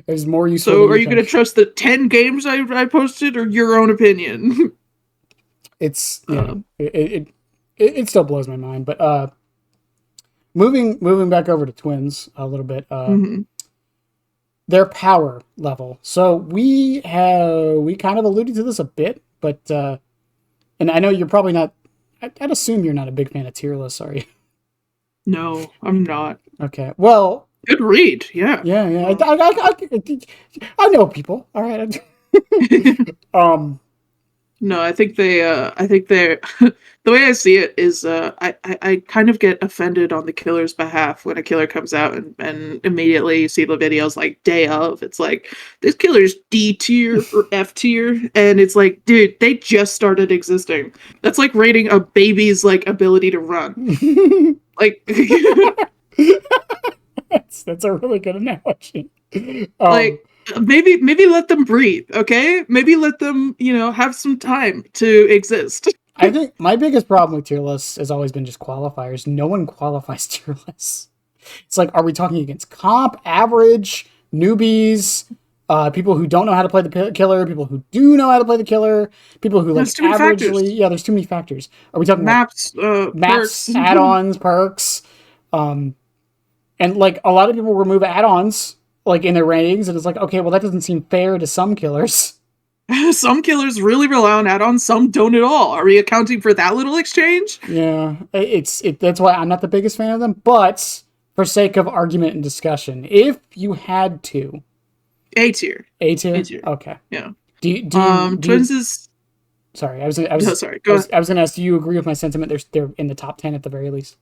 there's more useful so than are you you going to think. trust the 10 games I posted or your own opinion? It's yeah, um, it still blows my mind. But moving back over to Twins a little bit. mhm. Their power level. So we kind of alluded to this a bit, but and I know you're probably not. I'd assume you're not a big fan of tier lists, are you? No, I'm not. Okay. Well, Good read, yeah. yeah. Um, I know people. All right. um. No, I think they're the way I see it is I kind of get offended on the killer's behalf when a killer comes out and immediately you see the videos like day of. It's like this killer's D tier or F tier, and it's like, dude, they just started existing. That's like rating a baby's like ability to run. Like that's a really good analogy. like maybe let them breathe, okay? Maybe let them, have some time to exist. I think my biggest problem with tier lists has always been just qualifiers. No one qualifies tier lists. It's like, are we talking against comp, average, newbies, people who don't know how to play the killer, people who do know how to play the killer, people who There's like too many averagely? factors. Yeah, there's too many factors. Are we talking like Maps, maps, perks. add-ons, perks? And like a lot of people remove add-ons like in their ratings, and it's like, okay, well that doesn't seem fair to some killers. Some killers really rely on add-ons, some don't at all. Are we accounting for that little exchange? Yeah, that's why I'm not the biggest fan of them. But for sake of argument and discussion, if you had to, A tier. A tier, A tier. okay. Yeah. Do you? Twins is. Sorry, No, sorry. Go ahead. I was going to ask. Do you agree with my sentiment? They're in the top 10 at the very least.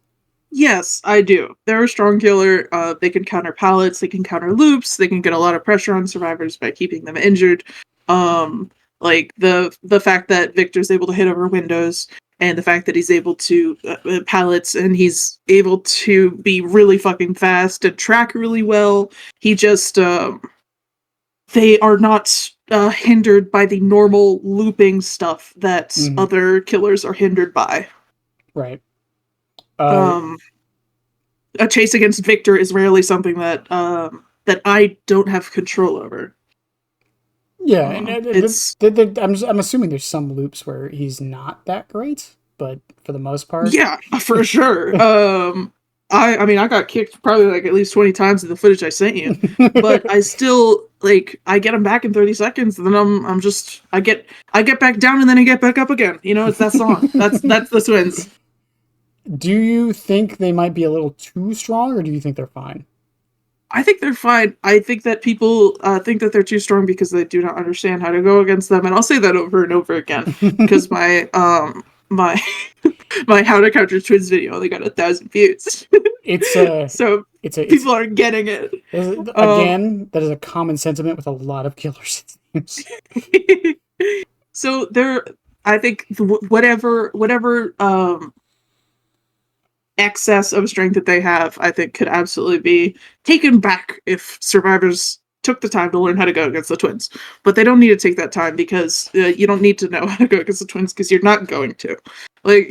Yes, I do. They're a strong killer. They can counter pallets, they can counter loops, they can get a lot of pressure on survivors by keeping them injured. Um, like the fact that Victor's able to hit over windows, and the fact that he's able to pallets, and he's able to be really fucking fast and track really well. He just they are not hindered by the normal looping stuff that other killers are hindered by. Right. Um, a chase against Victor is rarely something that that I don't have control over. Yeah, and It's I'm assuming there's some loops where he's not that great, but for the most part, yeah, for sure. I mean I got kicked probably like at least 20 times in the footage I sent you, but I still like I get him back in 30 seconds, and then I'm just I get back down and then I get back up again. It's that song. That's the Twins. Do you think they might be a little too strong, or do you think they're fine? I think they're fine. I think that people think that they're too strong because they do not understand how to go against them, and I'll say that over and over again because my my my how to counter twins video only got 1,000 views. So people aren't getting it. Again, that is a common sentiment with a lot of killers. So I think whatever excess of strength that they have, I think could absolutely be taken back if survivors took the time to learn how to go against the twins. But they don't need to take that time because you don't need to know how to go against the twins because you're not going to. Like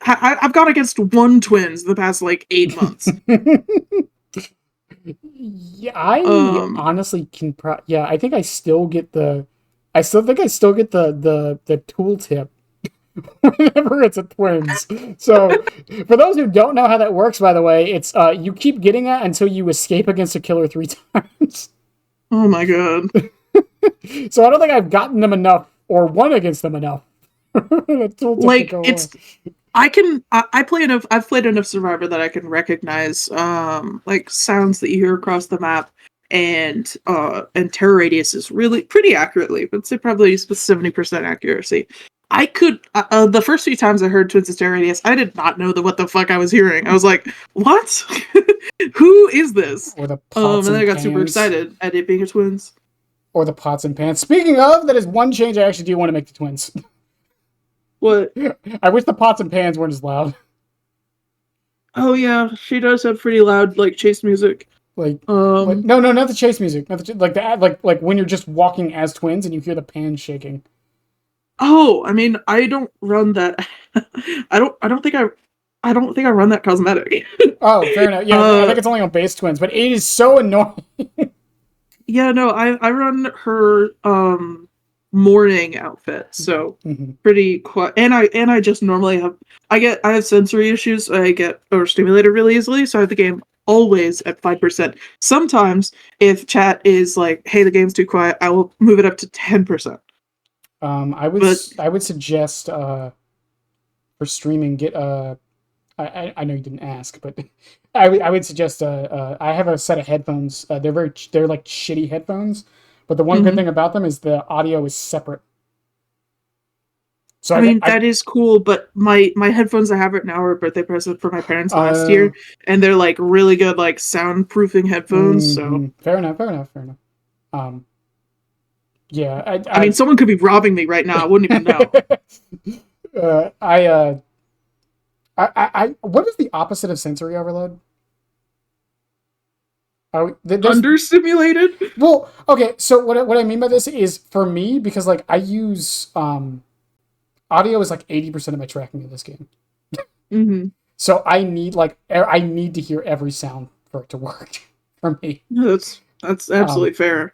I've gone against one twins the past like 8 months. Yeah, I honestly can. Yeah, I think I still get the. I still think I still get the tooltip whenever it's a twins. So for those who don't know how that works, by the way, it's you keep getting that until you escape against a killer 3 times. Oh my god. So I don't think I've gotten them enough or won against them enough. Like it's I play enough I've played enough Survivor that I can recognize like sounds that you hear across the map, and terror radius is really pretty accurately, but say probably with 70% accuracy. I could the first few times I heard Twins' terror radius, I did not know what the fuck I was hearing. I was like, what? Who is this? Or the pots and then I got pans. super excited at it being a Twins. Or the pots and pans. Speaking of, that is one change I actually do want to make to Twins. What? I wish the pots and pans weren't as loud. Oh yeah, she does have pretty loud like chase music. Like no, not the chase music. Not the like the like when you're just walking as twins and you hear the pan shaking. Oh, I mean, I don't run that. I don't think I run that cosmetic. Oh, fair enough. Yeah, I think it's only on base twins, but it is so annoying. Yeah, no, I run her morning outfit, so pretty quiet. And I just normally have I have sensory issues. I get overstimulated really easily, so I have the game always at 5%. Sometimes if chat is like, "Hey, the game's too quiet," I will move it up to 10%. I would suggest for streaming get I know you didn't ask, but I would suggest I have a set of headphones. They're like shitty headphones, but the one good thing about them is the audio is separate. So I mean that is cool, but my headphones I have right now are a birthday present for my parents last year, and they're like really good like soundproofing headphones. So fair enough. Yeah, I mean someone could be robbing me right now. I wouldn't even know. What is the opposite of sensory overload? There's Understimulated? well, okay. So what I mean by this is for me because like I use audio is like 80% of my tracking of this game. Mm-hmm. So I need I need to hear every sound for it to work for me. That's absolutely Um, fair.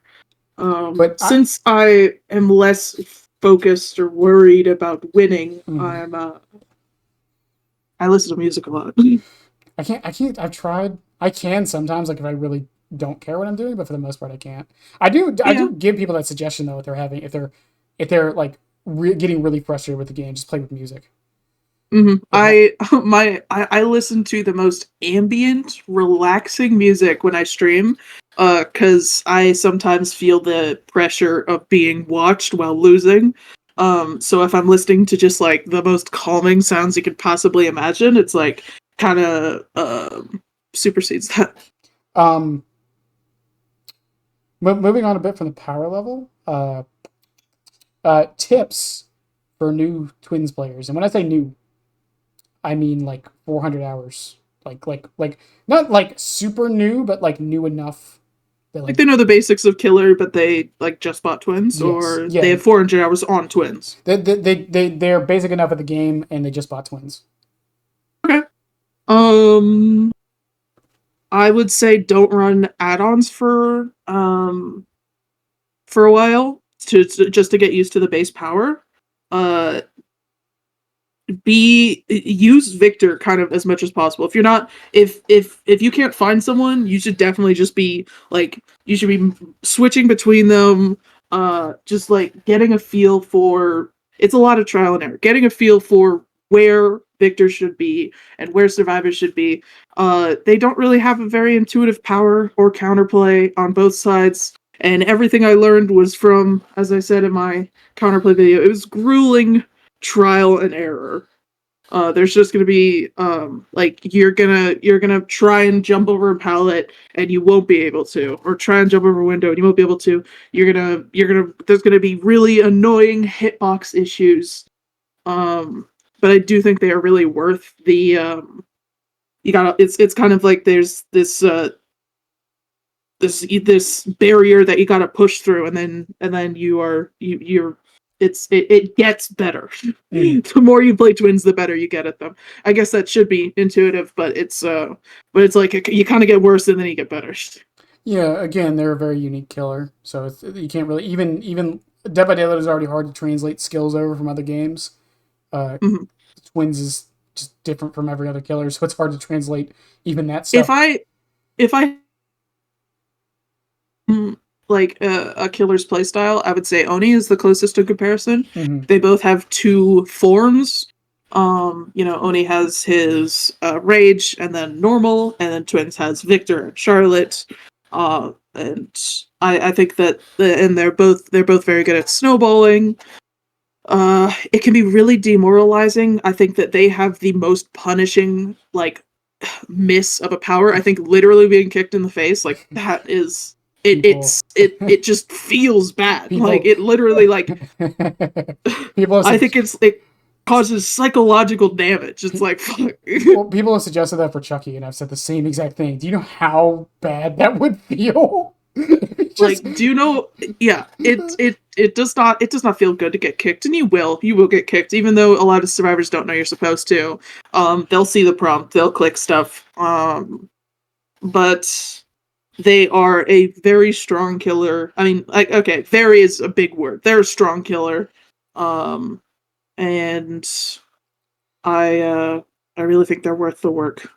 but I Since I am less focused or worried about winning, mm, I listen to music a lot. I can't. I've tried. I can sometimes like if I really don't care what I'm doing, but for the most part I can't. I Yeah. do give people that suggestion though if they're having if they're like getting really frustrated with the game, just play with music. Mm-hmm. It helps. I listen to the most ambient, relaxing music when I stream, because I sometimes feel the pressure of being watched while losing. So if I'm listening to just like the most calming sounds you could possibly imagine, it's like kind of supersedes that. Um, moving on a bit from the power level. Tips for new twins players, and when I say new, I mean like 400 hours. Like not like super new, but like new enough that Like like they know the basics of killer, but they like just bought twins, yes, or they yeah. have 400 hours on twins. They're basic enough at the game, and they just bought twins. Okay. Um, I would say don't run add-ons for a while to just to get used to the base power. Uh, be use Victor kind of as much as possible. If you're not if you can't find someone, you should definitely just be like you should be switching between them, just like getting a feel for it's a lot of trial and error. Getting a feel for where Victor should be and where survivors should be. They don't really have a very intuitive power or counterplay on both sides. And everything I learned was from, as I said in my counterplay video, it was grueling trial and error. There's just gonna be like you're gonna try and jump over a pallet and you won't be able to, or try and jump over a window and you won't be able to. You're gonna there's gonna be really annoying hitbox issues. But I do think they are really worth the you gotta it's kind of like there's this barrier that you got to push through, and then you're it gets better. Mm. The more you play twins, the better you get at them. I guess that should be intuitive, but it's like you kind of get worse and then you get better. Yeah, again, they're a very unique killer, so you can't really even Dead by Daylight is already hard to translate skills over from other games. Uh, Mhm. Twins is just different from every other killer, so it's hard to translate even that If stuff. I like a killer's playstyle, I would say Oni is the closest to comparison. Hmm. They both have two forms. Oni has his rage and then normal, and then Twins has Victor and Charlotte. And I think that and they're both very good at snowballing. It can be really demoralizing. I think that they have the most punishing like miss of a power. I think literally being kicked in the face, like that is People, it just feels bad. Like people, it literally like people have I think it causes psychological damage. It's like fuck. people have suggested that for Chucky, and I've said the same exact thing. Do you know how bad that would feel? Just Like, do you know? Yeah, it does not feel good to get kicked, and you will get kicked, even though a lot of survivors don't know you're supposed to. They'll see the prompt, they'll click stuff. But they are a very strong killer. I mean, like, okay, very is a big word. They're a strong killer, um, and I really think they're worth the work.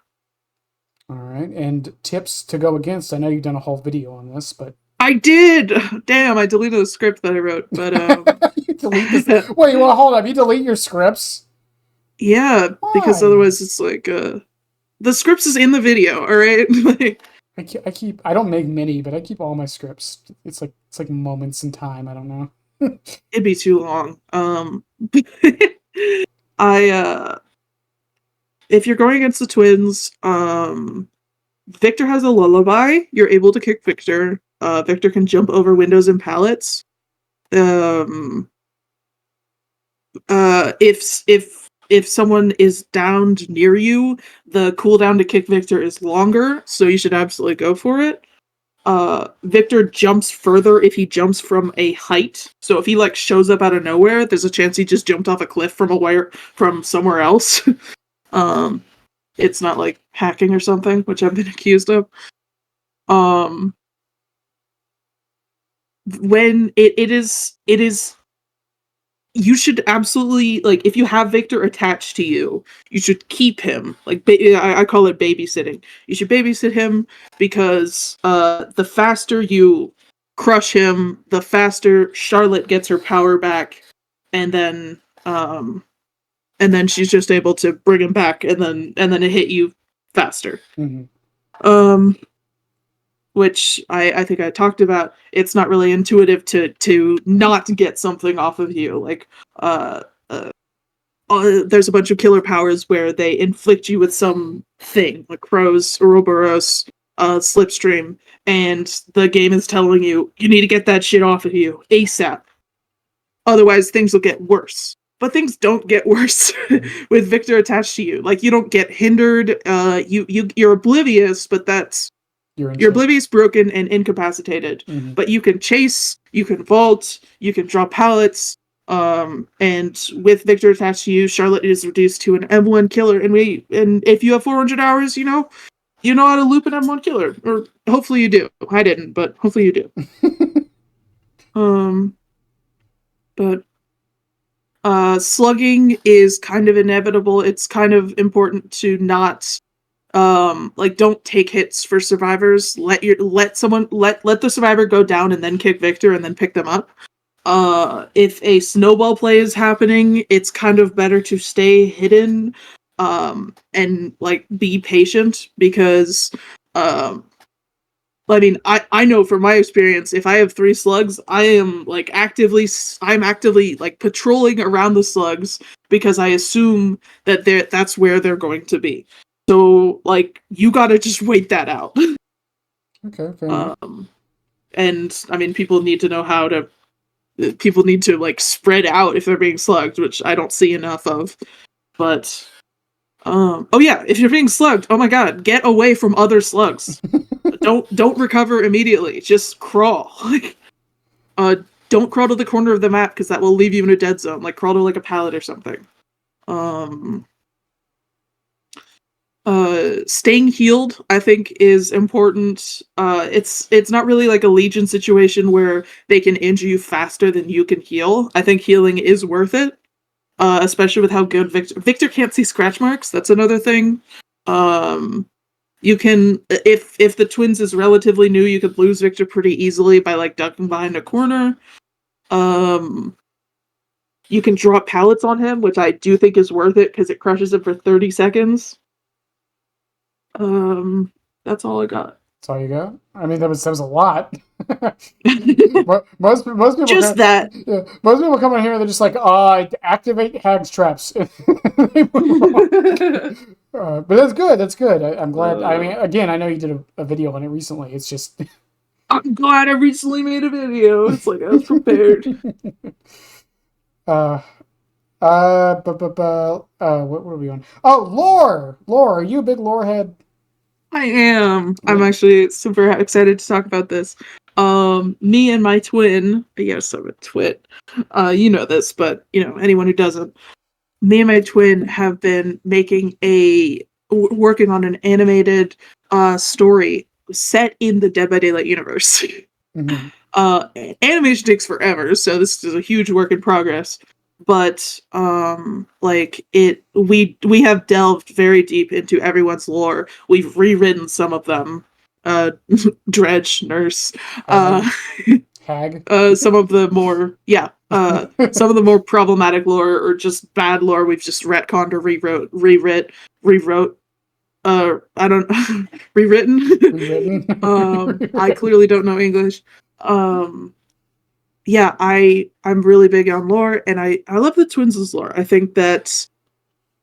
all right. And tips to go against. I know you've done a whole video on this, but I did. Damn, I deleted the script that I wrote, but you delete this. Wait, well, hold up. You delete your scripts? yeah, because Why? otherwise it's like the scripts is in the video, all right? Like, I keep. I don't make many, but I keep all my scripts. It's like moments in time. I don't know. it'd be too long. I if you're going against the twins, Victor has a lullaby. You're able to kick Victor. Victor can jump over windows and pallets. Um, if someone is downed near you, the cooldown to kick Victor is longer, so you should absolutely go for it. Victor jumps further if he jumps from a height. So if he like shows up out of nowhere, there's a chance he just jumped off a cliff from somewhere else. It's not like hacking or something, which I've been accused of. Um, when it is you should absolutely, like, if you have Victor attached to you, you should keep him. Like, I call it babysitting. You should babysit him because the faster you crush him, the faster Charlotte gets her power back, and then she's just able to bring him back, and then it hit you faster. Um, which I think I talked about. It's not really intuitive to not get something off of you. Like, there's a bunch of killer powers where they inflict you with some thing, like Crows, Ouroboros, Slipstream, and the game is telling you, you need to get that shit off of you ASAP. Otherwise, things will get worse. But things don't get worse with Victor attached to you. Like, you don't get hindered. You're oblivious, but that's you're oblivious, broken, and incapacitated. But you can chase, you can vault, you can draw pallets. And with Victor attached to you, Charlotte is reduced to an M1 killer. And if you have 400 hours, you know how to loop an M1 killer, or hopefully you do. I didn't, but hopefully you do. But slugging is kind of inevitable. It's kind of important to not like, don't take hits for survivors. Let the survivor go down and then kick Victor and then pick them up. If a snowball play is happening, it's kind of better to stay hidden and like be patient, because I mean, I know from my experience, if I have 3 slugs, I'm actively like patrolling around the slugs because I assume that that's where they're going to be. So like, you gotta just wait that out. Okay, fair enough. And I mean, people need to like spread out if they're being slugged, which I don't see enough of. But oh yeah, if you're being slugged, oh my god, get away from other slugs. Don't recover immediately. Just crawl. Don't crawl to the corner of the map, because that will leave you in a dead zone. Like, crawl to like a pallet or something. Staying healed, I think, is important. It's not really like a Legion situation where they can injure you faster than you can heal. I think healing is worth it, especially with how good Victor can't see scratch marks. That's another thing. You can, if the twins is relatively new, you could lose Victor pretty easily by like ducking behind a corner. You can drop pallets on him, which I do think is worth it because it crushes him for 30 seconds. That's all I got. That's all you got? I mean, that was a lot. most people just that. Yeah, most people come in here and they're just like, activate Hag's traps. But that's good. That's good. I'm glad. I mean, again, I know you did a video on it recently. It's just. I'm glad I recently made a video. It's like I was prepared. What are we on? Oh, lore. Are you a big lore head? I am. I'm actually super excited to talk about this. Me and my twin, yes, I'm a twin. You know this, but anyone who doesn't, me and my twin have been working on an animated story set in the Dead by Daylight universe. Animation takes forever, so this is a huge work in progress. But we have delved very deep into everyone's lore. We've rewritten some of them. Dredge, Nurse, Hag. some of the more some of the more problematic lore or just bad lore we've just retconned or rewrote. I don't rewritten. I clearly don't know English. Yeah, I'm really big on lore, and I love the twins' lore. I think that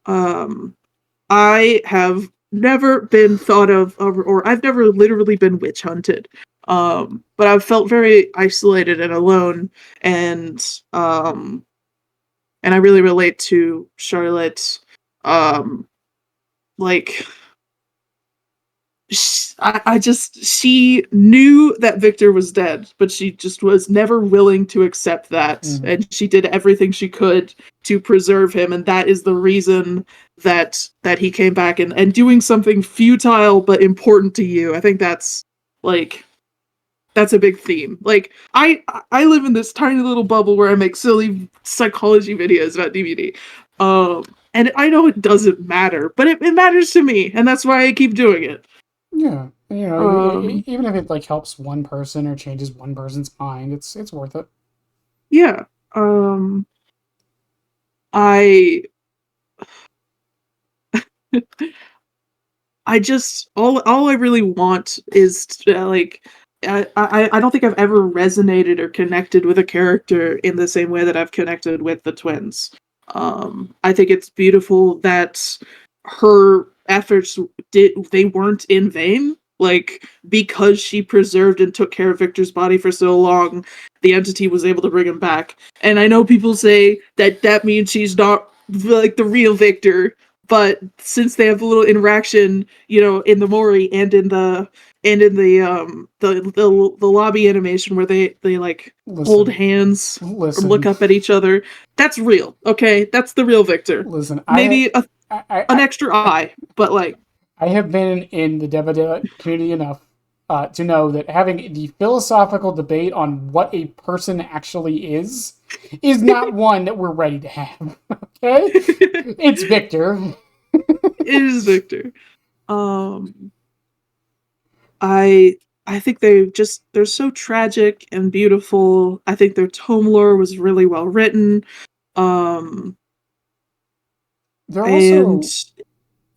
I have never been thought of, or I've never literally been witch hunted. But I've felt very isolated and alone, and I really relate to Charlotte. Like, she knew that Victor was dead, but she just was never willing to accept that, Mm-hmm. and she did everything she could to preserve him, and that is the reason that he came back, and doing something futile but important to you. I think like that's a big theme. Like I live in this tiny little bubble where I make silly psychology videos about DVD. And I know it doesn't matter, but it matters to me, and that's why I keep doing it. Yeah, Um, even if it like helps one person or changes one person's mind, it's worth it. yeah. Um, I I just all I really want is like I don't think I've ever resonated or connected with a character in the same way that I've connected with the twins. I think it's beautiful that her efforts they weren't in vain. Like because she preserved and took care of Victor's body for so long, the entity was able to bring him back. And I know people say that that means she's not like the real Victor, but since they have a little interaction, in the Mori and in the lobby animation where they like hold Listen, hands or look listen, up at each other, that's real. Okay, that's the real Victor. listen. Maybe an I, extra eye, but like, I have been in the Dev community enough to know that having the philosophical debate on what a person actually is not one that we're ready to have. Okay, it it's Victor. is Victor. Um, I I think they're so tragic and beautiful. I think their tome lore was really well written. Um, They're and also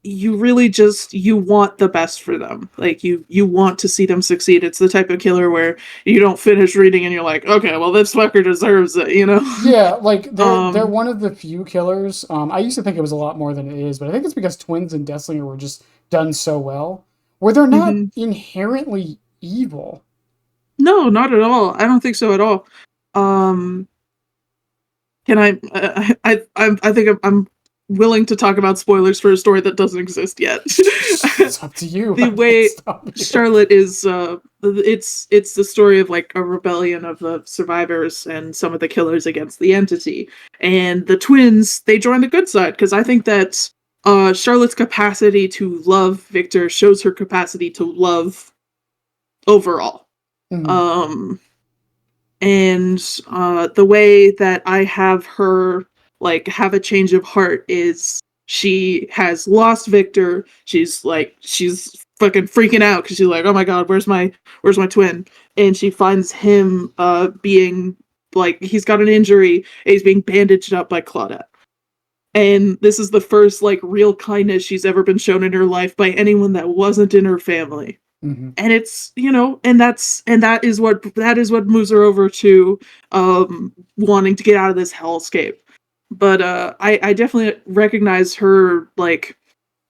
you really just you want the best for them. Like you want to see them succeed. It's the type of killer where you don't finish reading and you're like, okay, well this fucker deserves it. yeah, like they're um, one of the few killers. I used to think it was a lot more than it is, but I think it's because Twins and Deathslinger were just done so well, where they're not mhm. inherently evil. No, not at all. I don't think so at all. Um, Can I think I'm willing to talk about spoilers for a story that doesn't exist yet. It's up to you. The I can't way stop you. Charlotte is it's the story of like a rebellion of the survivors and some of the killers against the entity. And the twins, they join the good side because I think that Charlotte's capacity to love Victor shows her capacity to love overall. Mhm. Um and the way that I have her like have a change of heart is she has lost Victor. She's fucking freaking out because she's like, oh my god, where's my twin? And she finds him being like he's got an injury and he's being bandaged up by Claudette. And this is the first like real kindness she's ever been shown in her life by anyone that wasn't in her family. Mhm. And it's and that is what moves her over to wanting to get out of this hellscape. But I definitely recognize her, like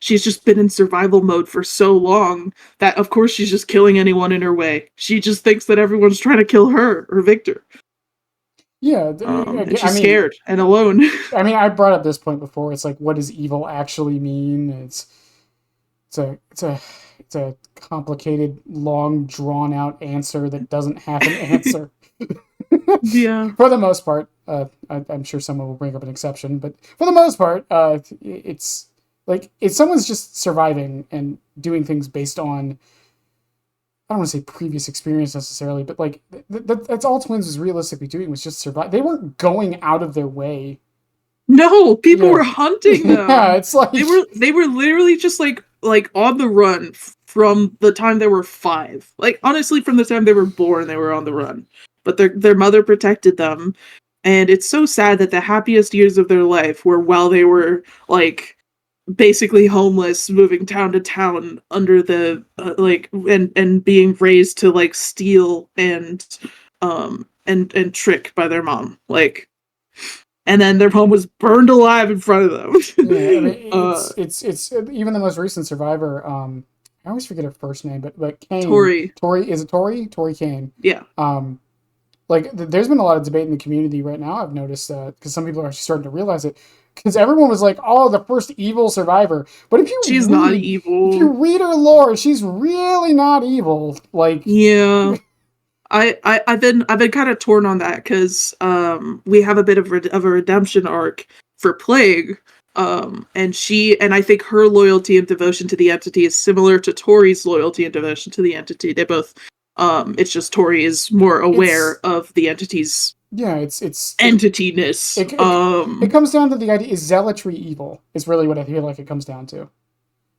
she's just been in survival mode for so long that of course she's just killing anyone in her way. She just thinks that everyone's trying to kill her or Victor. Yeah, And I she's mean, scared and alone. I brought up this point before. It's like, what does evil actually mean? It's a it's a it's a complicated, long, drawn out answer that doesn't have an answer. Yeah. For the most part, I'm sure someone will bring up an exception, but for the most part, it's like if someone's just surviving and doing things based on, I don't want to say previous experience necessarily, but like that's all Twins was realistically doing was just survive. They weren't going out of their way. No, people Yeah, were hunting yeah. them. It's like They were literally just like on the run from the time they were 5. Like honestly, from the time they were born, they were on the run. But their mother protected them, and it's so sad that the happiest years of their life were while they were like basically homeless, moving town to town under the like and being raised to like steal and trick by their mom. Like and then their home was burned alive in front of yeah. I mean, them. it's even the most recent survivor. I always forget her first name, but Kane, Tori, Tori, is it Tori? Tori Kane. yeah, Um, like there's been a lot of debate in the community right now. I've noticed because some people are starting to realize it. because everyone was like, "Oh, the first evil survivor." But She's not evil. if you read her lore, she's really not evil. Like, Yeah. I've been kind of torn on that because we have a bit of a redemption arc for Plague, and I think her loyalty and devotion to the entity is similar to Tori's loyalty and devotion to the entity. They both, it's just Tori is more aware of the entity's yeah, it's entityness. it comes down to the idea: is zealotry evil? Is really what I feel like it comes down to.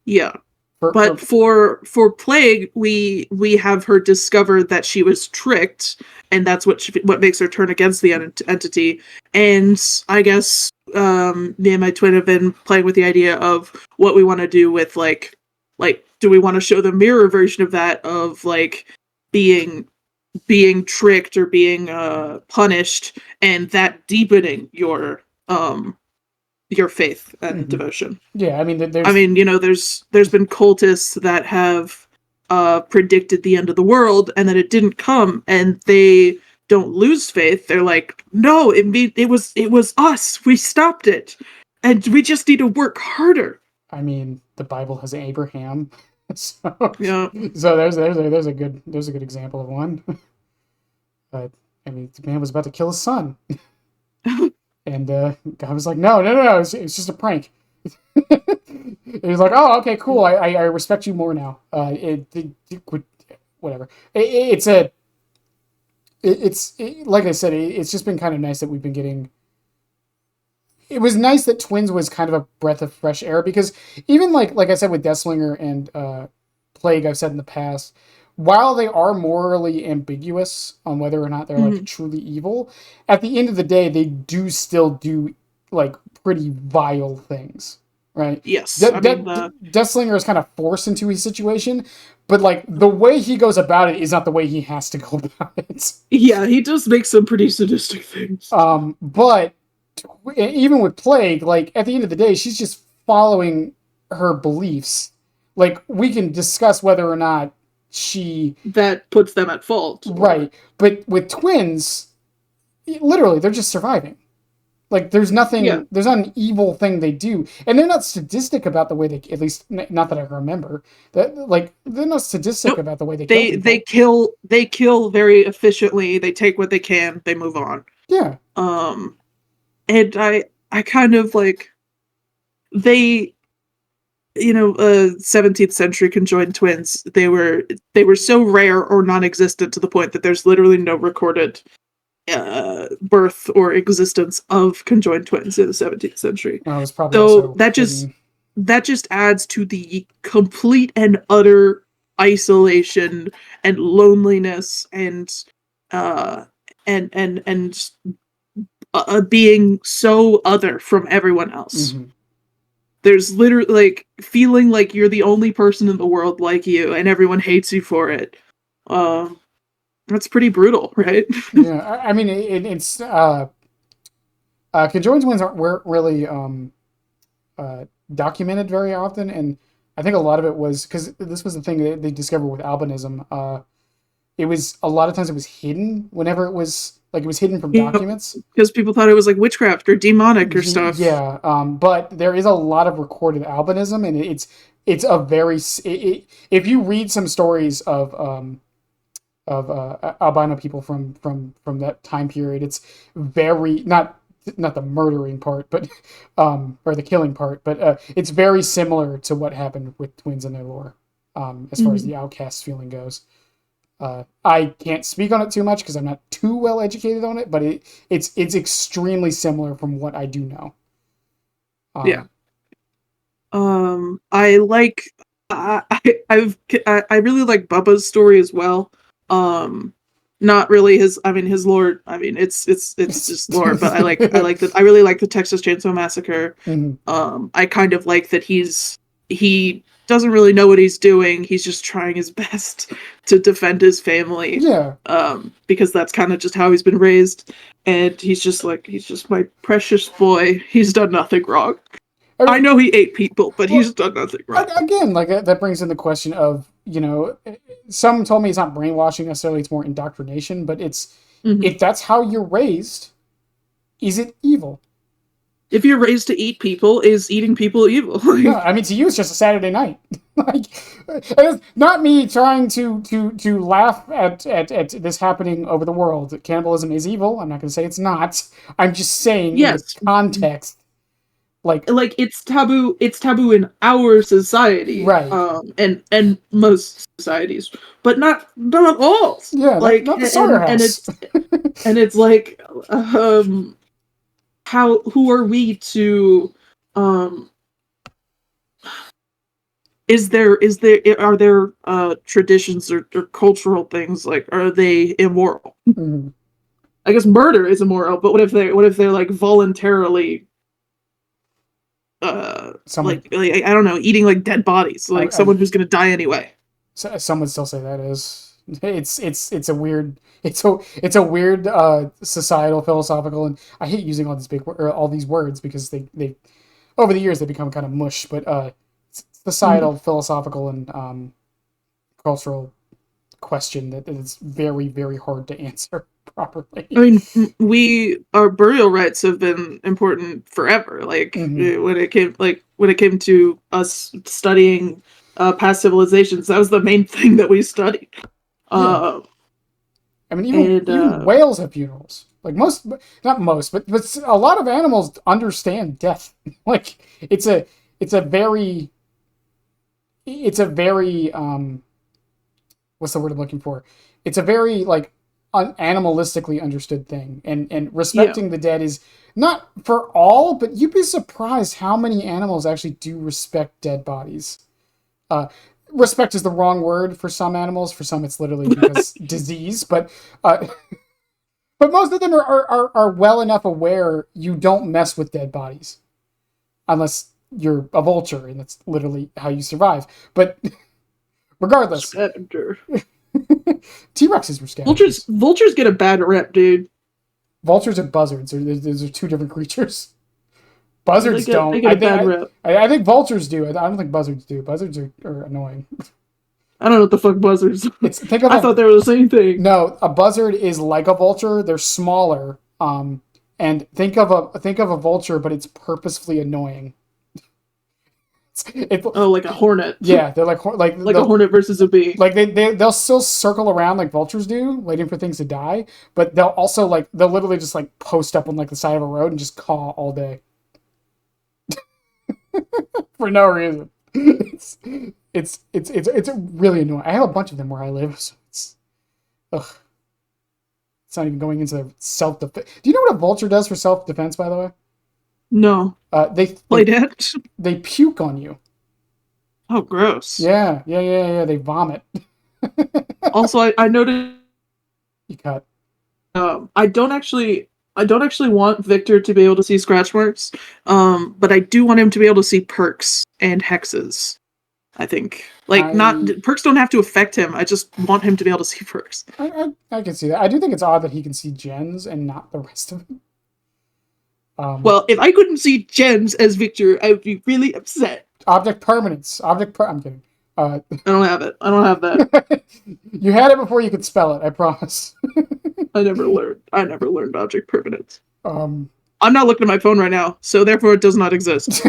Yeah. For But for Plague, we have her discover that she was tricked, and that's what makes her turn against the entity. And I guess me and my twin have been playing with the idea of what we want to do with like do we want to show the mirror version of that, of like being tricked or being punished, and that deepening your faith and devotion. Yeah, I mean, There's been cultists that have predicted the end of the world, and then it didn't come, and they don't lose faith. They're like, no, it was us. We stopped it, and we just need to work harder. I mean, the Bible has Abraham, so Yeah. so there's a good example of one. But I mean, the man was about to kill his son. And God was like, no, it's just a prank. He's like, oh, okay, cool. I respect you more now. Whatever. Like I said, it's just been kind of nice that we've been getting. It was nice that Twins was kind of a breath of fresh air, because even like I said with Deathslinger and Plague, I've said in the past, while they are morally ambiguous on whether or not they're like truly evil, at the end of the day, they do still do like pretty vile things, right? Yes. Deathslinger is kind of forced into his situation, but like the way he goes about it is not the way he has to go about it. Yeah, he does make some pretty sadistic things. But even with Plague, like at the end of the day, she's just following her beliefs. Like, we can discuss whether or not that puts them at fault, right? But with Twins, literally, they're just surviving. Like, there's nothing. Yeah. There's not an evil thing they do, and they're not sadistic about the way they. At least, not that I remember. That like they're not sadistic about the way they kill. They kill very efficiently. They take what they can. They move on. Yeah. And I kind of like they. 17th century conjoined twins, they were so rare or non-existent to the point that there's literally no recorded birth or existence of conjoined twins in the 17th century. So that just adds to the complete and utter isolation and loneliness and being so other from everyone else. Mm-hmm. There's literally like feeling like you're the only person in the world like you, and everyone hates you for it. That's pretty brutal, right? Yeah, I mean, it's conjoined twins weren't really documented very often, and I think a lot of it was because this was the thing that they discovered with albinism. It was a lot of times it was hidden whenever it was. Like, it was hidden from documents. Because people thought it was like witchcraft or demonic or stuff. Yeah, but there is a lot of recorded albinism, and it's a very... if you read some stories of albino people from that time period, it's very... Not the murdering part, but or the killing part, but it's very similar to what happened with twins in their lore, as far as the outcast feeling goes. I can't speak on it too much because I'm not too well educated on it, but it's extremely similar from what I do know. Yeah. I like. I really like Bubba's story as well. Not really his. I mean, his lore. I mean, it's just lore, but I really like the Texas Chainsaw Massacre. Mm-hmm. I kind of like that he doesn't really know what he's doing. He's just trying his best to defend his family. Yeah. Because that's kind of just how he's been raised. And he's just my precious boy. He's done nothing wrong. I know he ate people, but he's done nothing wrong. Again, like that brings in the question of, some told me it's not brainwashing necessarily, it's more indoctrination, but it's, if that's how you're raised, is it evil? if you're raised to eat people, is eating people evil? No, I mean, to you, it's just a Saturday night. Like, it's not me trying to laugh at this happening over the world. Cannibalism is evil. I'm not going to say it's not. I'm just saying in the Yes, context, like, it's taboo. It's taboo in our society, right. and most societies, but not all. Yeah, Like, not the Sawyer house. and it's like, how who are we to, um is there are there traditions or cultural things, like, are they immoral? Mhm. I guess murder is immoral, but what if they're like voluntarily, Someone, like I don't know, eating like dead bodies, like I, someone who's gonna die anyway. some would still say that is. It's a weird it's a weird societal philosophical, and I hate using all these all these words because they over the years they become kind of mush, but Mhm. societal philosophical and cultural question that is very very hard to answer I properly. mean, our burial rites have been important forever. Like, Hmm. when it came to us studying past civilizations, that was the main thing that we studied. Yeah, Uh, I mean and even whales have funerals. Like most, not most, but a lot of animals understand death. Like it's a very it's a very what's the word I'm looking for? It's a very like animalistically understood thing, and Yeah. respecting the dead is not for all, but you'd be surprised how many animals actually do respect dead bodies. Uh, Respect is the wrong word for some animals. For some, it's literally because disease, uh, but most of them are well enough aware you don't mess with dead bodies unless you're a vulture, and that's literally how you survive. But regardless, Scavenger. T Rexes were Vultures scavengers. vultures get a bad rep, dude. Vultures and buzzards those are two different creatures. They Buzzards get they don't. get a bad rep. I think vultures do. I don't think buzzards do. Buzzards are annoying. I don't know what the fuck buzzards are. It's think of I a thought they were the same thing. no. A buzzard is like a vulture. They're smaller. And think of a vulture, but it's purposefully annoying. It, Oh, like a hornet. yeah, they're like Like a hornet versus a bee. they'll still circle around like vultures do, waiting for things to die. But they'll also they'll literally just like post up on like the side of a road and just caw all day for no reason. It's really annoying. I have a bunch of them where I live, so ugh, it's not even going into their self defense. Do you know what a vulture does for self defense? By the way, No. they Play dead? they puke on you. Oh, gross. Yeah. They vomit. Also, I noticed, You cut. I don't actually want Victor to be able to see scratch marks, but I do want him to be able to see perks and hexes. I think, like, not I perks don't have to affect him. I just want him to be able to see perks. I can see that. I do think it's odd that he can see gens and not the rest of them. Um, Well, if I couldn't see gems as Victor, I would be really upset. Object permanence. I'm kidding. I don't have it. I don't have that. You had it before you could spell it. I promise. I never learned. I never learned object permanence. um, I'm not looking at my phone right now, so therefore it does not exist.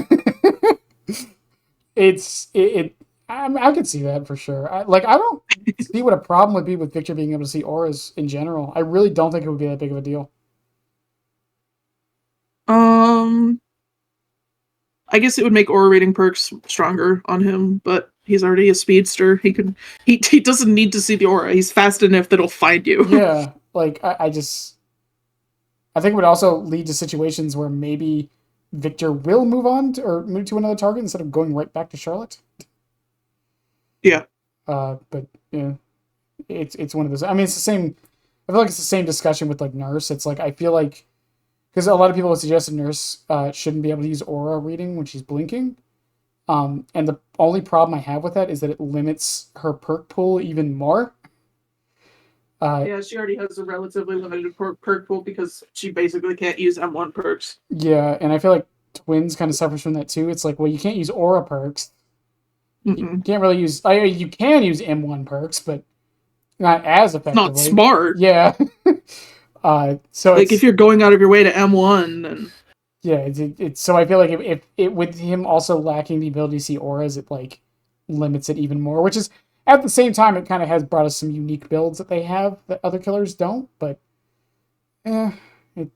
it. I can see that for sure. I don't see what a problem would be with Victor being able to see auras in general. I really don't think it would be that big of a deal. Um, I guess it would make aura rating perks stronger on him, but he's already a speedster. He doesn't need to see the aura. He's fast enough that he'll find you. Yeah, I just I think it would also lead to situations where maybe Victor will move on or move to another target instead of going right back to Charlotte. Yeah. But yeah, it's one of those. I mean, it's the same. I feel like it's the same discussion with like Nurse. It's like I feel like because a lot of people have suggested Nurse shouldn't be able to use aura reading when she's blinking. And the only problem I have with that is that it limits her perk pool even more. Yeah, she already has a relatively limited perk pool because she basically can't use M1 perks. Yeah, and I feel like Twins kind of suffers from that too. It's like, well, you can't use aura perks. You Mm-mm. can't really use. You can use M1 perks, but not as It's not effectively. smart. Yeah. So Like, if it's you're going out of your way to M1, then Yeah, it's so I feel like if it with him also lacking the ability to see auras, it like limits it even more. Which is at the same time, it kind of has brought us some unique builds that they have that other killers don't. But eh, it,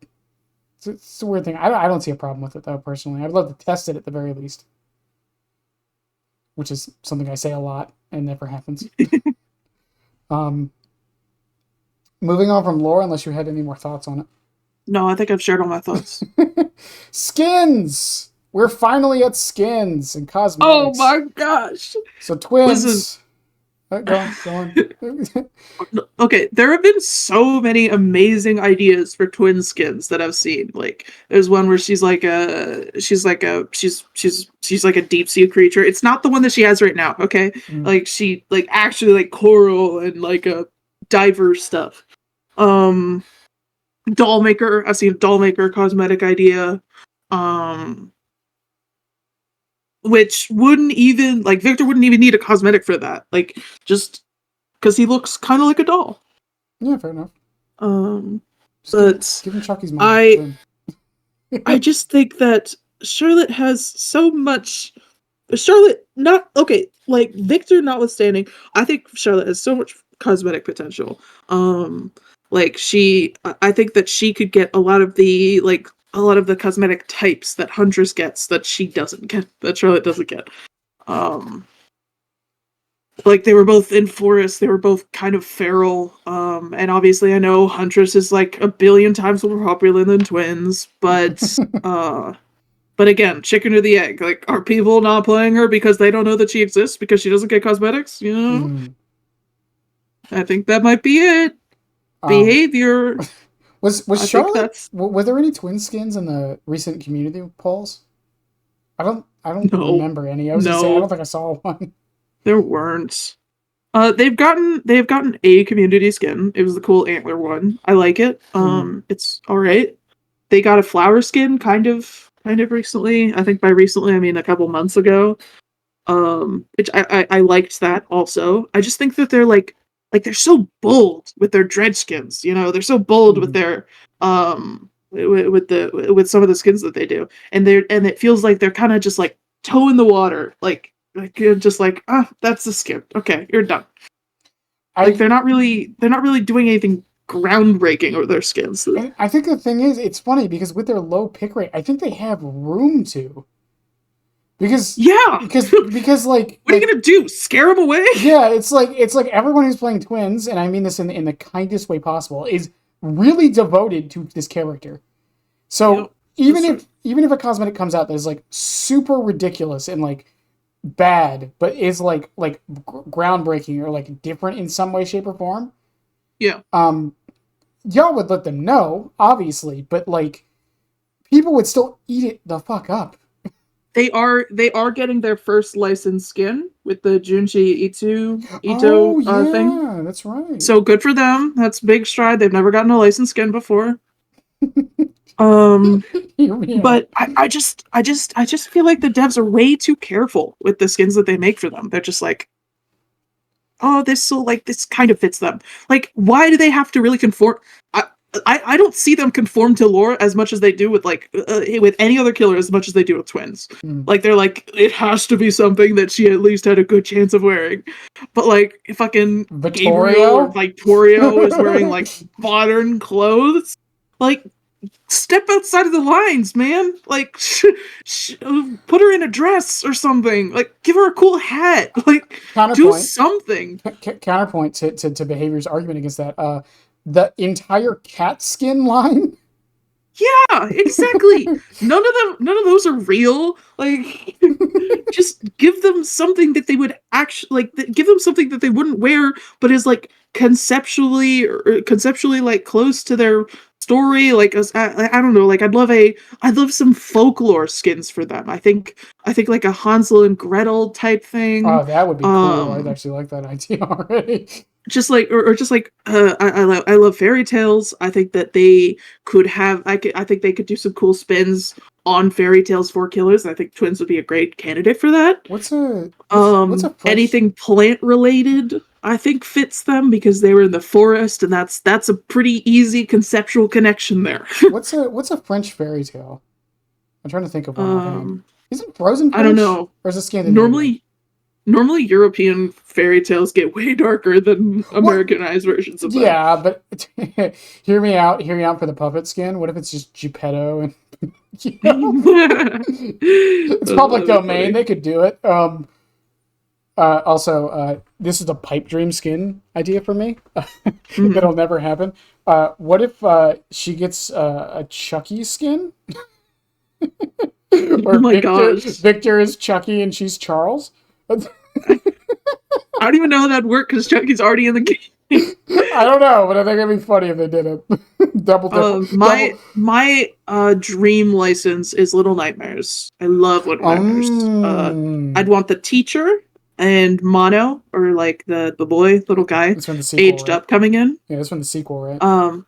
it's a weird thing. I don't see a problem with it though personally. I'd love to test it at the very least, which is something I say a lot and never happens. Um, moving on from lore, unless you had any more thoughts on No, I think I've shared all my thoughts. it. Skins. We're finally at skins and Oh cosmetics. my gosh. So Listen. twins. Go on. Okay, there have been so many amazing ideas for twin skins that I've seen. Like, there's one where she's like a deep sea creature. It's not the one that she has right now, okay? Mm. Like she like actually like coral and like a diver stuff. Um Doll maker, I've seen doll maker cosmetic idea. Um which wouldn't even like Victor wouldn't even need a cosmetic for that. Like just because he looks kind of like a doll. Yeah, fair enough. Um, Just but give him Chucky's money. I Win. I just think that Charlotte has so much. Charlotte, not okay. Like Victor, notwithstanding, I think Charlotte has so much cosmetic potential. Like I think that she could get a lot of the cosmetic types that Huntress gets that she doesn't get, that Charlotte doesn't get. Um, like they were both in forest, they were both kind of feral, and obviously I know Huntress is like a billion times more popular than twins, but again, chicken or the egg, like are people not playing her because they don't know that she exists because she doesn't get cosmetics, you know? Mm. I think that might be it. Um, Behavior. was I think Charlotte? that's Were there any twin skins in the recent community polls? I don't no, remember any. I was gonna say I don't no, think I saw one. there weren't. They've gotten a community skin. It was the cool antler one. I like it. Mm. It's all right. They got a flower skin kind of recently. I think by recently I mean a couple months ago. Which I liked that also. I just think that they're like they're so bold with their dredge skins, you know, they're so bold with Mm. their with some of the skins that they do. And it feels like they're kind of just like toe in the water, like you're just like, ah, that's the skin. Okay, you're done. Like I they're not really doing anything groundbreaking with their skins. and I think the thing is, it's funny because with their low pick rate, I think they have room to because Yeah. What are you like gonna do? Scare them away? yeah, it's like everyone who's playing twins, and I mean this in the kindest way possible, is really devoted to this character. So Yep, that's true. even if a cosmetic comes out that is like super ridiculous and like bad, but is like groundbreaking or like different in some way, shape, or form, Yeah. um, y'all would let them know, obviously, but like people would still eat it the fuck up. They are getting their first licensed skin with the Ito Oh thing. yeah, that's right. So good for them. That's a big stride. They've never gotten a licensed skin before. Um Hear me out. but I just feel like the devs are way too careful with the skins that they make for them. They're just like, oh, this kind of fits them. Like, why do they have to really conform? I I don't see them conform to lore as much as they do with any other killer as much as they do with twins. Mm. Like they're like, it has to be something that she at least had a good chance of wearing. But like fucking Gabriel or Vittorio. Victorio is wearing like modern clothes. Like step outside of the lines, man. Like, put her in a dress or something. Like, give her a cool hat. Like, do Counterpoint. something. Counterpoint to behavior's argument against that. The entire cat skin line. Yeah, exactly. None of those are real. Like, just give them something that they would actually like. Give them something that they wouldn't wear, but is like conceptually like close to their story. Like, I don't know. Like, I'd love some folklore skins for them. I think like a Hansel and Gretel type thing. Oh, that would be cool. I'd Um, actually like that idea already. just like or just like I love fairy tales. I think that they could have I think they could do some cool spins on fairy tales for killers. I think twins would be a great candidate for that. What's a French Anything plant related I think fits them because they were in the forest, and that's a pretty easy conceptual connection there. what's a French fairy tale? I'm trying to think of one offhand. Um, Isn't Frozen I don't Punch know. or is it Scandinavian? Normally, normally European fairy tales get way darker than What? Americanized versions of them. Yeah, but hear me out. Hear me out for the puppet skin. What if it's just Geppetto and it's public That'd be domain. funny. They could do it. Also, this is a pipe dream skin idea for me. Mhm. That'll never happen. What if she gets a Chucky skin, Oh or my Victor? gosh. Victor is Chucky and she's Charles. I don't even know how that'd work because Chucky's already in the game. I don't know, but I think it'd be funny if they did it. Double dip, My double. dream license is Little Nightmares. I love Little Nightmares. I'd Um, want the teacher and Mono, or like the boy, little guy, it's from the sequel, aged right? up coming in. Yeah, it's from the sequel, right? Um,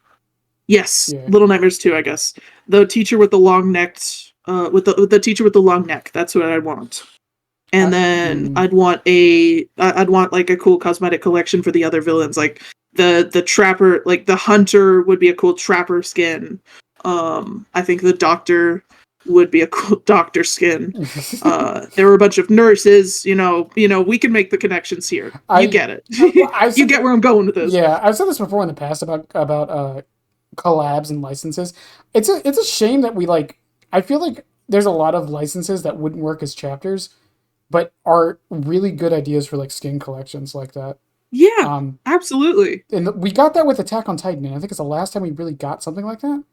yes, Yeah. Little Nightmares 2, I guess. The teacher with the long necked, with the teacher with the long neck. That's what I want. And then Mm. I'd want like a cool cosmetic collection for the other villains, like the trapper, like the hunter would be a cool trapper skin. I think the doctor would be a cool doctor skin. There were a bunch of nurses. We can make the connections here. You I, get it. I've You said get where I'm going with this. Yeah, I've said this before in the past about collabs and licenses. It's a shame that we like. I feel like there's a lot of licenses that wouldn't work as chapters, but are really good ideas for like skin collections like that. Yeah, Um, absolutely. and we got that with Attack on Titan, and I think it's the last time we really got something like that.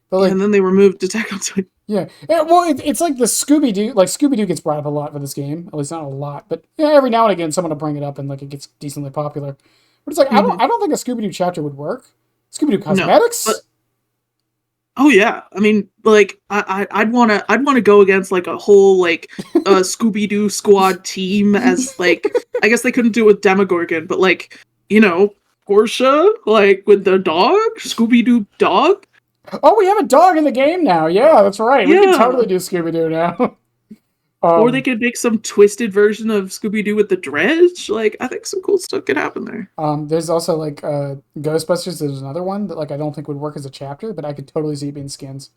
But Yeah, and like, then they removed Attack on Titan. well, it's like the Scooby Doo. Like Scooby Doo gets brought up a lot for this game. At least not a lot, but yeah, every now and again someone will bring it up and like it gets decently popular. But it's like Mhm. I don't think a Scooby Doo chapter would work. Scooby Doo No, but Cosmetics. oh yeah, I mean, like I'd wanna go against like a whole like Scooby Doo squad team as like I guess they couldn't do it with Demogorgon, but like Portia like with the dog Scooby Doo dog. Oh, we have a dog in the game now. Yeah, that's right. We can Yeah, totally do Scooby Doo now. or they um, could make some twisted version of Scooby Doo with the dredge. Like I think some cool stuff could happen there. there's also like Ghostbusters. There's another one that like I don't think would work as a chapter, but I could totally see it being skins.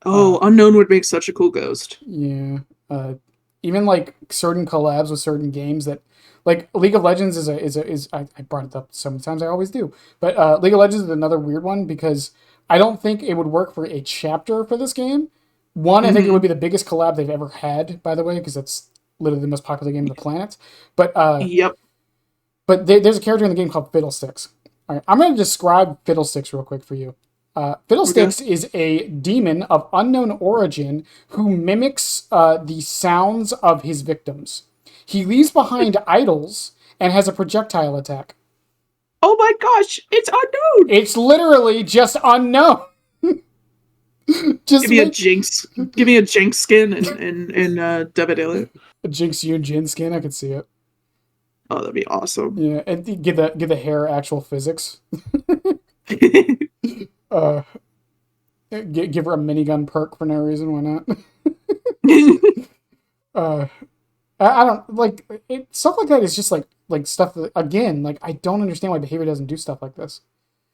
Oh, Uh, Unknown would make such a cool ghost. yeah. Uh, Even like certain collabs with certain games that like League of Legends is I brought it up so many times I always do. But League of Legends is another weird one because I don't think it would work for a chapter for this game. One, I think it would Hmm. be the biggest collab they've ever had, by the way, because that's literally the most popular game on the planet. But Yep. there's a character in the game called Fiddlesticks. All right, I'm going to describe Fiddlesticks real quick for you. Okay. Fiddlesticks is a demon of unknown origin who mimics the sounds of his victims. He leaves behind idols and has a projectile attack. Oh my gosh, it's Unknown. It's literally just unknown. Give Just me a make Jinx. Give me a Jinx skin in Dead Alien. a Jinx Yoon Jin skin. I could see it. Oh, that'd be awesome. Yeah, and give the hair actual physics. Uh, give her a minigun perk for no reason. Why not? Uh, I don't like stuff like that. Is just like stuff that again, like I don't understand why behavior doesn't do stuff like this.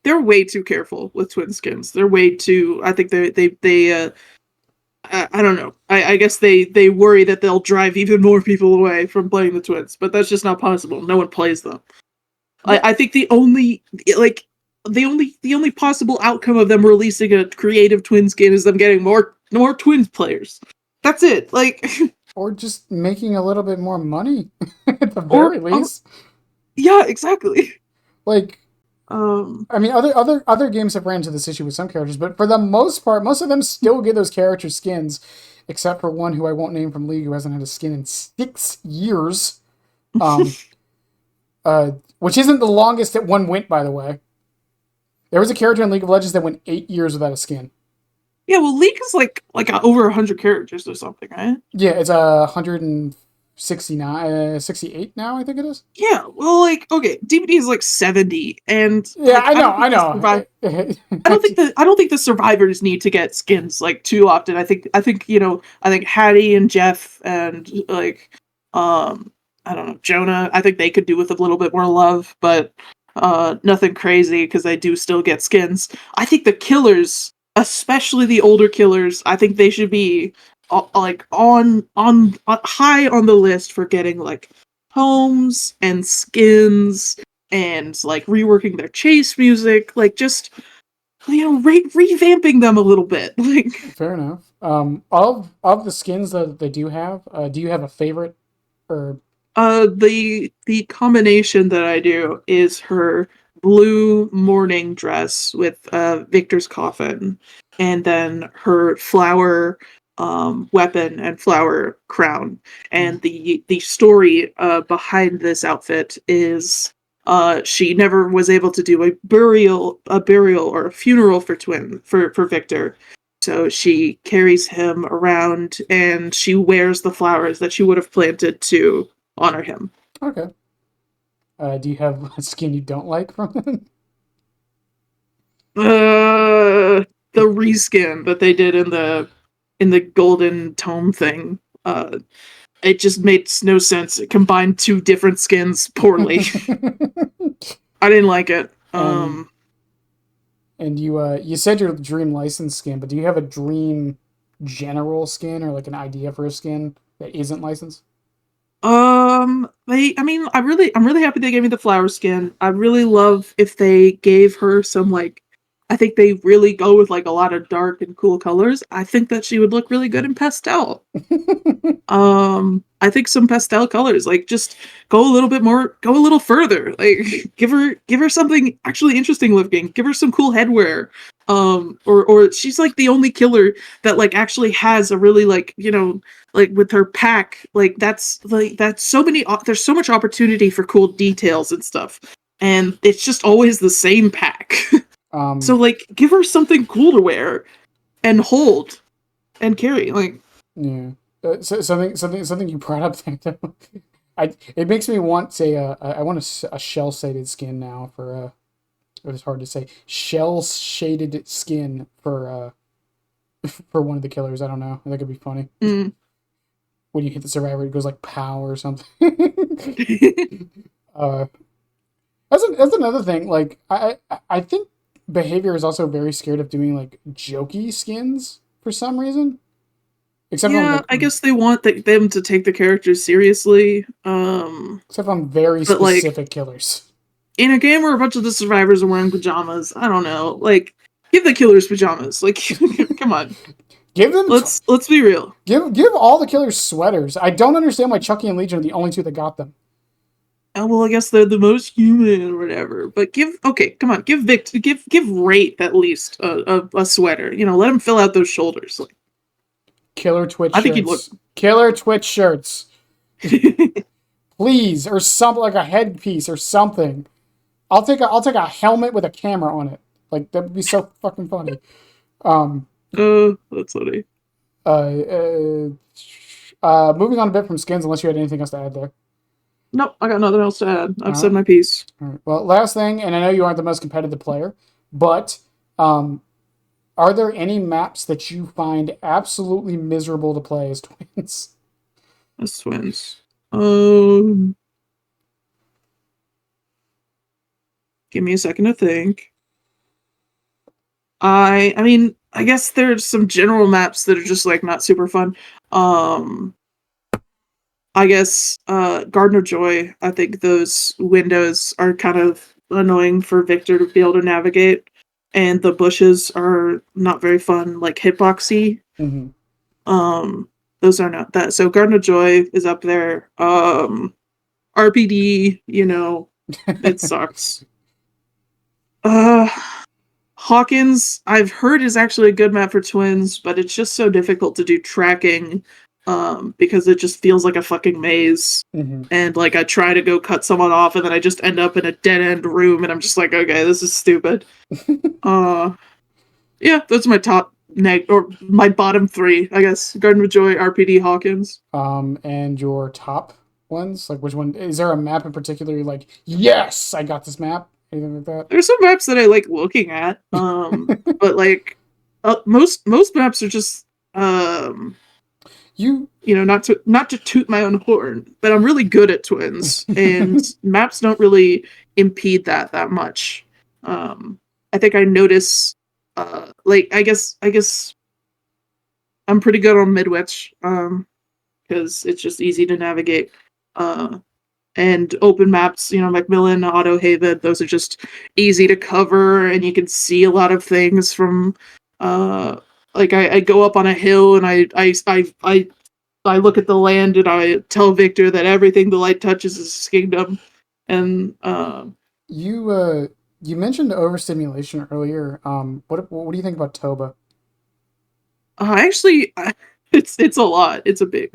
They're way too careful with twin skins. They're way too. I think they. I don't know. I guess they worry that they'll drive even more people away from playing the twins, but that's just not possible. No one plays them. Yeah, I think the only possible outcome of them releasing a creative twin skin is them getting more twins players. That's it. Like or just making a little bit more money at the very or least. yeah, exactly. Like, Um, I mean, other games have ran into this issue with some characters, but for the most part, most of them still get those character skins, except for one who I won't name from League who hasn't had a skin in 6 years. Um, which isn't the longest that one went, by the way. There was a character in League of Legends that went 8 years without a skin. yeah, well, League is like over 100 characters or something, right? Yeah, it's a 169, 68 now, I think it is. Yeah, well, like okay, DVD is like 70, and Yeah, like I know, I know. I don't think the survivors need to get skins like too often. I think Hattie and Jeff and like I don't know, Jonah, I think they could do with a little bit more love, but nothing crazy because they do still get skins. I think the killers especially the older killers. I think they should be like on high on the list for getting like homes and skins and like reworking their chase music, like just revamping them a little bit. Like Fair enough. Of the skins that they do have, do you have a favorite? Or the combination that I do is her blue morning dress with Victor's coffin, and then her flower weapon and flower crown. And the story behind this outfit is she never was able to do a burial or a funeral for Victor. So she carries him around and she wears the flowers that she would have planted to honor him. okay. Do you have a skin you don't like from them? The reskin that they did in the golden tome thing. It just made no sense. It combined two different skins poorly. I didn't like it. and and you said your dream license skin, but do you have a dream general skin or like an idea for a skin that isn't licensed? I mean, I'm really happy they gave me the flower skin. I really love if they gave her some like, I think they really go with like a lot of dark and cool colors. I think that she would look really good in pastel. I think some pastel colors, like just go a little bit more, go a little further. Like give her something actually interesting looking. Give her some cool headwear. Or she's like the only killer that like actually has a really like, like with her pack, that's so many there's so much opportunity for cool details and stuff. And it's just always the same pack. So um, like give her something cool to wear and hold and carry. Like yeah. Something you brought up there. Though. It makes me want I want a shell shaded skin now for it was hard to say shell shaded skin for one of the killers. I don't know. I think it'd be funny. mm. When you hit the survivor, it goes like pow or something. uh, that's another thing. Like I think behavior is also very scared of doing like jokey skins for some reason. Except on Yeah, like I guess they want them to take the characters seriously. except on very But like specific killers. in a game where a bunch of the survivors are wearing pajamas, I don't know. Like, give the killers pajamas. Like, come on, Give them let's be real. give all the killers sweaters. I don't understand why Chucky and Legion are the only two that got them. Well, I guess they're the most human or whatever. But come on, give Rape at least a sweater. Let him fill out those shoulders. Like, Killer Twitch I think he'd look. shirts. Killer Twitch shirts. Please, or something like a headpiece or something. I'll take a helmet with a camera on it. Like that would be so fucking funny. Um, That's funny. Moving on a bit from skins, unless you had anything else to add there. Nope, I got nothing else to add. All I've said right. my piece. All right. Well, last thing, and I know you aren't the most competitive player, but are there any maps that you find absolutely miserable to play as twins? As twins. Um, Give me a second to think. I mean, I guess there's some general maps that are just like not super fun. Um, I guess Garden of Joy, I think those windows are kind of annoying for Victor to be able to navigate. And the bushes are not very fun, like hitboxy. Mm-hmm. Um, those are not that. So Garden of Joy is up there. RPD, it sucks. Uh Hawkins, I've heard is actually a good map for twins, but it's just so difficult to do tracking because it just feels like a fucking maze. Mm-hmm. And like I try to go cut someone off and then I just end up in a dead end room and I'm just like, okay, this is stupid. Uh yeah, that's my top or my bottom three, I guess. Garden of Joy, RPD, Hawkins. And your top ones, like which one? Is there a map in particular you're like, yes, I got this map? Anything like There's some maps that I like looking at. that? But like most maps are just You not to toot my own horn, but I'm really good at twins, and maps don't really impede that much. I think I notice like I guess I'm pretty good on Midwich, because it's just easy to navigate. Uh, and open maps, Macmillan, Auto Haven, those are just easy to cover, and you can see a lot of things from. Uh, like I go up on a hill and I look at the land and I tell Victor that everything the light touches is his kingdom, and You mentioned overstimulation earlier. What do you think about Toba? actually, it's a lot. It's a bit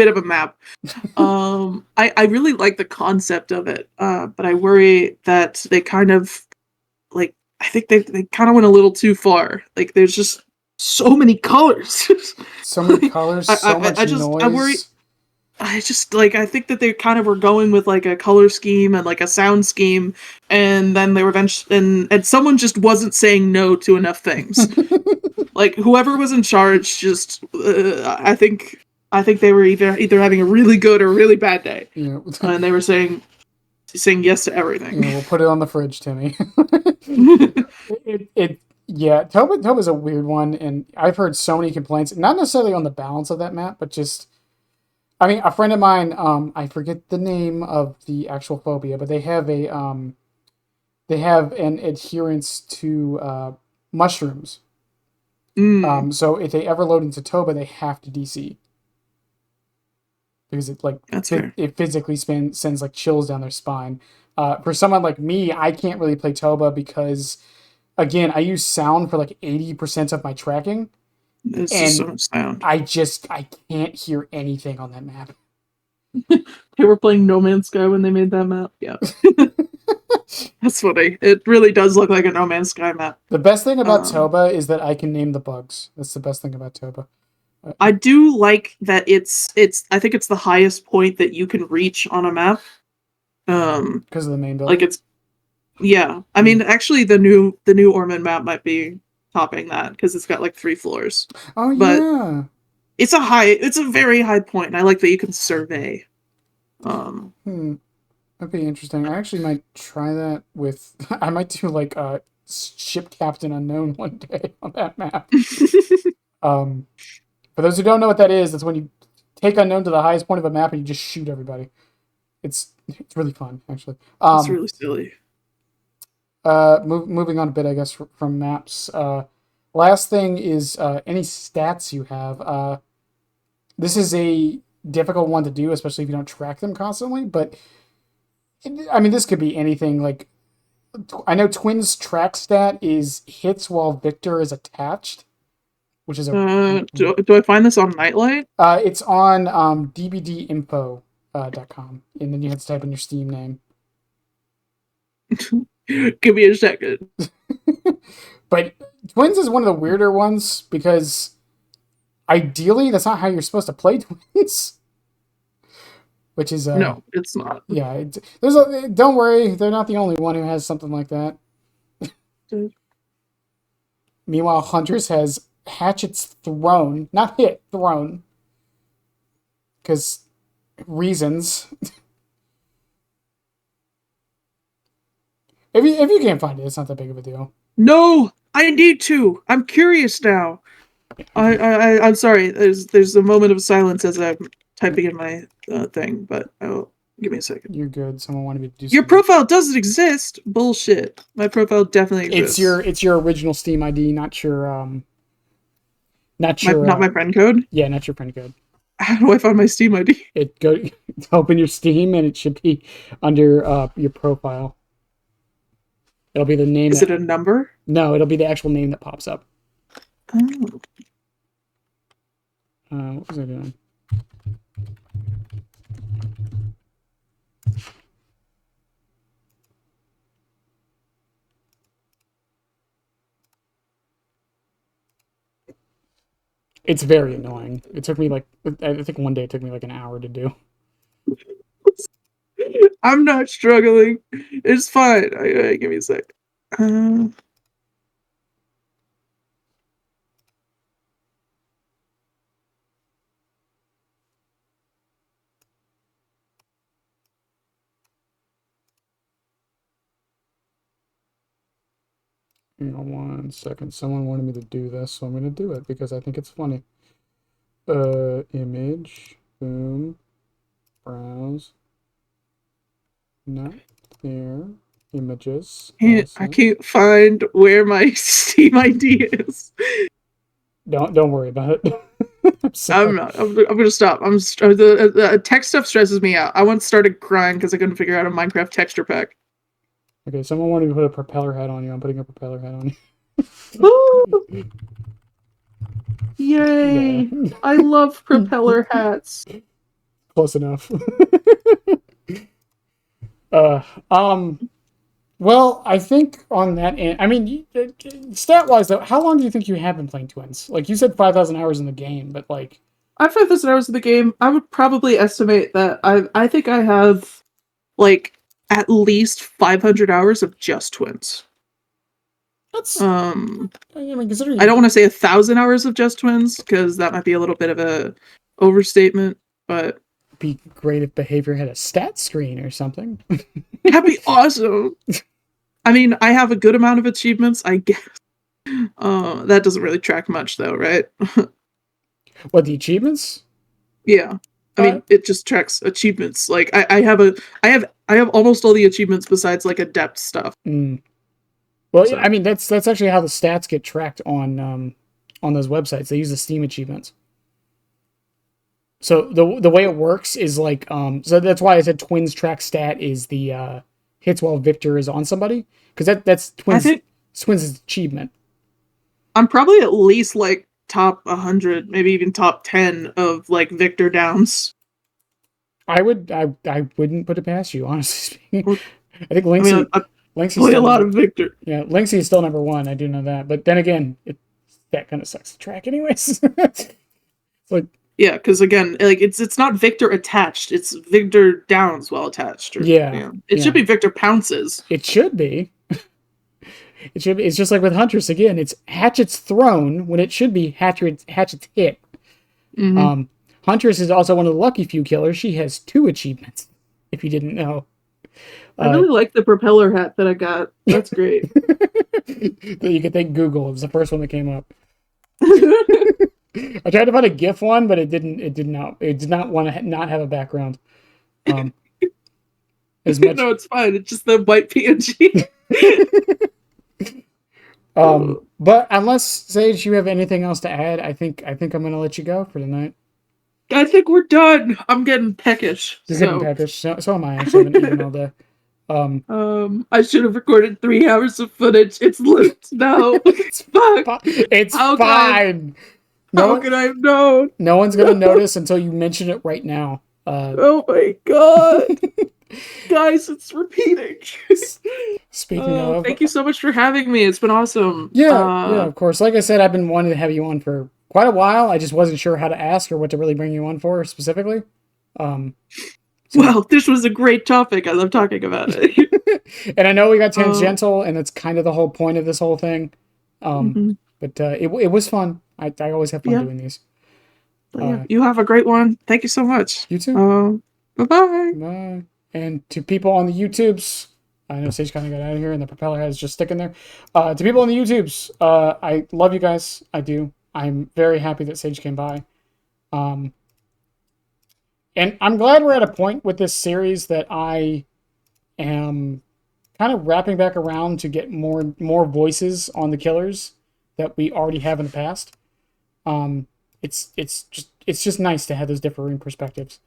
of a map. I really like the concept of it, but I worry that they kind of like I think they kind of went a little too far. Like there's just so many colors. So many like colors, I, so I much I just I worry. noise. I just like I think that they kind of were going with like a color scheme and like a sound scheme, and then they were eventually and someone just wasn't saying no to enough things. Like whoever was in charge, just I think they were either having a really good or really bad day, You know, and they were saying yes to everything. we'll put it on the fridge, Timmy. Yeah, Toba's a weird one, and I've heard so many complaints, not necessarily on the balance of that map, but just, I mean, a friend of mine, I forget the name of the actual phobia, but they have an adherence to mushrooms. Mm, So if they ever load into Toba, they have to DC because that's fair. it physically sends like chills down their spine. For someone like me, I can't really play Toba because again, I use sound for like 80% of my tracking, It's just so and much sound. I can't hear anything on that map. They were playing No Man's Sky when they made that map. Yeah, that's funny. It really does look like a No Man's Sky map. The best thing about Um, Toba is that I can name the bugs. That's the best thing about Toba. I do like that it's I think it's the highest point that you can reach on a map. Um, Because of the main like building. it's yeah. I Hmm. mean, actually, the new Ormond map might be topping that because it's got like 3 floors. Oh But yeah. it's a very high point, and I like that you can survey. Um, Hmm. That'd be interesting. I actually might try that with. I might do like a ship captain unknown one day on that map. Um, for those who don't know what that is, that's when you take unknown to the highest point of a map and you just shoot everybody. It's really fun actually. it's really silly. Moving on a bit, I guess, from maps. Last thing is any stats you have. This is a difficult one to do, especially if you don't track them constantly. But I mean, this could be anything. Like I know Twins track stat is hits while Victor is attached, which is a Do I find this on Nightlight? it's on dbdinfo.com, and then you have to type in your Steam name. Give me a second. But Twins is one of the weirder ones because ideally that's not how you're supposed to play Twins, which is No, it's not. yeah. There's a don't worry, they're not the only one who has something like that. Meanwhile, Hunters has hatchets thrown, not hit, thrown, because reasons. If you can't find it, it's not that big of a deal. No, I need to. I'm curious now. I'm sorry. There's a moment of silence as I'm typing in my thing, but oh, give me a second. You're good. Someone wanted me to do Your something. profile doesn't exist. Bullshit. My profile definitely exists. It's your original Steam ID, not My your not my friend code. yeah, not your print code. How do I find my Steam ID? It go open your Steam and it should be under your profile. It'll be the name Is it that a number? no, it'll be the actual name that pops up. Oh, What was I doing? It's very annoying. It took me like I think one day it took me like an hour to do. I'm not struggling. It's fine. Give me a sec. Uh, Hang on 1 second. Someone wanted me to do this, so I'm gonna do it because I think it's funny. Image, boom, browse, not there, images, I can't find where my Steam ID is. Don't worry about it. I'm sorry. I'm not. I'm gonna stop. The tech stuff stresses me out. I once started crying because I couldn't figure out a Minecraft texture pack. Okay, someone wanted me to put a propeller hat on you. I'm putting a propeller hat on you. Yay! I love propeller hats. Close enough. uh, um, well, I think on that end, I mean, stat-wise though, how long do you think you have been playing Twins? Like you said, 5,000 hours in the game, but like, I've 5,000 hours in the game. I would probably estimate that I think I have like at least 500 hours of just Twins. that's. I mean, considering don't want to say 1,000 hours of just Twins because that might be a little bit of a overstatement, but be great if Behavior had a stat screen or something. that'd be awesome. I mean, I have a good amount of achievements, I guess. That doesn't really track much, though, right? What, the achievements? Yeah, I mean, it just tracks achievements. Like, I have almost all the achievements besides like adept stuff. Well, so. I mean, that's actually how the stats get tracked on those websites. They use the Steam achievements. So the way it works is like so that's why I said Twins track stat is the hits while Victor is on somebody, because that's Twins' achievement. I'm probably at least like top 100, maybe even top 10 of like Victor downs. I wouldn't put it past you, honestly speaking. I think Linksy. I mean, Linksy play a lot of Victor. Yeah, Linksy is still number 1. I do know that, but then again, that kind of sucks to track, anyways. Like. Yeah, because again, like it's not Victor attached; it's Victor downs while attached. Or, it should be Victor pounces. It should be. It should be. It's just like with Huntress again. It's hatchets thrown when it should be hatchets hit. Mm-hmm. Huntress is also one of the lucky few killers. She has 2 achievements. If you didn't know. I really like the propeller hat that I got. That's great. You could thank Google. It was the first one that came up. I tried to find a GIF one, but it did not want to not have a background. As much. No, it's fine. It's just the white PNG. But unless Sage, you have anything else to add, I think I'm gonna let you go for tonight. I think we're done. I'm getting peckish. You're getting peckish. So am I. Actually, I haven't eaten all day. I should have recorded 3 hours of footage. It's looped. No, it's fucked. It's fine. How could I have known? No one's gonna notice until you mention it right now. Oh my god. Guys, it's repeating. Speaking of, thank you so much for having me. It's been awesome. Yeah, of course. Like I said, I've been wanting to have you on for quite a while. I just wasn't sure how to ask or what to really bring you on for specifically. Well, this was a great topic. I love talking about it. And I know we got tangential, and that's kind of the whole point of this whole thing. But it was fun. I always have fun doing these. You have a great one. Thank you so much. You too. Bye-bye. Bye. And to people on the YouTubes, I know Sage kind of got out of here and the propeller head is just sticking there. To people on the YouTubes, I love you guys. I do. I'm very happy that Sage came by. And I'm glad we're at a point with this series that I am kind of wrapping back around to get more voices on the killers that we already have in the past. It's just nice to have those differing perspectives.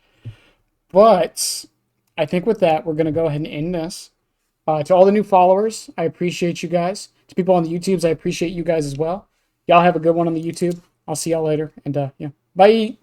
But I think with that, we're going to go ahead and end this. To all the new followers, I appreciate you guys. To people on the YouTubes, I appreciate you guys as well. Y'all have a good one on the YouTube. I'll see y'all later. And, bye.